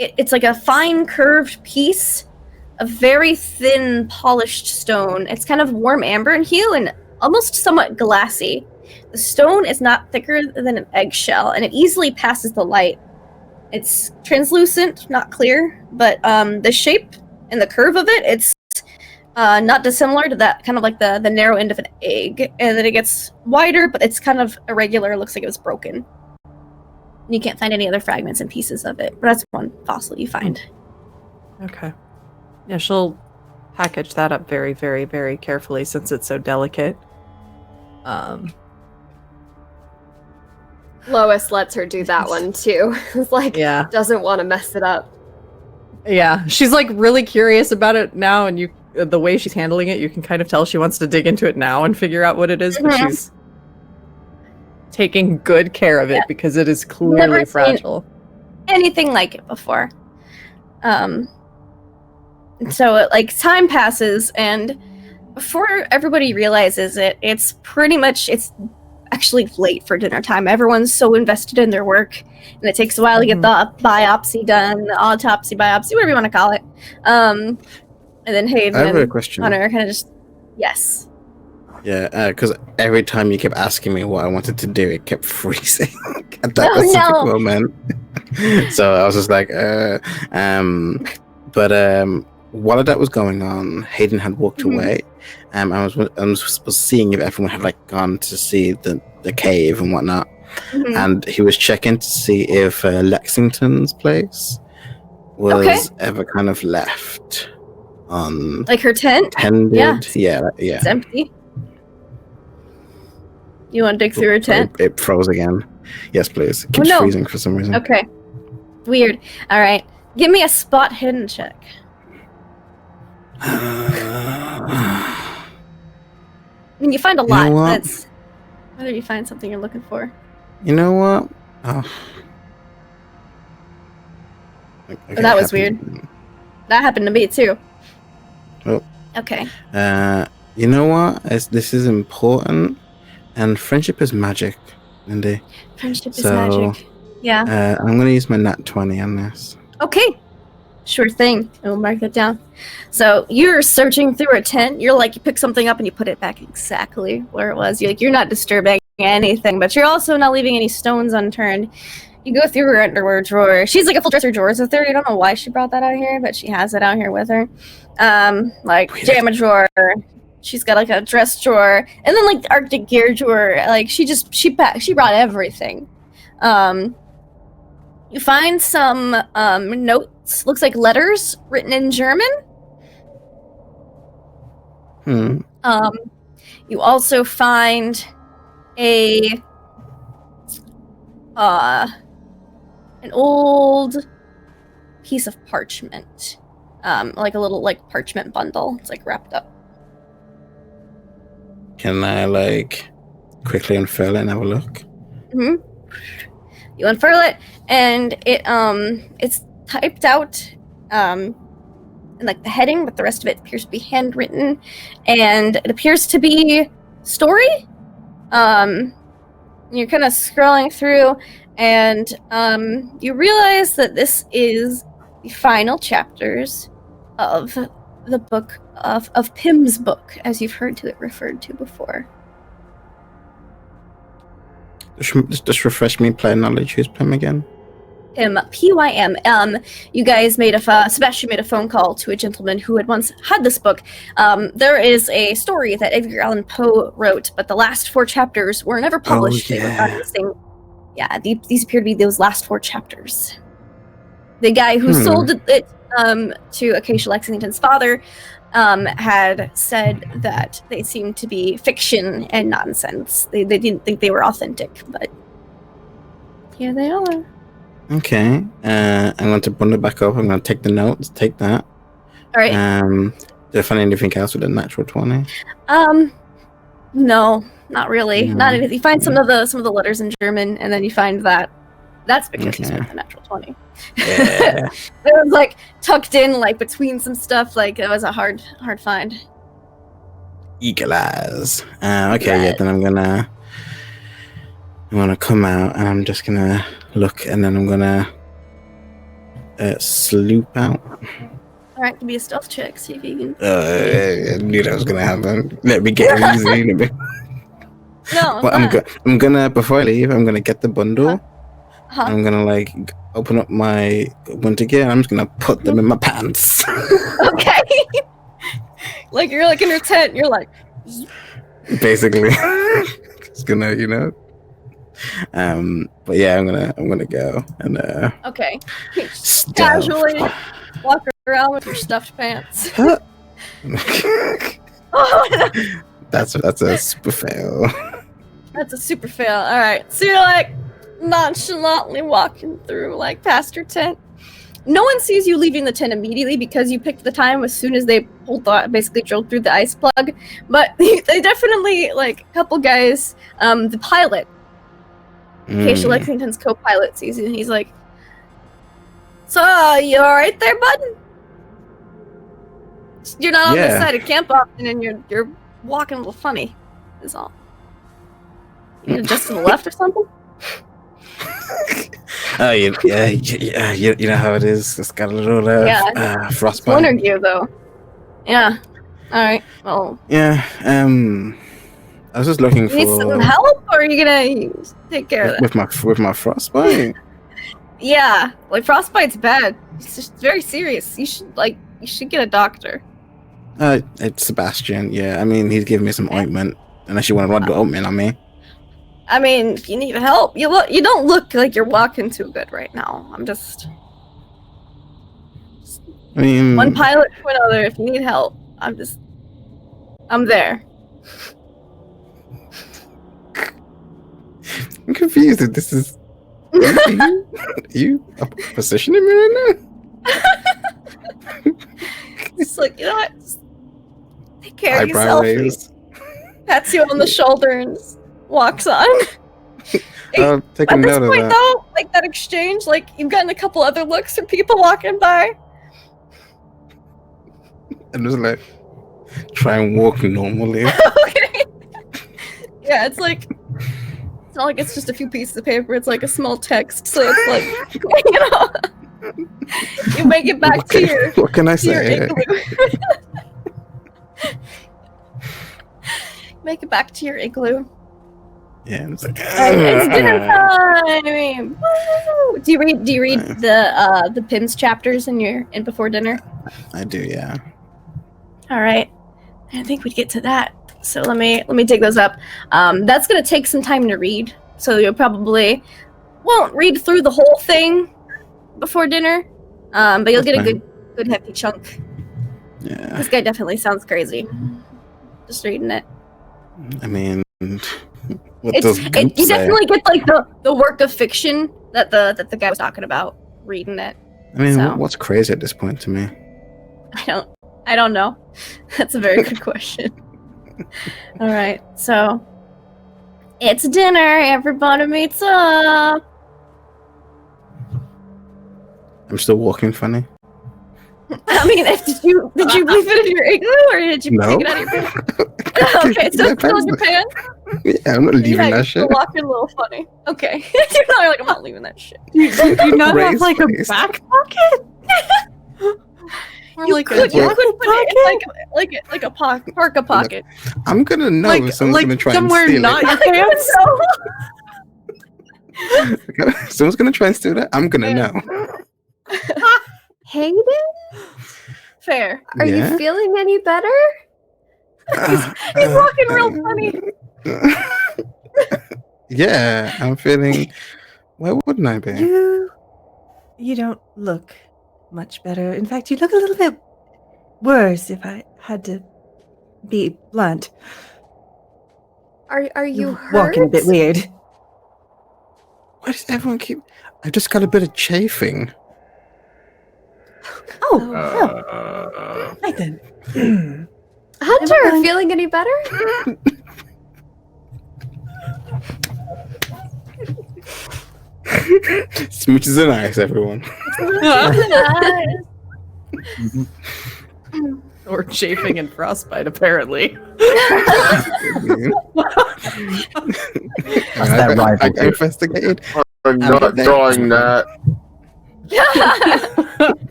it's like a fine curved piece of very thin polished stone. It's kind of warm amber in hue and almost somewhat glassy. The stone is not thicker than an eggshell, and it easily passes the light. It's translucent, not clear, but the shape and the curve of it, it's not dissimilar to that kind of like the narrow end of an egg. And then it gets wider, but it's kind of irregular. It looks like it was broken. You can't find any other fragments and pieces of it, but that's one fossil you find. Okay. Yeah, she'll package that up very, very, very carefully since it's so delicate. Lois lets her do that one too. It's like, doesn't want to mess it up. Yeah, she's like really curious about it now, and the way she's handling it, you can kind of tell she wants to dig into it now and figure out what it is, but she's taking good care of it because it is clearly fragile. Anything like it before. So like time passes, and before everybody realizes it, it's actually late for dinner time. Everyone's so invested in their work, and it takes a while to get the biopsy done, the autopsy, biopsy, whatever you want to call it. And then Hayden I have a and question. Hunter kind of just yes. Yeah, because every time you kept asking me what I wanted to do, it kept freezing at that specific moment. So I was just like, But while that was going on, Hayden had walked away. I was seeing if everyone had like gone to see the cave and whatnot. And he was checking to see if Lexington's place was ever kind of left on, like her tent. Tended. Yeah. It's empty. You want to dig through her tent? It froze again. Yes, please. It keeps freezing for some reason. Okay. Weird. All right. Give me a spot hidden check. I mean, you find a lot. That's whether you find something you're looking for. You know what? Okay, that was weird. That happened to me too. Oh. Okay. You know what? This is important, and friendship is magic, Lindy. Friendship is magic. Yeah. I'm gonna use my nat 20 on this. Okay. Sure thing. I'll mark that down. So you're searching through a tent. You're like, you pick something up and you put it back exactly where it was. You're not disturbing anything, but you're also not leaving any stones unturned. You go through her underwear drawer. She's like a full dresser drawers with her. You don't know why she brought that out here, but she has it out here with her. Like pajama drawer. She's got like a dress drawer, and then like the Arctic gear drawer. Like she brought everything. You find some notes, looks like letters written in German. You also find an old piece of parchment, like a little like parchment bundle. It's like wrapped up. Can I like quickly unfurl it and have a look? You unfurl it, and it's typed out in like the heading, but the rest of it appears to be handwritten, and it appears to be story. You're kind of scrolling through, and you realize that this is the final chapters of the book of Pym's book, as you've heard it referred to before. Just refresh me, player knowledge. Who's Pym again? him PYM. You guys Sebastian made a phone call to a gentleman who had once had this book. There is a story that Edgar Allan Poe wrote, but the last 4 chapters were never published. Oh, They were yeah. not missing. Yeah, these appear to be those last 4 chapters. The guy who sold it to Acacia Lexington's father had said that they seemed to be fiction and nonsense. They didn't think they were authentic, but here they are. Okay. I'm going to bundle it back up. I'm going to take the notes. Take that. All right. Did I find anything else with a natural 20? No, not really. No. Not anything. You find some of the letters in German, and then you find that's because he's with the natural 20. Yeah. It was like tucked in like between some stuff. Like it was a hard find. Equalize. Okay, yeah, then I'm gonna come out and I'm just gonna look and then I'm gonna sloop out. All right, give me a stealth check. See if you can. I knew that was gonna happen. Let me get it easy. No, But I'm gonna before I leave, I'm gonna get the bundle. Huh? I'm gonna like open up my winter gear and I'm just gonna put them in my pants. Okay. Like you're like in your tent. You're like. Basically. Just gonna, but yeah, I'm gonna go and Okay. stealth. Casually walk around with your stuffed pants. That's a super fail. That's a super fail. All right. So you're like nonchalantly walking through, like past your tent. No one sees you leaving the tent immediately because you picked the time as soon as they basically drilled through the ice plug. But they definitely, like, a couple guys, the pilot, Acacia Lexington's co-pilot, sees you and he's like, "So, you alright there, bud? You're not on this Yeah. side of camp often and you're walking a little funny, is all. You just to the left or something?" Oh, you know how it is. It's got a little frostbite. Winter gear, though. Yeah. Alright, well. Yeah. I was just looking You need some help, or are you gonna take care of that? with my frostbite. Yeah, like frostbite's bad. It's just very serious. You should get a doctor. It's Sebastian. Yeah, I mean he's giving me some ointment. Unless you want to run the ointment on me. I mean, if you need help, you don't look like you're walking too good right now. I'm just I mean, one pilot to another. If you need help, I'm there. I'm confused. If this is you positioning me right now? It's like, you know what? Just take care of Eyebrow yourself. raised. Pats you on the shoulder and walks on. I'll take a At this note of point, that. though, like that exchange, like you've gotten a couple other looks from people walking by. And just like try and walk normally. Okay. Yeah, it's not like it's just a few pieces of paper. It's like a small text, so it's like you make it back What can I to your say? igloo. Make it back to your igloo. Yeah, it's like It's dinner time. Woo! Do you read the Pins chapters in before dinner? I do, yeah. All right. I think we'd get to that. So let me dig those up. That's gonna take some time to read. So you probably won't read through the whole thing before dinner. But you'll get a good hefty chunk. Yeah. This guy definitely sounds crazy. Just reading it. I mean, what does You Goop say? definitely get like the work of fiction that the guy was talking about reading it. I mean, so. what's crazy at this point to me? I don't know. That's a very good question. All right, so it's dinner. Everybody meets up. I'm still walking funny. I mean, did you leave it in your igloo or did you take it out of your pants? Okay, so it's still in your pants. Yeah, I'm not leaving Yeah, that you're shit. walking a little funny. Okay, you're like, I'm not leaving that shit. Do you not have Raised like a face. back pocket? Or You like could a put it in like a parka pocket. I'm gonna know if someone's like gonna try and somewhere steal not it. your pants? Someone's gonna try and steal that. I'm gonna know. Hayden, Fair. are Yeah? you feeling any better? He's walking real funny. Yeah, I'm feeling. Why wouldn't I be? You don't look much better. In fact, you look a little bit worse, if I had to be blunt. Are you You're hurt? walking a bit weird. Why does everyone keep? I just got a bit of chafing. Oh, Uh, right then. Hunter, Never mind. feeling any better? Smooches are nice, everyone. Or chafing and frostbite, apparently. that rival. I investigated. I'm not drawing that.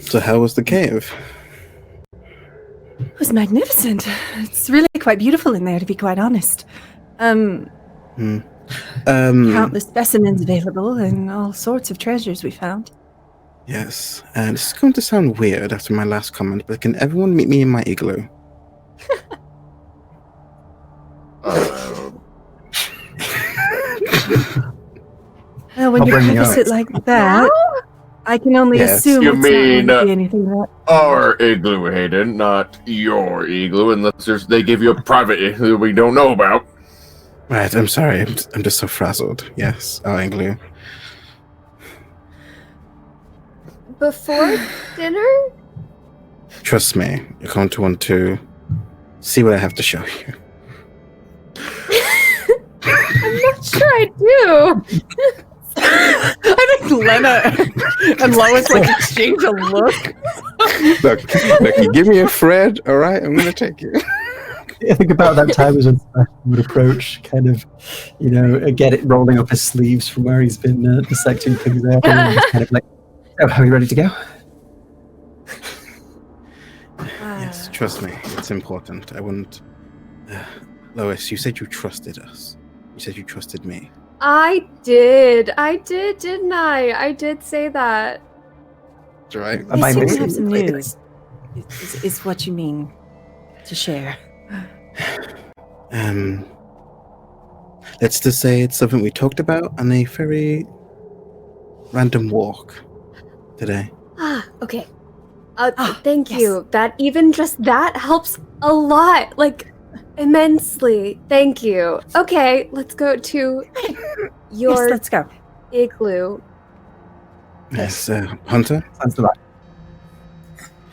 So how was the cave? It was magnificent. It's really quite beautiful in there, to be quite honest. Countless specimens available and all sorts of treasures we found. Yes, and this is going to sound weird after my last comment, but can everyone meet me in my igloo? Well, when I'll you bring the preface ice. it like that, I can only Yes. assume You it's mean, not going to be anything that... Our igloo, Hayden, not your igloo, unless they give you a private igloo we don't know about. Right, I'm sorry, I'm just so frazzled. Yes, our igloo. Before dinner? Trust me, you're going to want to see what I have to show you. I'm not sure I do. I think Lena and Lois like exchange a look. Look, you give me a thread, all right? I'm going to take you. I think about that time as when Sebastian would approach, kind of, get it rolling up his sleeves from where he's been dissecting things out. And just kind of like, oh, are we ready to go? Yes, trust me, it's important. I wouldn't. Lois, you said you trusted us. You said you trusted me. I did, didn't I? I did say that. That's right. Am I I seem to missing have some something? news. Is what you mean to share. Let's just say it's something we talked about on a very random walk today. Okay. yes. Thank you. That even just that helps a lot, like immensely. Thank you. Okay, let's go to your Yes, let's go. igloo. Yes, Hunter? Sounds like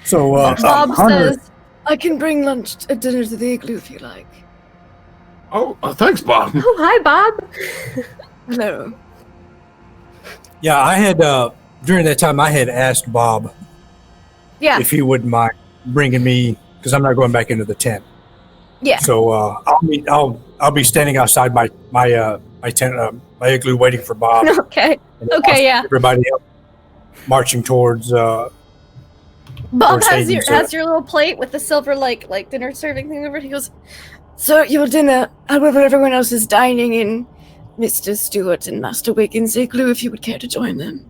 So, Bob Hunter, says, I can bring lunch at dinner to the igloo if you like. Oh, thanks, Bob. Oh, hi, Bob. Hello. yeah, I had, during that time, I had asked Bob Yeah. if he wouldn't mind bringing me, because I'm not going back into the tent. Yeah. So I'll be standing outside my tent, my igloo, waiting for Bob. Okay. And Okay, yeah. Everybody else marching towards. Bob Towards has Hayden's, your little plate with the silver like dinner serving thing over it. He goes, "So your dinner, however everyone else is dining in Mr. Stewart and Master Wiggins' igloo, if you would care to join them.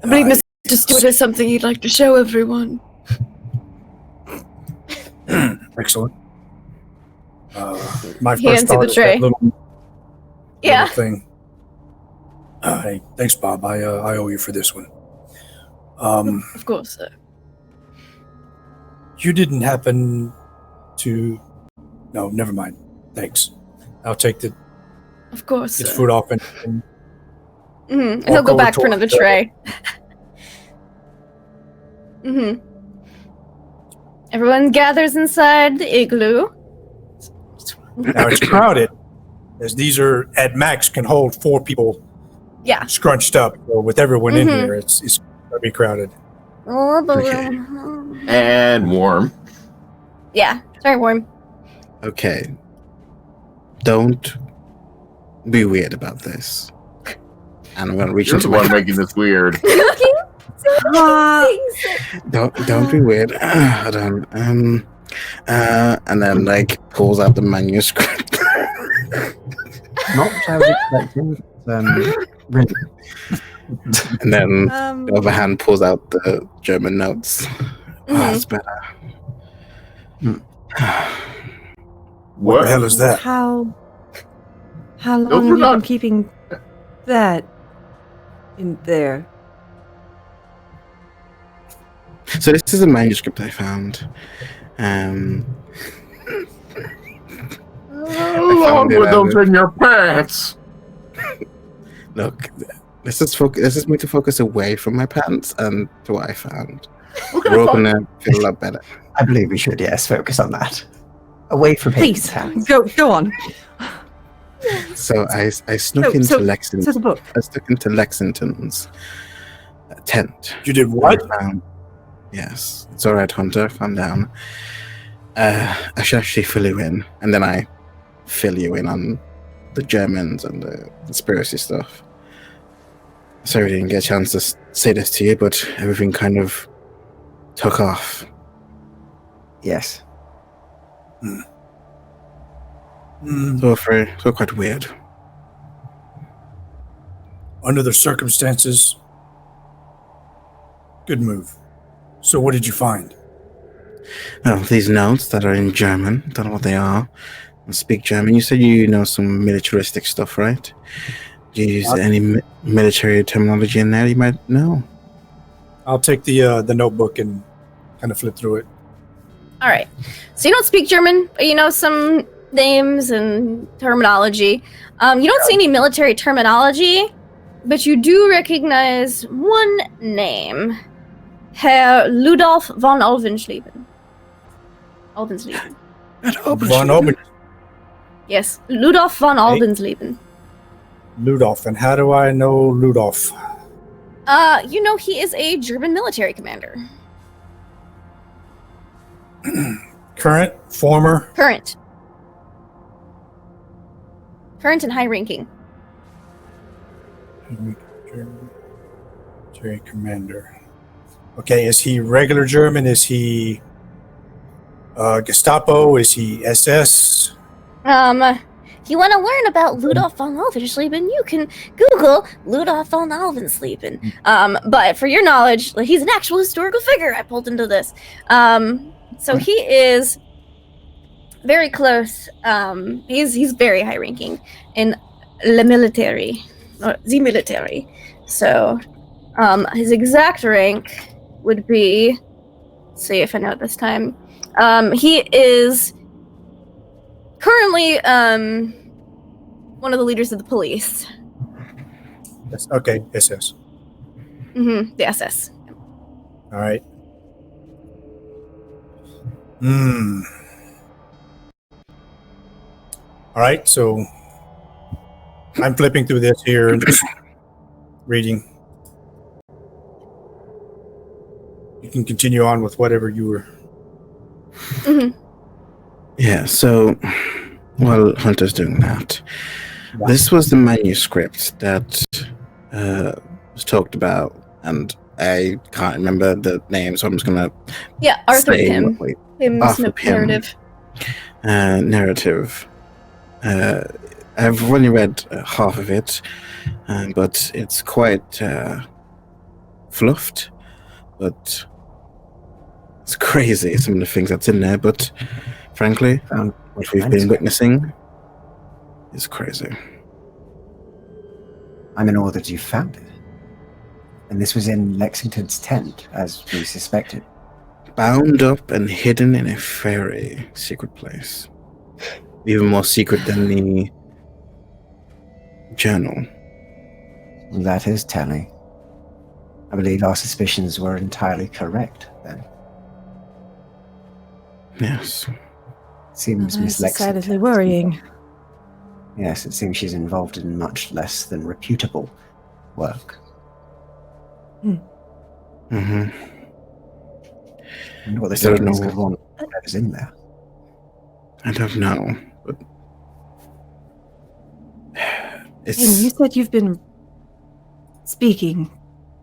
I believe Mr. Stewart has something he'd like to show everyone." Excellent. My He first hands you thought the is tray. that little Yeah. thing. Hey, thanks, Bob. I owe you for this one. Of course, sir. You didn't happen to? No, never mind. Thanks. I'll take the Of course, get the sir. food off and And he'll walk go over back for towards another the- tray. Everyone gathers inside the igloo. Now it's crowded, as these are at max can hold 4 people Yeah. scrunched up. So with everyone in Mhm. here, it's gonna be crowded. Oh, Okay. And warm. Yeah, it's very warm. Okay. Don't be weird about this. And I'm gonna reach You're into the my one making this weird. Don't be weird. Hold on. And then like pulls out the manuscript. Not what I was expecting. Really. And then Um, the other hand pulls out the German notes. Oh, it's better. What the hell is that? How long No, have you're you not. been keeping that in there? So this is a manuscript I found. How long were those in your pants? Look, this is me to focus away from my pants and to what I found. We're all gonna feel a lot better. I believe we should, yes, focus on that. Away from Please, Hayden's hands. go on. So I snuck So into the Lexington. book. I snuck into Lexington's tent. You did what? Yes, it's all right, Hunter. Calm down. I should actually fill you in, and then I fill you in on the Germans and the conspiracy stuff. Sorry, I didn't get a chance to say this to you, but everything kind of took off. Yes. So quite weird. Under the circumstances, good move. So what did you find? Well, these notes that are in German, don't know what they are. I speak German. You said you know some militaristic stuff, right? Do you use any military terminology in there you might know? I'll take the notebook and kind of flip through it. all right. So you don't speak German, but you know some names and terminology. You don't see any military terminology, but you do recognize one name. Herr Ludolf von Alvensleben. Alvensleben. Von Oben, Yes, Ludolf von Alvensleben. Ludolf. And how do I know Ludolf? You know he is a German military commander. Current, former. Current and high ranking. Military commander. Okay, is he regular German? Is he Gestapo? Is he SS? If you want to learn about Ludolf von Alvensleben, you can Google Ludolf von Alvensleben. But for your knowledge, like, he's an actual historical figure I pulled into this. So he is very close. He's very high ranking in the military. So his exact rank would be, let's see if I know it this time. He is currently one of the leaders of the police. Yes, okay, SS. The SS. All right. All right, so I'm flipping through this here and just reading. You can continue on with whatever you were. Yeah, so while Hunter's doing that, this was the manuscript that was talked about, and I can't remember the name, so I'm just gonna Arthur say Pym. Pym's Arthur Pym. Narrative. I've only read half of it, but it's quite fluffed, but it's crazy, some of the things that's in there, but frankly, what we've been witnessing is crazy. I'm in awe that you found it. And this was in Lexington's tent, as we suspected. Bound up and hidden in a very secret place. Even more secret than the journal. That is telling. I believe our suspicions were entirely correct, then. Yes. Seems Miss Lexington. Decidedly worrying. Yes, it seems she's involved in much less than reputable work. Mm-hmm. I wonder what this I don't evidence know. could want whatever's in there. I don't know, but it's Hayden, you said you've been speaking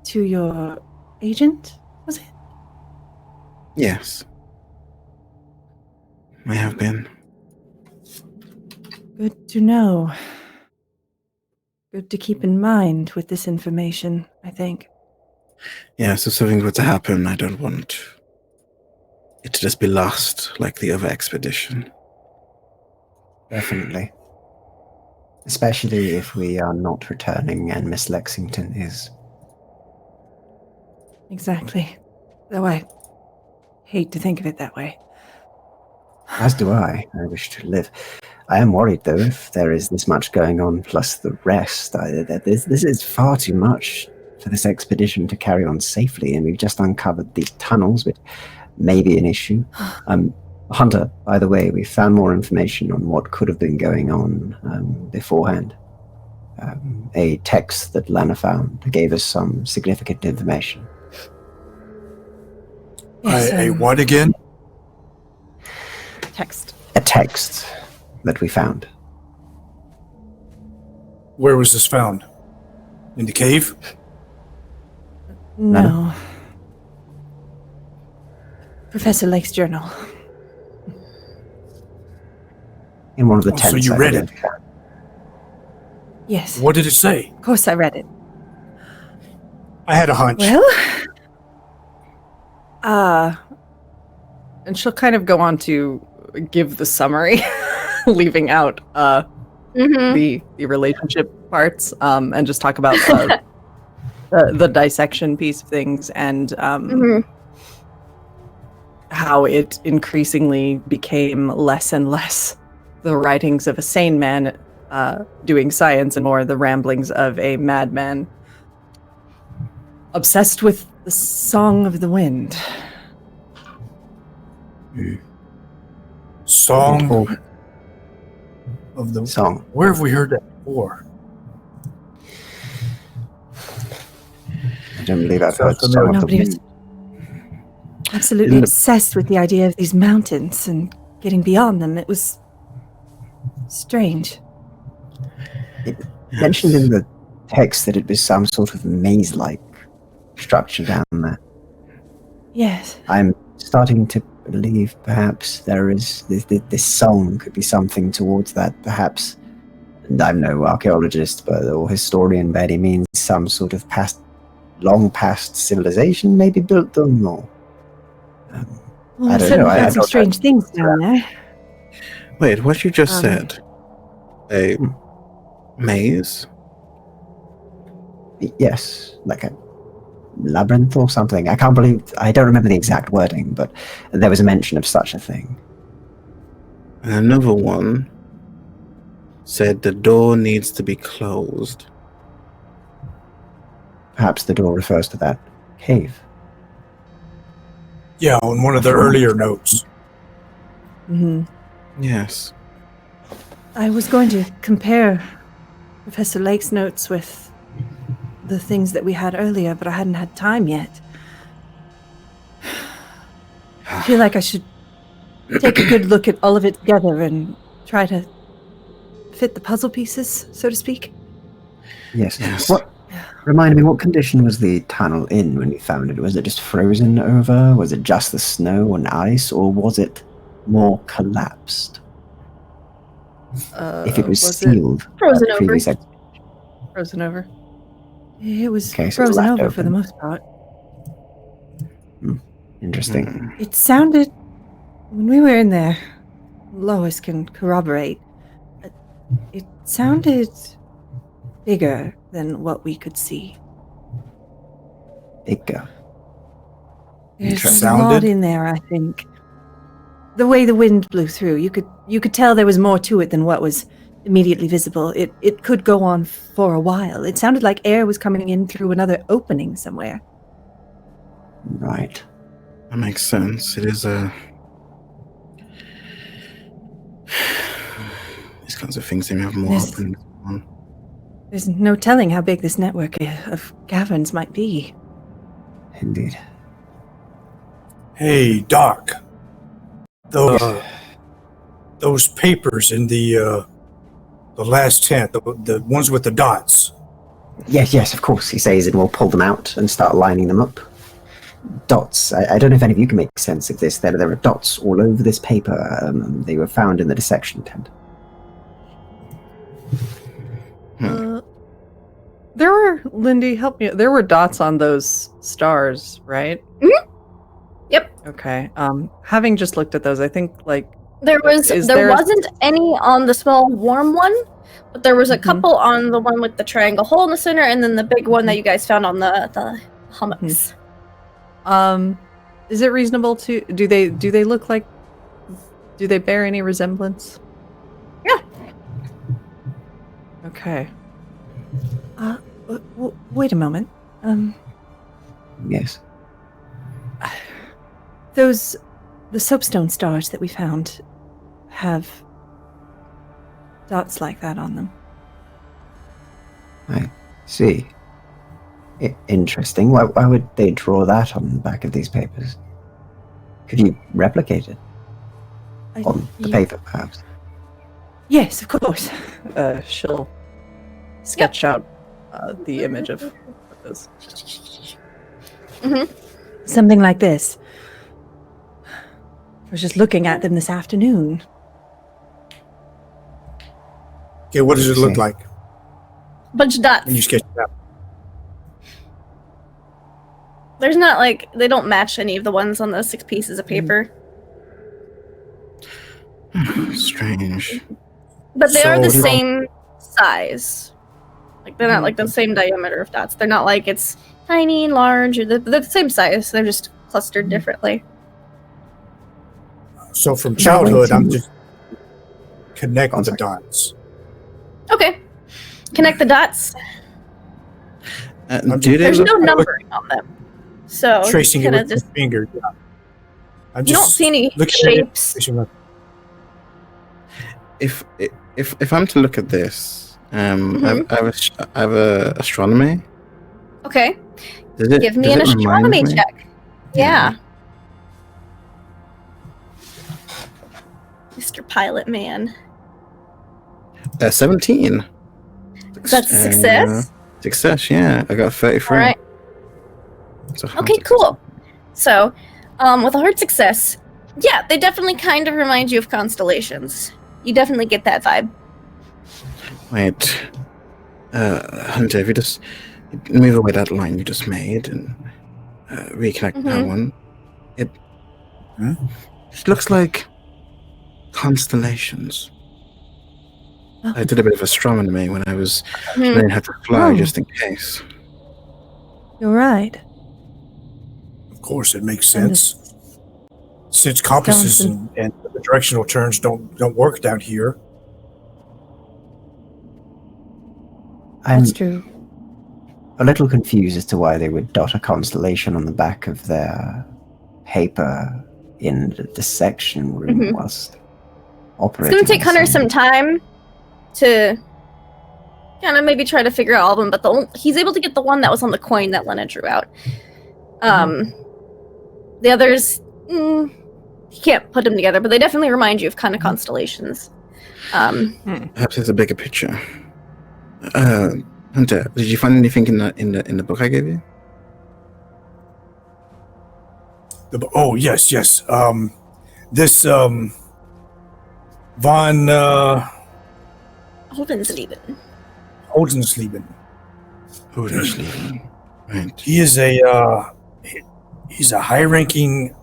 to your agent, was it? yes. I have been. Good to know. Good to keep in mind with this information, I think. Yeah, so if something were to happen, I don't want it to just be lost like the other expedition. Definitely. Especially if we are not returning and Miss Lexington is. Exactly. Though I hate to think of it that way. As do I. I wish to live. I am worried, though, if there is this much going on, plus the rest. This is far too much for this expedition to carry on safely, and we've just uncovered these tunnels, which may be an issue. Hunter, by the way, we found more information on what could have been going on beforehand. A text that Lana found gave us some significant information. Yes, A what again? text. A text that we found. Where was this found? In the cave? No. Professor Lake's journal. In one of the Oh, so tents. you I read believe. it? Yes. What did it say? Of course I read it. I had a hunch. Well, And she'll kind of go on to give the summary, leaving out the relationship parts, and just talk about the dissection piece of things and how it increasingly became less and less the writings of a sane man doing science and more the ramblings of a madman obsessed with the song of the wind. Song of the Song. Where have we heard that before? I don't believe I've heard Sounds Song of the nobody was Wind. absolutely In the- obsessed with the idea of these mountains and getting beyond them. It was strange. Mentioned in the text that it was some sort of maze-like structure down there. Yes. I'm starting to believe perhaps there is this song could be something towards that, perhaps. And I'm no archaeologist or historian by any means. Some sort of long past civilization maybe built them, or Well, I I don't certainly know, I heard some don't strange things down there. Wait, what you just said? A Hmm. maze? yes, like a labyrinth or something. I don't remember the exact wording, but there was a mention of such a thing. And another one said the door needs to be closed. Perhaps the door refers to that cave. Yeah, on one of the earlier notes. Hmm. Yes. I was going to compare Professor Lake's notes with the things that we had earlier, but I hadn't had time yet. I feel like I should take a good look at all of it together and try to fit the puzzle pieces, so to speak. Yes. Yes. Remind me, what condition was the tunnel in when you found it? Was it just frozen over? Was it just the snow and ice? Or was it more collapsed? If it was sealed. Frozen by over? previous ex- Frozen over. It was Okay, so it's frozen left over for the open. most part. Interesting. It sounded, when we were in there, Lois can corroborate, it sounded bigger than what we could see. Bigger. There's a Sounded? lot in there, I think. The way the wind blew through, you could tell there was more to it than what was immediately visible. It could go on for a while. It sounded like air was coming in through another opening somewhere. Right. That makes sense. It is a... These kinds of things seem to have more Yes. openings on. There's no telling how big this network of caverns might be. Indeed. Hey, Doc. Those papers in the last tent, the ones with the dots. Yes, of course, he says, and we'll pull them out and start lining them up. dots. I don't know if any of you can make sense of this. There are dots all over this paper. They were found in the dissection tent. There were, Lindy, help me. There were dots on those stars, right? Mm-hmm. Yep. Okay. Having just looked at those, I think there wasn't any on the small warm one, but there was a couple on the one with the triangle hole in the center, and then the big one that you guys found on the hummocks. Is it reasonable to do they look like? Do they bear any resemblance? Yeah. Okay. Wait a moment. Yes. The soapstone stars that we found have dots like that on them. I see. Interesting. Why would they draw that on the back of these papers? Could you replicate it on the paper, perhaps? Yes, of course. She'll sketch out the image of this. Something like this. I was just looking at them this afternoon. Okay, what does it look like Bunch of dots. when you sketch it out? There's not they don't match any of the ones on those 6 pieces of paper. Strange. But they are the So- same size. They're not the same diameter of dots. They're not it's tiny and large. They're the same size. They're just clustered differently. So from childhood, I'm just connect the dots. Okay. Connect the dots. Do they There's look no like numbering on them. So Tracing it kinda with just my finger. Yeah. I'm you don't just see any looking at it, shapes. tracing my- if I'm to look at this, I have a astronomy. Okay. Does it, Give me does an it remind astronomy me? check. Yeah. Mr. Pilot Man. 17. That's a success. Success, yeah. I got 33. All right. So Okay, cool. So, with a hard success, yeah, they definitely kind of remind you of constellations. You definitely get that vibe. Wait. Hunter, if you just move away that line you just made and reconnect that one, it looks like constellations. I did a bit of astronomy when I was learning how to fly, just in case. You're right. Of course, it makes sense. Since compasses and the directional turns don't work down here. I'm That's true. a little confused as to why they would dot a constellation on the back of their paper in the dissection room whilst It's operating. going to take the Hunter same- some time to kind of maybe try to figure out all of them, but he's able to get the one that was on the coin that Lena drew out. The others, he can't put them together, but they definitely remind you of kind of constellations. Perhaps it's a bigger picture. Hunter, did you find anything in the book I gave you? Oh yes. This Von Holdensleben. Holdensleben. Right. He is he's a high-ranking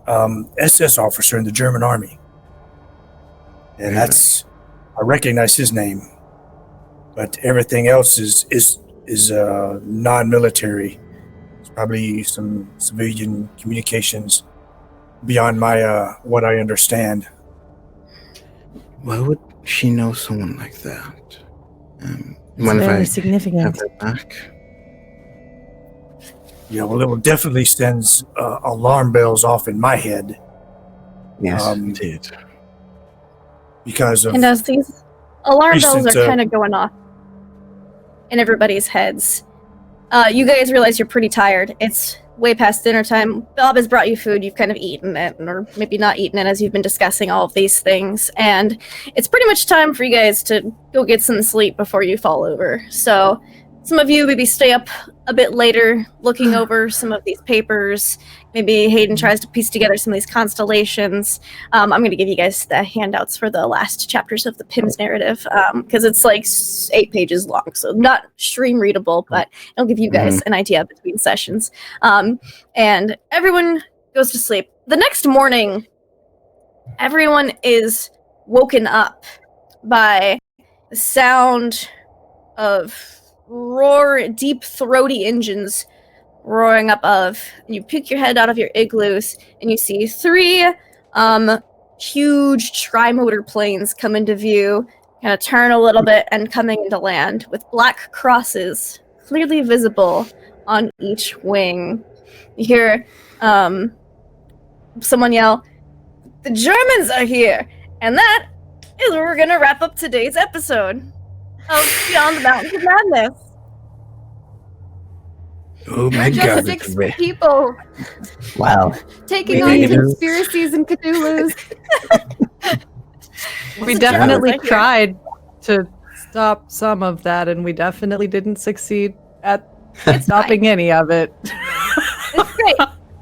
SS officer in the German army, and I recognize his name, but everything else is non-military. It's probably some civilian communications beyond my what I understand. Why would she know someone like that? It's Mind if very I significant. have that back? Yeah, well, it will definitely sends alarm bells off in my head Yes. Indeed. because of And as these alarm bells recent, are kind of going off in everybody's heads, you guys realize you're pretty tired. It's way past dinner time. Bob has brought you food. You've kind of eaten it, or maybe not eaten it, as you've been discussing all of these things. And it's pretty much time for you guys to go get some sleep before you fall over. So some of you maybe stay up a bit later looking over some of these papers. Maybe Hayden tries to piece together some of these constellations. I'm going to give you guys the handouts for the last chapters of the PIMS narrative because it's like 8 pages long, so not stream readable, but it'll give you guys an idea between sessions. And everyone goes to sleep. The next morning, everyone is woken up by the sound of deep throaty engines roaring up above. And you peek your head out of your igloos and you see 3 huge tri-motor planes come into view, kind of turn a little bit and coming into land with black crosses clearly visible on each wing. You hear someone yell, "The Germans are here!" And that is where we're gonna wrap up today's episode of Beyond the Mountains of Madness. Oh my Just god. 6 people Wow. taking on conspiracies and Cthulhu's. We The definitely Germans are here. tried to stop some of that, and we definitely didn't succeed at stopping any of it. It's great.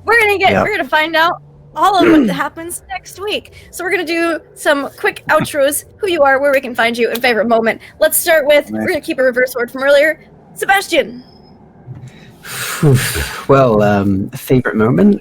We're gonna find out all of what happens next week. So we're gonna do some quick outros, who you are, where we can find you, and favorite moment. Let's start with, we're gonna keep a reverse order from earlier. Sebastian. Well, favorite moment?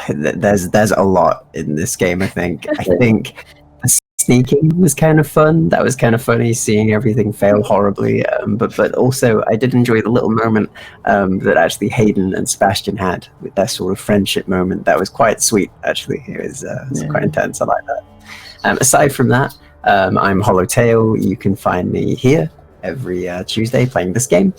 There's a lot in this game, I think. I think the sneaking was kind of fun. That was kind of funny, seeing everything fail horribly. But also, I did enjoy the little moment that actually Hayden and Sebastian had with their sort of friendship moment. That was quite sweet, actually. It was quite intense. I like that. Aside from that, I'm Hollowtail. You can find me here every Tuesday playing this game.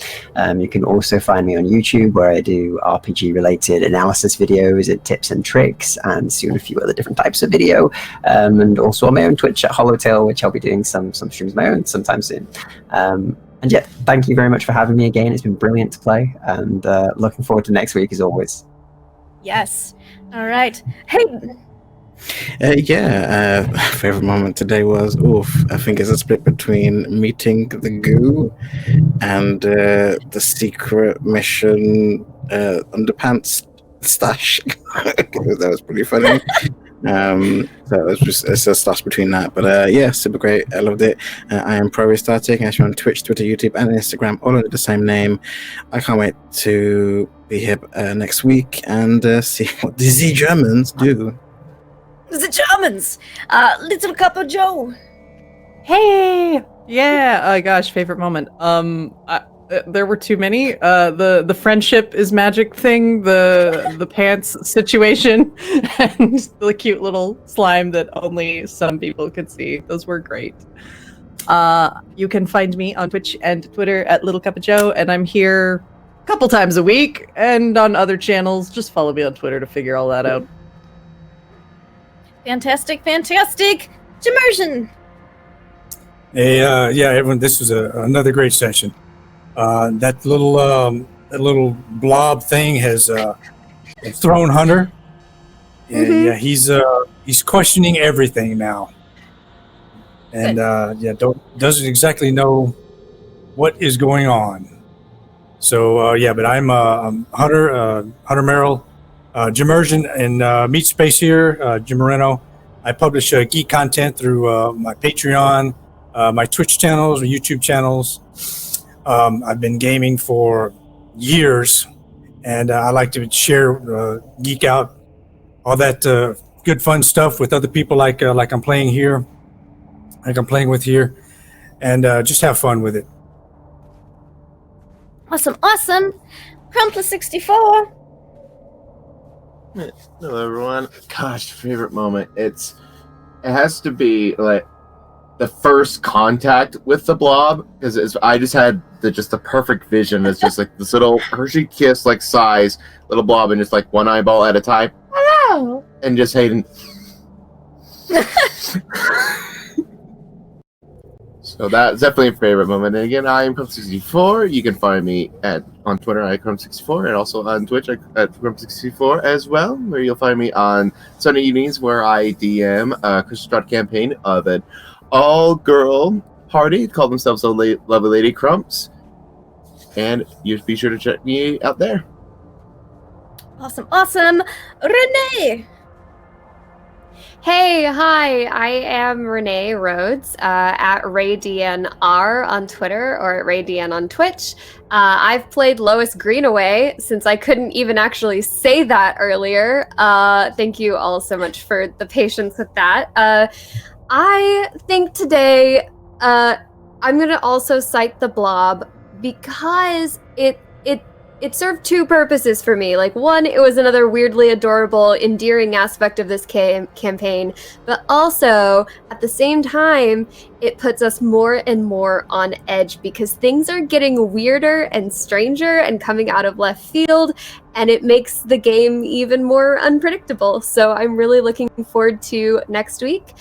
You can also find me on YouTube, where I do RPG related analysis videos and tips and tricks, and soon a few other different types of video, and also on my own Twitch at Hollowtail, which I'll be doing some streams of my own sometime soon. And yeah, thank you very much for having me again. It's been brilliant to play, and looking forward to next week as always. Yes. All right. Hayden. Favorite moment today was, I think it's a split between meeting the goo and the secret mission underpants stash. That was pretty funny. It's a stash between that, but super great. I loved it. I am Pro Restarting, actually on Twitch, Twitter, YouTube, and Instagram, all under the same name. I can't wait to be here next week and see what the Germans do. The Germans. Little Cup of Joe. Hey! Yeah. Oh gosh, favorite moment. There were too many. The friendship is magic thing, the pants situation, and the cute little slime that only some people could see. Those were great. You can find me on Twitch and Twitter at Little Cup of Joe, and I'm here a couple times a week, and on other channels. Just follow me on Twitter to figure all that out. Fantastic. Immersion. Hey, everyone, this was another great session. That little blob thing has thrown Hunter. Yeah, he's questioning everything now, and doesn't exactly know what is going on. So but I'm Hunter Merrill. Jimmersion and Meat Space here, Jim Moreno. I publish geek content through my Patreon, my Twitch channels, or YouTube channels. I've been gaming for years, and I like to share, geek out, all that good fun stuff with other people, like I'm playing here, like I'm playing with here, and just have fun with it. Awesome. Crumpler64. Hello, everyone. Gosh, favorite moment. It has to be like the first contact with the blob, because I just had the perfect vision. It's just like this little Hershey Kiss like size little blob, and just like one eyeball at a time. Hello, and just Hayden. So that's definitely a favorite moment. And again, I am Crump64. You can find me on Twitter at Crump64, and also on Twitch at Crump64 as well, where you'll find me on Sunday evenings, where I DM a Christmas Strut campaign of an all-girl party called themselves the Lovely Lady Crumps. and you be sure to check me out there. Awesome. Renee! Hey, hi, I am Renee Rhodes at RayDNR on Twitter or at RayDN on Twitch. I've played Lois Greenaway since I couldn't even actually say that earlier. Thank you all so much for the patience with that. I think today I'm going to also cite the Blob because it served two purposes for me. Like, one, it was another weirdly adorable, endearing aspect of this campaign, but also, at the same time, it puts us more and more on edge because things are getting weirder and stranger and coming out of left field, and it makes the game even more unpredictable. So I'm really looking forward to next week.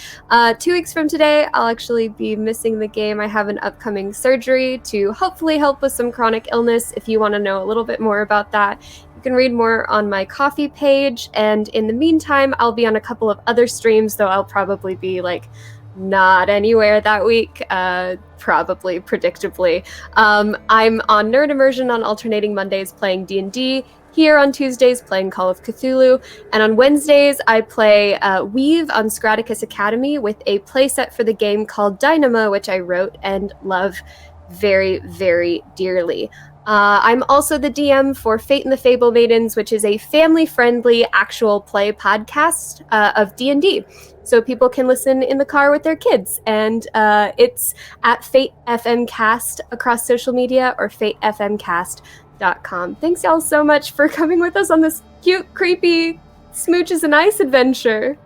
2 weeks from today, I'll actually be missing the game. I have an upcoming surgery to hopefully help with some chronic illness. If you want to know a little bit more about that, you can read more on my Ko-fi page. And in the meantime, I'll be on a couple of other streams, though I'll probably be like not anywhere that week, probably predictably. I'm on Nerd Immersion on alternating Mondays playing D&D, here on Tuesdays playing Call of Cthulhu, and on Wednesdays I play Weave on Scraticus Academy with a playset for the game called Dynamo, which I wrote and love very, very dearly. I'm also the DM for Fate and the Fable Maidens, which is a family-friendly actual play podcast of D&D. So people can listen in the car with their kids. And it's at Fate FM Cast across social media or fatefmcast.com. Thanks y'all so much for coming with us on this cute, creepy Smooches and Ice adventure.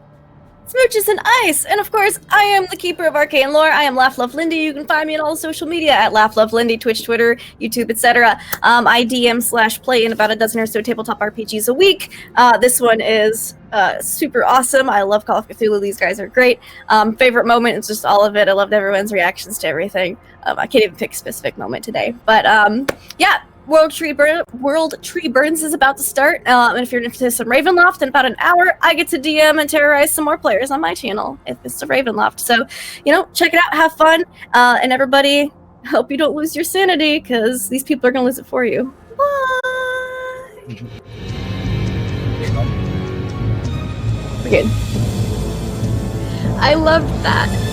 Smooches and Ice! And of course, I am the keeper of arcane lore. I am Laugh Love Lindy. You can find me on all social media at Laugh Love Lindy, Twitch, Twitter, YouTube, etc. I DM/play in about a dozen or so tabletop RPGs a week. This one is super awesome. I love Call of Cthulhu. These guys are great. Favorite moment is just all of it. I loved everyone's reactions to everything. I can't even pick a specific moment today. But yeah. World Tree Burns is about to start, and if you're interested in some Ravenloft, in about an hour, I get to DM and terrorize some more players on my channel, if it's a Ravenloft. So, check it out, have fun, and everybody, hope you don't lose your sanity, because these people are going to lose it for you. Bye! We're good. I loved that.